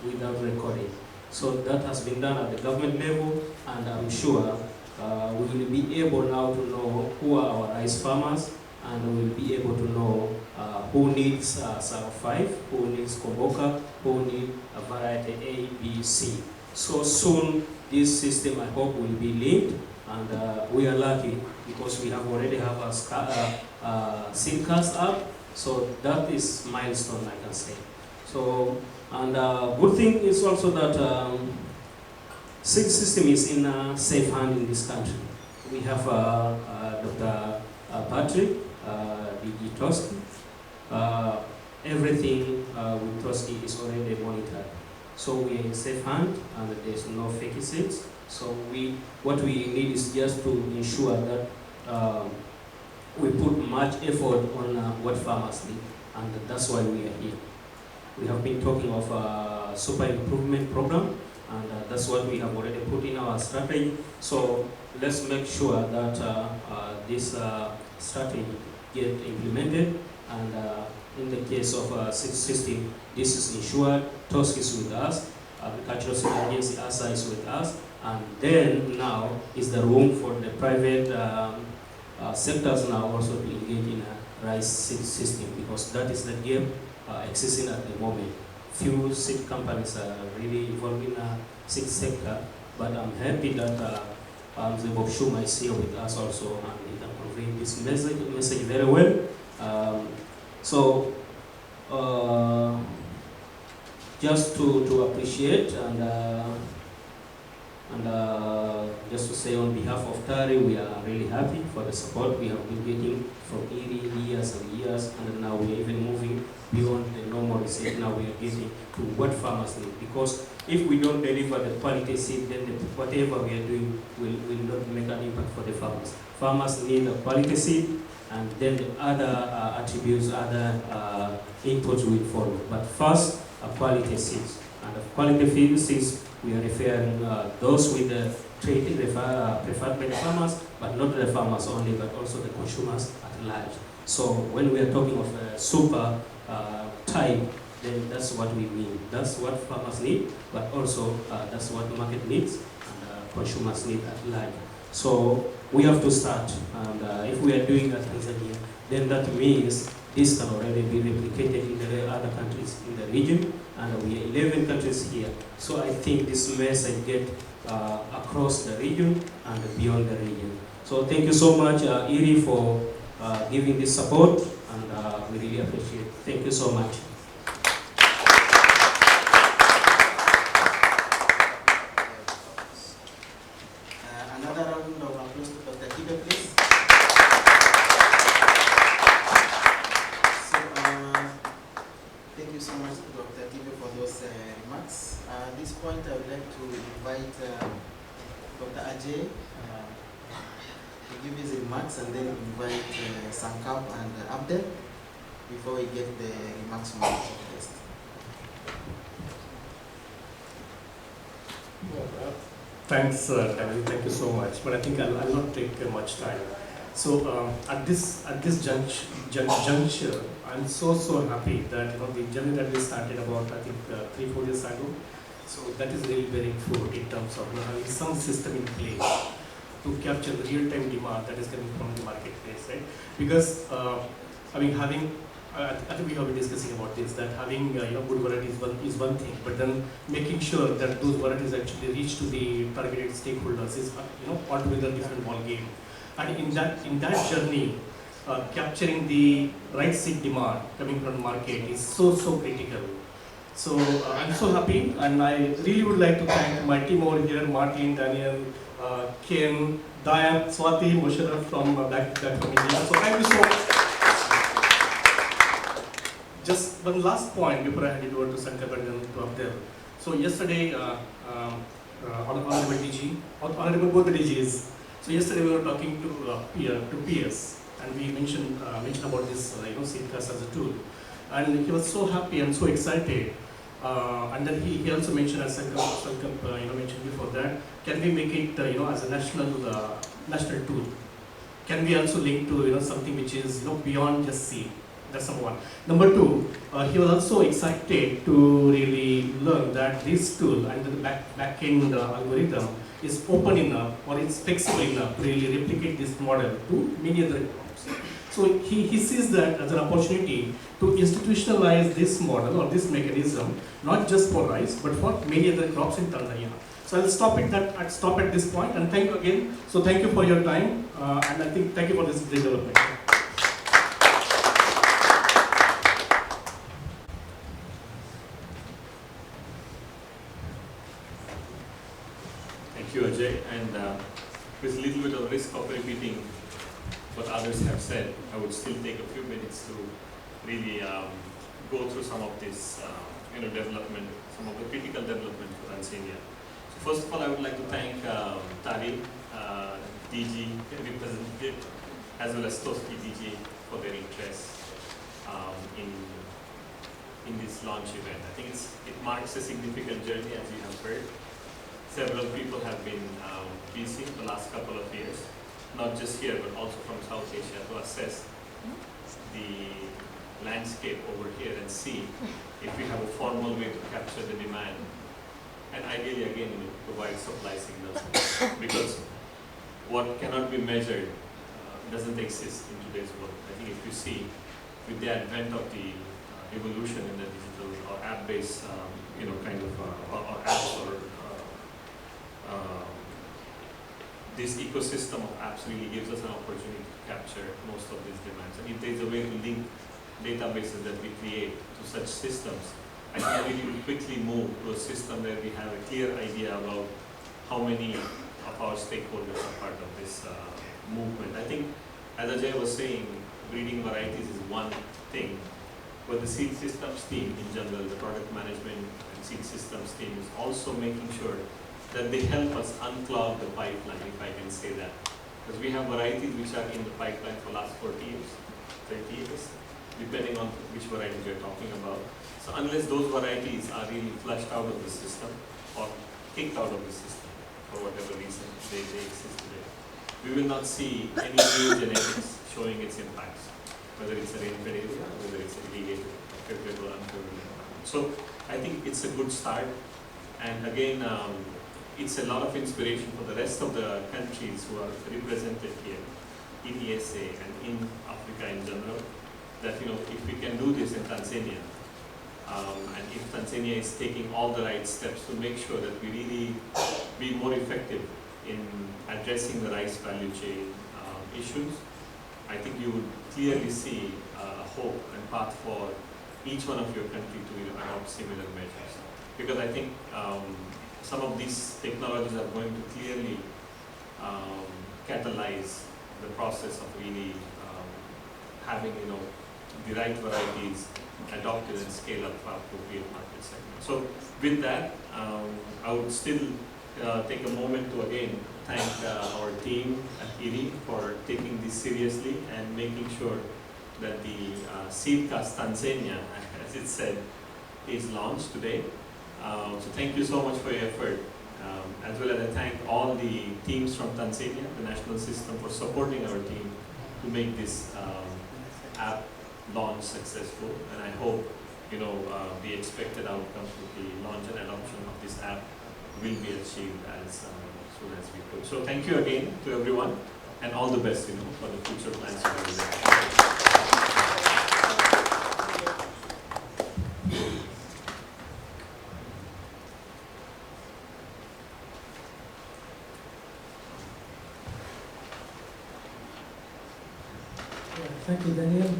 without recording. So that has been done at the government level, and I'm sure we will be able now to know who are our rice farmers, and we will be able to know who needs Saro 5, who needs Koboka, who needs a variety A, B, C. So soon this system, I hope, will be linked, and we are lucky because we have already have a SIMCAST app, so that is milestone, I can say. So, and good thing is also that seed system is in a safe hand in this country. We have Dr. Patrick, DG Toski. Everything with Toski is already monitored. So we are in safe hand and there's no fake seeds. So what we need is just to ensure that we put much effort on what farmers need, and that's why we are here. We have been talking of a super improvement program, and that's what we have already put in our strategy. So let's make sure that this strategy get implemented, and in the case of system, this is ensured. TOSC is with us, Agricultural Security Agency ASA is with us, and then now is the room for the private sectors now also to engage in a rice seed system, because that is the gap existing at the moment. Few seed companies are really involved in a seed sector, but I'm happy that the Bob Shuma is here with us also, and he can convey this message very well. Just to appreciate and just to say on behalf of TARI, we are really happy for the support we have been getting from IRRI years and years, and now we are even moving beyond the normal research. Now we are getting to what farmers need, because if we don't deliver the quality seed, then whatever we are doing will not make an impact for the farmers. Farmers need a quality seed, and then the other attributes, other inputs will follow. But first, a quality seeds. And of quality seeds, we are referring those with the trade preferred by the farmers, but not the farmers only, but also the consumers at large. So when we are talking of a super type, then that's what we mean. That's what farmers need, but also that's what the market needs and consumers need at large. So we have to start, and if we are doing that in Tanzania, then that means this can already be replicated in the other countries in the region, and we are 11 countries here. So I think this message get across the region and beyond the region. So thank you so much, IRRI, for giving this support, and we really appreciate it. Thank you so much. Another round of applause to Dr. Kibe, please. So, thank you so much, Dr. Kibe, for those remarks. At this point, I would like to invite Dr. Ajay to give his remarks, and then invite Sankap and Abdel before we get the remarks from the guest. Thanks, Tamil. Thank you so much. But I think I'll not take much time. So at this juncture, I'm so happy that the journey that we started about, I think 3-4 years ago. So that is really bearing fruit in terms of having some system in place to capture the real-time demand that is coming from the marketplace, right? Because I think we have been discussing about this, that having good varieties is one thing, but then making sure that those varieties actually reach to the targeted stakeholders is altogether different ball game. And in that journey, capturing the right seed demand coming from the market is so critical. So I'm so happy, and I really would like to thank my team over here, Martin, Daniel, Ken, Diane, Swati, Musharraf from back from India. So thank you so much. Just one last point before I hand it over to Sankar and then to Abdel. So yesterday, Honorable DG, Honorable both the DGs. So yesterday we were talking to peers, and we mentioned about this CIAT as a tool, and he was so happy and so excited. And then he also mentioned, as Sankar mentioned before that, can we make it as a national tool? can be also linked to something which is beyond just seed. That's number one. Number two, he was also excited to really learn that this tool and the back-end algorithm is open enough or it's flexible enough to really replicate this model to many other crops. So he sees that as an opportunity to institutionalize this model or this mechanism, not just for rice, but for many other crops in Tanzania. So I'll stop at this point, and thank you again. So thank you for your time, and I think thank you for this development. Thank you, Ajay. And with a little bit of risk of repeating what others have said, I would still take a few minutes to really go through some of this, development, some of the critical development for Tanzania. So first of all, I would like to thank Tari, DG representative, as well as Toski DG for their interest in this launch event. I think it marks a significant journey, as you have heard. Several people have been busy the last couple of years, not just here, but also from South Asia, to assess the landscape over here and see if we have a formal way to capture the demand, and ideally again provide supply signals, because what cannot be measured doesn't exist in today's world. I think if you see, with the advent of the evolution in the digital or app-based kind of or apps or this ecosystem of apps really gives us an opportunity to capture most of these demands. And if there is a way to link databases that we create to such systems, I think we will quickly move to a system where we have a clear idea about how many of our stakeholders are part of this movement. I think, as Ajay was saying, breeding varieties is one thing, but the seed systems team in general, the product management and seed systems team, is also making sure that they help us unclog the pipeline, if I can say that. Because we have varieties which are in the pipeline for last 40 years, 30 years, depending on which variety we are talking about. So unless those varieties are really flushed out of the system or kicked out of the system for whatever reason they exist today, we will not see any new genetics showing its impacts, whether it's a rain-fed area, whether it's irrigated, favorable or unfavorable. So I think it's a good start, and again, it's a lot of inspiration for the rest of the countries who are represented here in ESA and in Africa in general, that if we can do this in Tanzania, and if Tanzania is taking all the right steps to make sure that we really be more effective in addressing the rice value chain issues, I think you would clearly see a hope and path for each one of your country to adopt similar measures. Because I think some of these technologies are going to clearly catalyze the process of really having the right varieties adopted and scale up for appropriate market segments. So with that, I would still take a moment to again thank our team at IRRI for taking this seriously and making sure that the Seedcast Tanzania, as it said, is launched today. So thank you so much for your effort, as well as I thank all the teams from Tanzania, the national system, for supporting our team to make this app launch successful. And I hope the expected outcomes with the launch and adoption of this app will be achieved as soon as we could. So thank you again to everyone, and all the best for the future plans for everyone. Thank you, Daniel.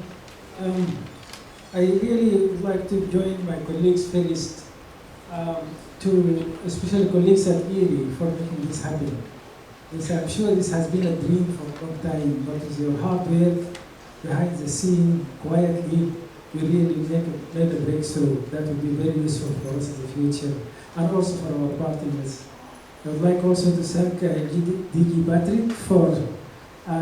I really would like to join my colleagues first, especially colleagues at IRRI, for making this happen. Yes, I'm sure this has been a dream for a long time, but with your hard work behind the scene, quietly, we really made a breakthrough that will be very useful for us in the future, and also for our partners. I would like also to thank DG Patrick for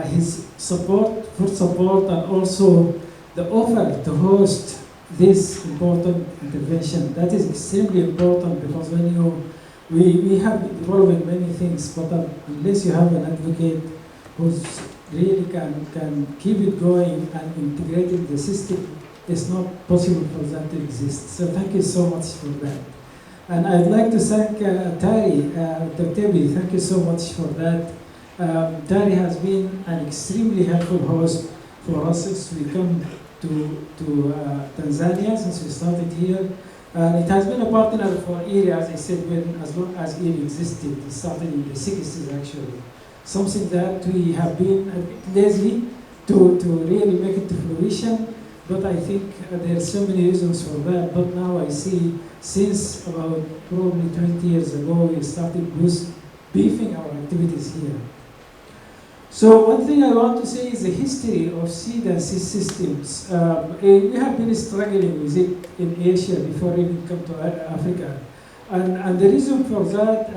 his support, and also the offer to host this important intervention. That is extremely important, because when we have been developing many things, but unless you have an advocate who's really can keep it going and integrating the system, it's not possible for that to exist. So thank you so much for that. And I'd like to thank Tari, Dr. Tebi, thank you so much for that. Tari has been an extremely helpful host for us since we come to Tanzania, since we started here. And it has been a partner for IRRI, as I said, as long as IRRI existed. It started in the 60s actually. Something that we have been a bit lazy to really make it to fruition, but I think there are so many reasons for that. But now I see, since about probably 20 years ago, we started beefing our activities here. So one thing I want to say is the history of seed and seed systems. We have been struggling with it in Asia before we even come to Africa. And the reason for that,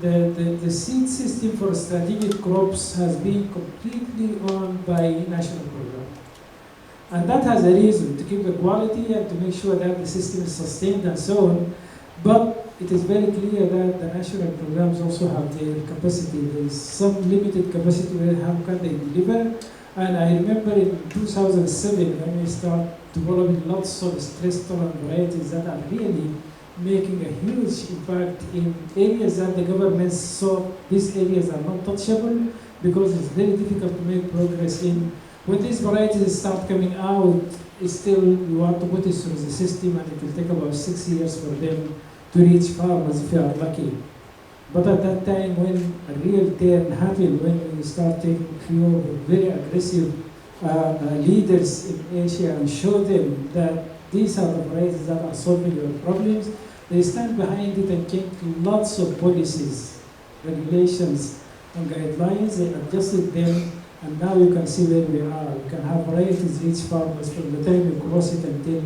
the seed system for strategic crops has been completely owned by national program. And that has a reason, to keep the quality and to make sure that the system is sustained and so on. But it is very clear that the national programs also have their capacity. There is some limited capacity where how can they deliver. And I remember in 2007 when we started developing lots of stress-tolerant varieties that are really making a huge impact in areas that the government saw these areas are not touchable because it's very difficult to make progress in. When these varieties start coming out, it's still we want to put it through the system, and it will take about 6 years for them to reach farmers if you are lucky. But at that time, when a real turn happened, when we start taking few very aggressive leaders in Asia and show them that these are the varieties that are solving your problems, they stand behind it and came to lots of policies, regulations, and guidelines. They adjusted them, and now you can see where we are. You can have varieties reach farmers from the time you cross it until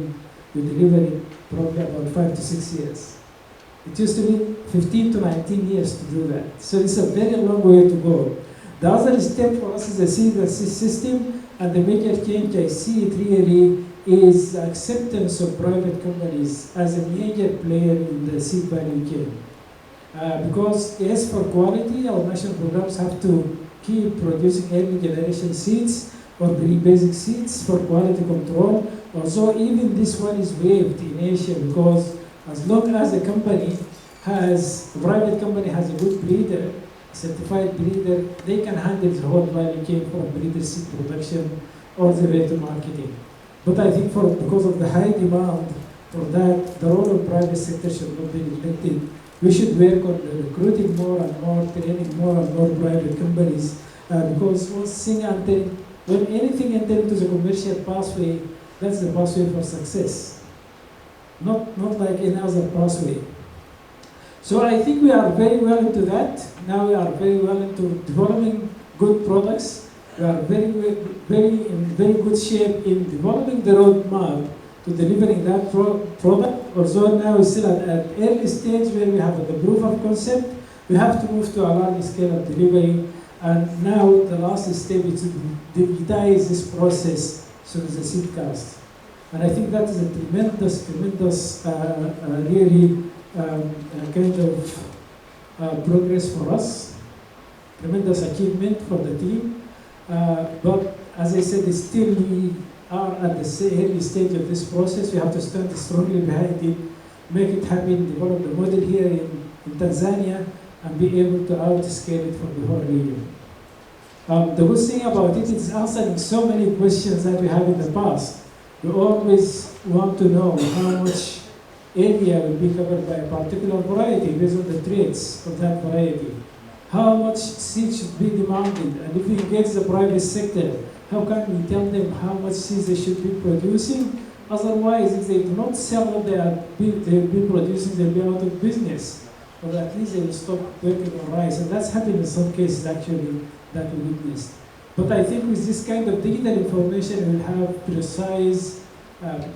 you deliver it, probably about 5 to 6 years. It used to be 15 to 19 years to do that. So it's a very long way to go. The other step for us is the seed system, and the major change I see it really is the acceptance of private companies as a major player in the seed value chain. Because yes, for quality, our national programs have to keep producing early generation seeds or very basic seeds for quality control. Also, even this one is waived in Asia because as long as a company has, a private company has a good breeder, certified breeder, they can handle the whole value chain from breeder seed production all the way to marketing. But I think because of the high demand for that, the role of private sector should not be neglected. We should work on recruiting more and more, training more and more private companies, because when anything enters into the commercial pathway, that's the pathway for success. Not like any other pathway. So I think we are very well into that. Now we are very well into developing good products. We are in very good shape in developing the roadmap to delivering that product. Although now we're still at an early stage where we have the proof of concept, we have to move to a large scale of delivery. And now the last step is to digitize this process through the seedcast. And I think that is a tremendous, really kind of progress for us, tremendous achievement for the team. But as I said, still we are at the early stage of this process. We have to stand strongly behind it, make it happen, develop the model here in Tanzania, and be able to outscale it for the whole region. The good thing about it is answering so many questions that we have in the past. We always want to know how much area will be covered by a particular variety based on the traits of that variety. How much seed should be demanded, and if we engage the private sector, how can we tell them how much seeds they should be producing? Otherwise, if they do not sell what they will be producing, they'll be out of business. Or at least they will stop working on rice. And that's happened in some cases actually that we witnessed. But I think with this kind of digital information, we'll have precise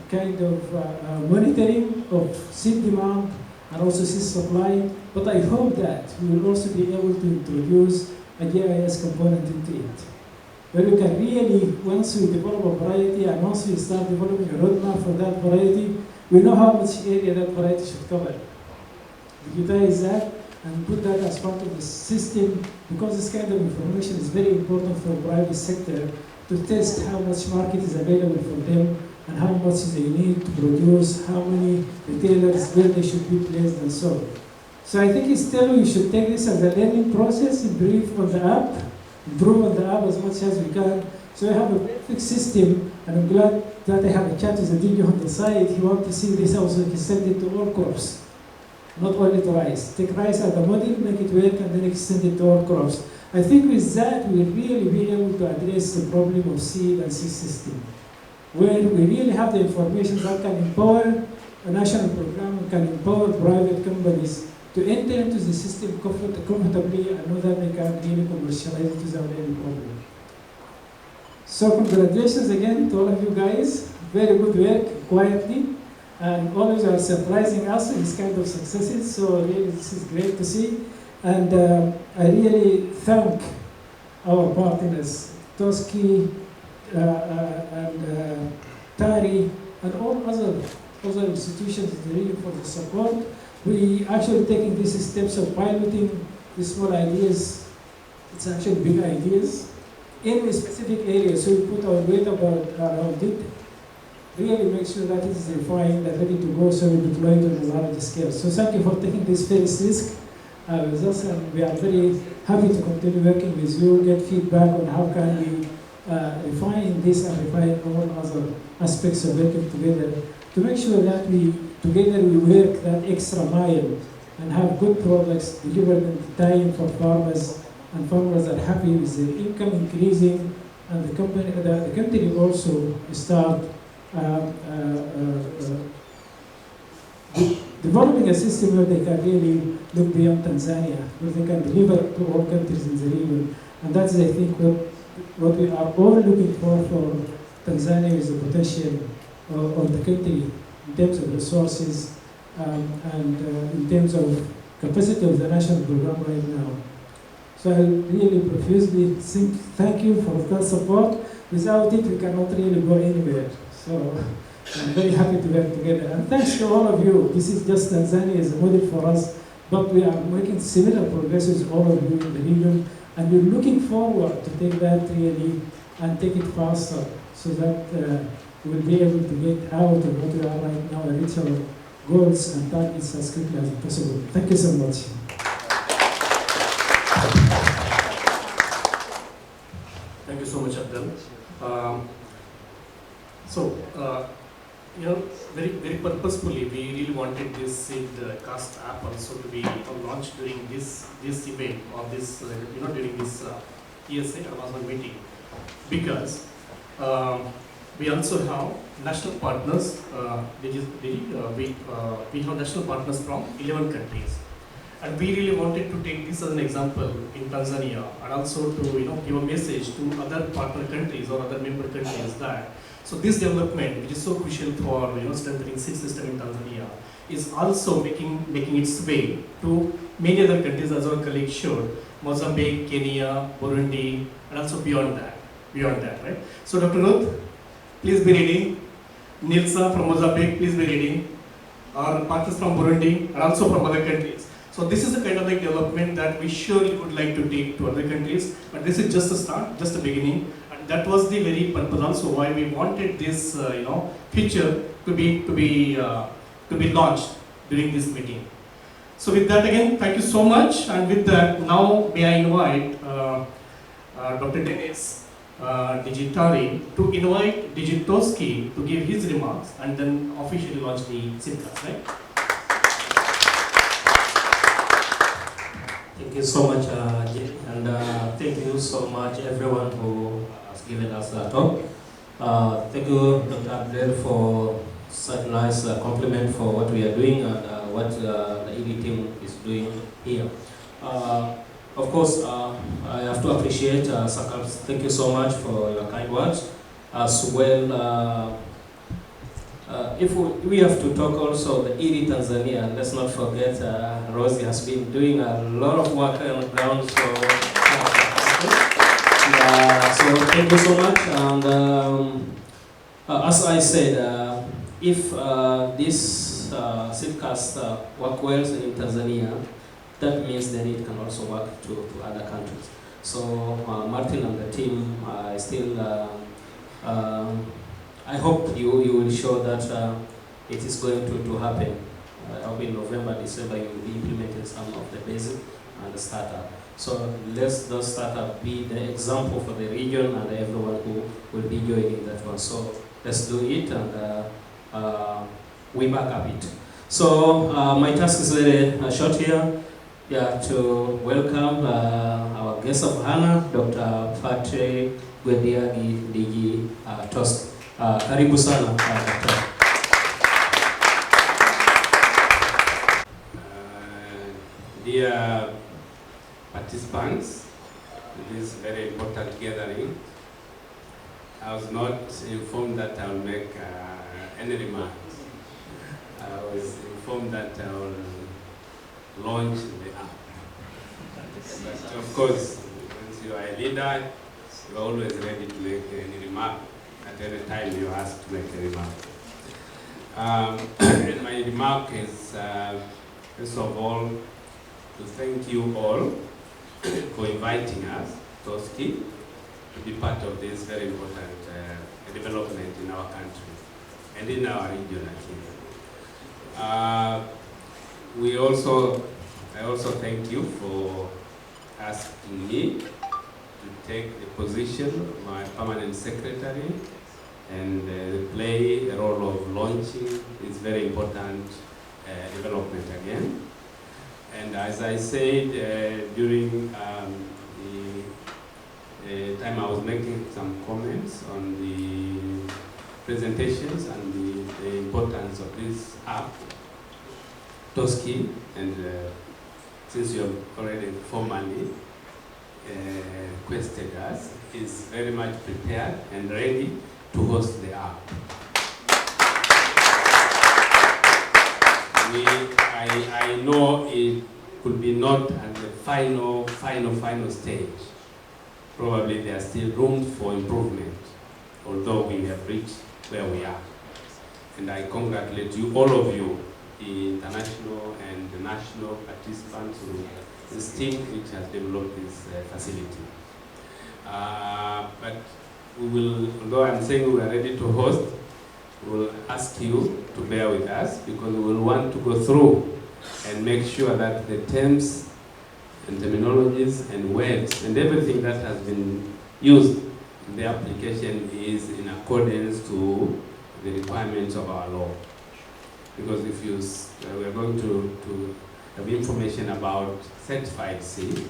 kind of monitoring of seed demand and also seed supply. But I hope that we will also be able to introduce a GIS component into it, where we can really, once we develop a variety and once we start developing a roadmap for that variety, we know how much area that variety should cover. Digitize that, and put that as part of the system, because this kind of information is very important for the private sector to test how much market is available for them and how much they need to produce, how many retailers, where they should be placed, and so on. So I think still we should take this as a learning process, improve on the app as much as we can. So I have a perfect system, and I'm glad that I have a chat with the DG on the side. He wants to see this also extend it to all crops, not only to rice. Take rice as a model, make it work, and then extend it to all crops. I think with that, we'll really be able to address the problem of seed and seed system, where we really have the information that can empower a national program, can empower private companies to enter into the system comfortably and know that they can really commercialize it without any problem. So congratulations again to all of you guys. Very good work, quietly. And always are surprising us with this kind of successes. So really this is great to see. And I really thank our partners, Toski and TARI and all other institutions really for the support. We actually taking these steps of piloting these small ideas. It's actually big ideas in a specific area. So we put our weight around it. Really make sure that it is refined and ready to go, so we deploy it on a large scale. So thank you for taking this first risk with us, and we are very happy to continue working with you, get feedback on how can we refine this and refine all other aspects of working together to make sure that together we work that extra mile and have good products delivered in time for farmers, and farmers are happy with their income increasing, and the country also start developing a system where they can really look beyond Tanzania, where they can deliver to all countries in the region. And that's, I think, what we are all looking for Tanzania is the potential of the country in terms of resources and in terms of capacity of the national program right now. So I really profusely thank you for that support. Without it, we cannot really go anywhere. So I'm very happy to work together. And thanks to all of you. This is just Tanzania as a model for us, but we are making similar progress with all of you in the region, and we're looking forward to take that really and take it faster so that we'll be able to get out of what we are right now and reach our goals and targets as quickly as possible. Thank you so much. Thank you so much, Abdul. Very purposefully, we really wanted this seed cast app also to be launched during this event or this, during this ESA advancement meeting, because we also have national partners. We have national partners from 11 countries. And we really wanted to take this as an example in Tanzania, and also to give a message to other partner countries or other member countries that so this development, which is so crucial for strengthening seed system in Tanzania, is also making its way to many other countries, as our colleague showed, Mozambique, Kenya, Burundi, and also beyond that, right? So Dr. Ruth, please be ready. Nilsa from Mozambique, please be ready. Our partners from Burundi and also from other countries. So this is the kind of development that we surely would like to take to other countries, but this is just a start, just a beginning, and that was the very purpose also why we wanted this feature to be launched during this meeting. So with that again, thank you so much, and with that now may I invite Dr. Dennis Digitari to invite Digitoski to give his remarks and then officially launch the simcast, right? Thank you so much, Jay, and thank you so much everyone who has given us a talk. Thank you, Dr. Abdel, for such nice compliment for what we are doing and what the ED team is doing here. Of course, I have to appreciate Sakal. Thank you so much for your kind words. As well, if we have to talk also the ED Tanzania, let's not forget Rosie has been doing a lot of work on the ground. So, so thank you so much. And as I said, if this simcast work well in Tanzania, that means then it can also work to other countries. So Martin and the team I hope you will show that it is going to happen. I hope in November, December you will be implementing some of the basic and the startup. So let's those startup be the example for the region and everyone who will be joining that one. So let's do it and we back up it. So my task is very short here. Yeah, to welcome our guest of honor, Dr. Patrick Gwediagi Digi Tosk. Karibu sana, Dr. Dear participants in this very important gathering, I was not informed that I will make any remarks. I was informed that I will launch the app. But of course, once you are a leader, you are always ready to make any remark. At any time you are asked to make a remark. And my remark is, first of all, to thank you all for inviting us, Toski, to be part of this very important development in our country and in our region, I think. I also thank you for asking me to take the position of my permanent secretary and play a role of launching this very important development again. And as I said during the time I was making some comments on the presentations and the importance of this app, Toski, and since you have already formally requested us, is very much prepared and ready to host the app. I know it could be not at the final stage. Probably there are still room for improvement, although we have reached where we are. And I congratulate you, all of you, the international and the national participants who this team which has developed this facility. But we will, although I'm saying we are ready to host, we will ask you to bear with us because we will want to go through and make sure that the terms and terminologies and words and everything that has been used in the application is in accordance to the requirements of our law. Because if you, we are going to have information about certified seed,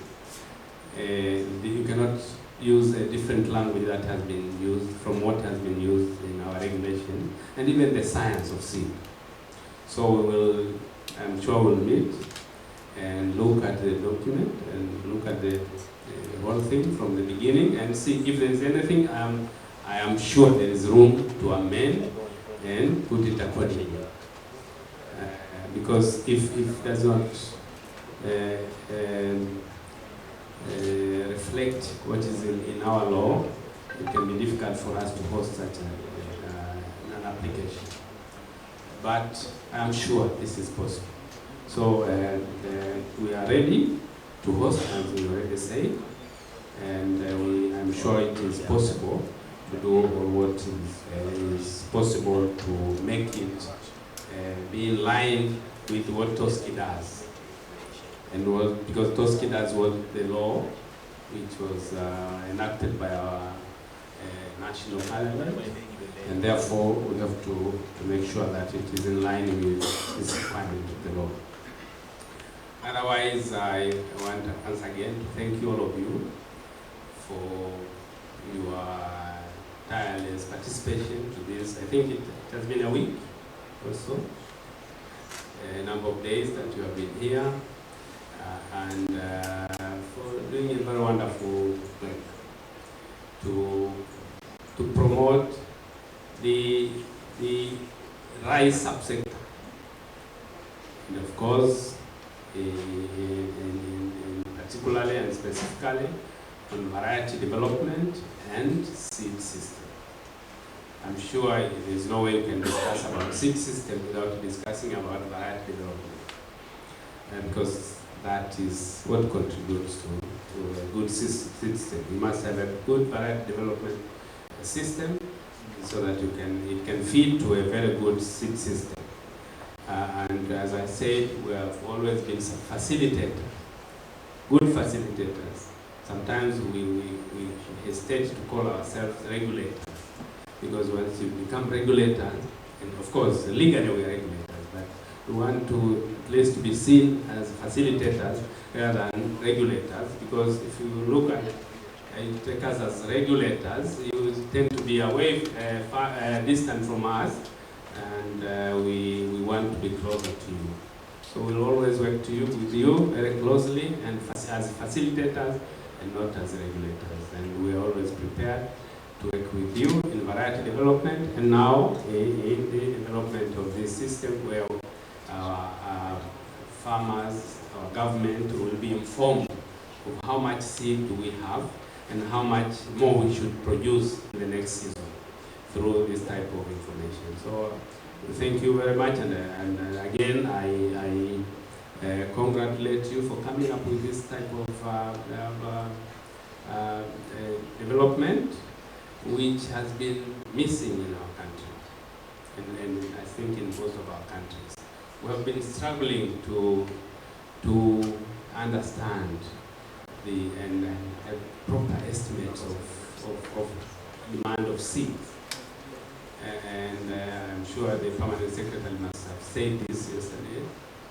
you cannot use a different language that has been used from what has been used in our regulation, and even the science of seed. So we will, I'm sure we'll meet and look at the document and look at the whole thing from the beginning and see if there is anything. I am sure there is room to amend and put it accordingly. Because if it does not reflect what is in our law, it can be difficult for us to host such an application. But I'm sure this is possible. So we are ready to host, as we already said, and I'm sure it is possible to do what is possible to make it be in line with what Toski does. And because Toski does what the law, which was enacted by our national parliament, and therefore we have to make sure that it is in line with this requirement of the law. Otherwise, I want once again to thank you, all of you, for your tireless participation to this. I think it has been a week or so, a number of days that you have been here, and for doing a very wonderful work to promote the rice subsector, and of course, in particularly and specifically on variety development and seed system. I'm sure there is no way you can discuss about seed system without discussing about variety development. Because that is what contributes to a good system. You must have a good variety development system so that it can feed to a very good seed system. And as I said, we have always been facilitators, good facilitators. Sometimes we hesitate to call ourselves regulators, because once you become regulators, and of course legally we are regulators, but we want to at least be seen as facilitators rather than regulators, because if you look at it, take us as regulators, you tend to be away, distant from us, and we want to be closer to you. So we'll always work with you very closely, and as facilitators and not as regulators. And we are always prepared to work with you in variety development, and now in the development of this system where our farmers, our government will be informed of how much seed do we have and how much more we should produce in the next season through this type of information. So thank you very much, and again I congratulate you for coming up with this type of development, which has been missing in our country, and I think in most of our countries. We have been struggling to understand and have proper estimates of demand of seeds. And I'm sure the permanent secretary must have said this yesterday,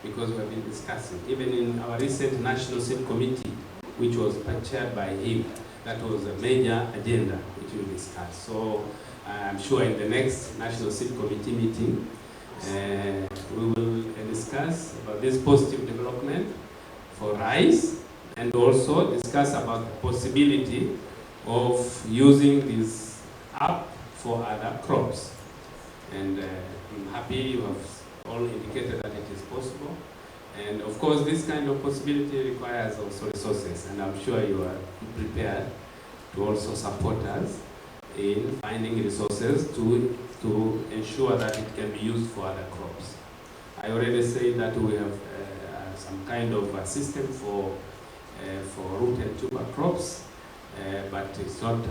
because we have been discussing, even in our recent National Seed Committee, which was chaired by him, that was a major agenda which we discussed. So I'm sure in the next National Seed Committee meeting, we will discuss about this positive development for rice, and also discuss about the possibility of using this app for other crops. And I'm happy you have all indicated that it is possible. And of course, this kind of possibility requires also resources, and I'm sure you are prepared to also support us in finding resources to ensure that it can be used for other crops. I already said that we have some kind of a system for root and tuber crops, but it's not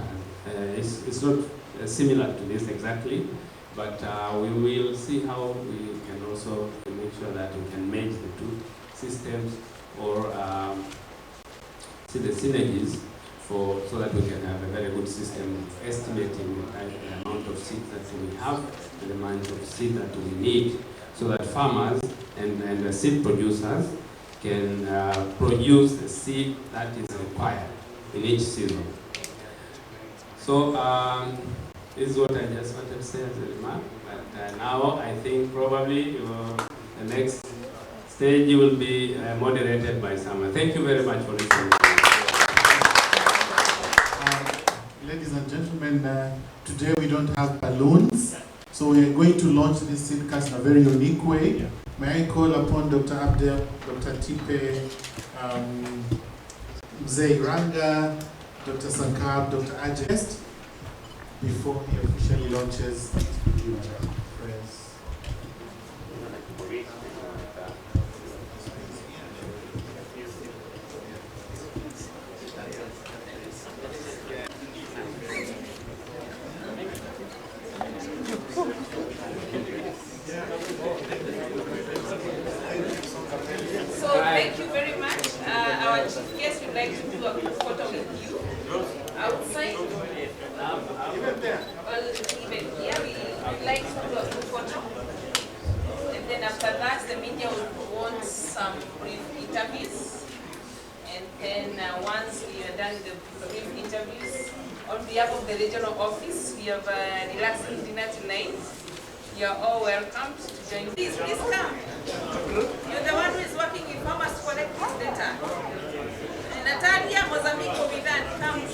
similar to this exactly. But we will see how we can also make sure that we can merge the two systems, or see the synergies so that we can have a very good system of estimating the amount of seed that we have and the amount of seed that we need, so that farmers and the seed producers can produce the seed that is required in each season. So this is what I just wanted to say as a remark. But now I think probably the next stage will be moderated by someone. Thank you very much for listening. Ladies and gentlemen, today we don't have balloons, so we are going to launch this seedcast in a very unique way. May I call upon Dr. Abdel, Dr. Tipe, Mzee Ranga, Dr. Sankab, Dr. Ajest, before he officially launches press. So thank you very much. Our chief guest would like to do a group photo with you outside. Even there. Well, even here we would like to do a group photo. And then after that, the media will want some brief interviews. And then once we are done with the brief interviews, on behalf of the regional office, we have a relaxing dinner tonight. You are all welcome to join. Please come. You're the one who is working with farmers to collect this data. And Natalia Mozambique Vidani comes.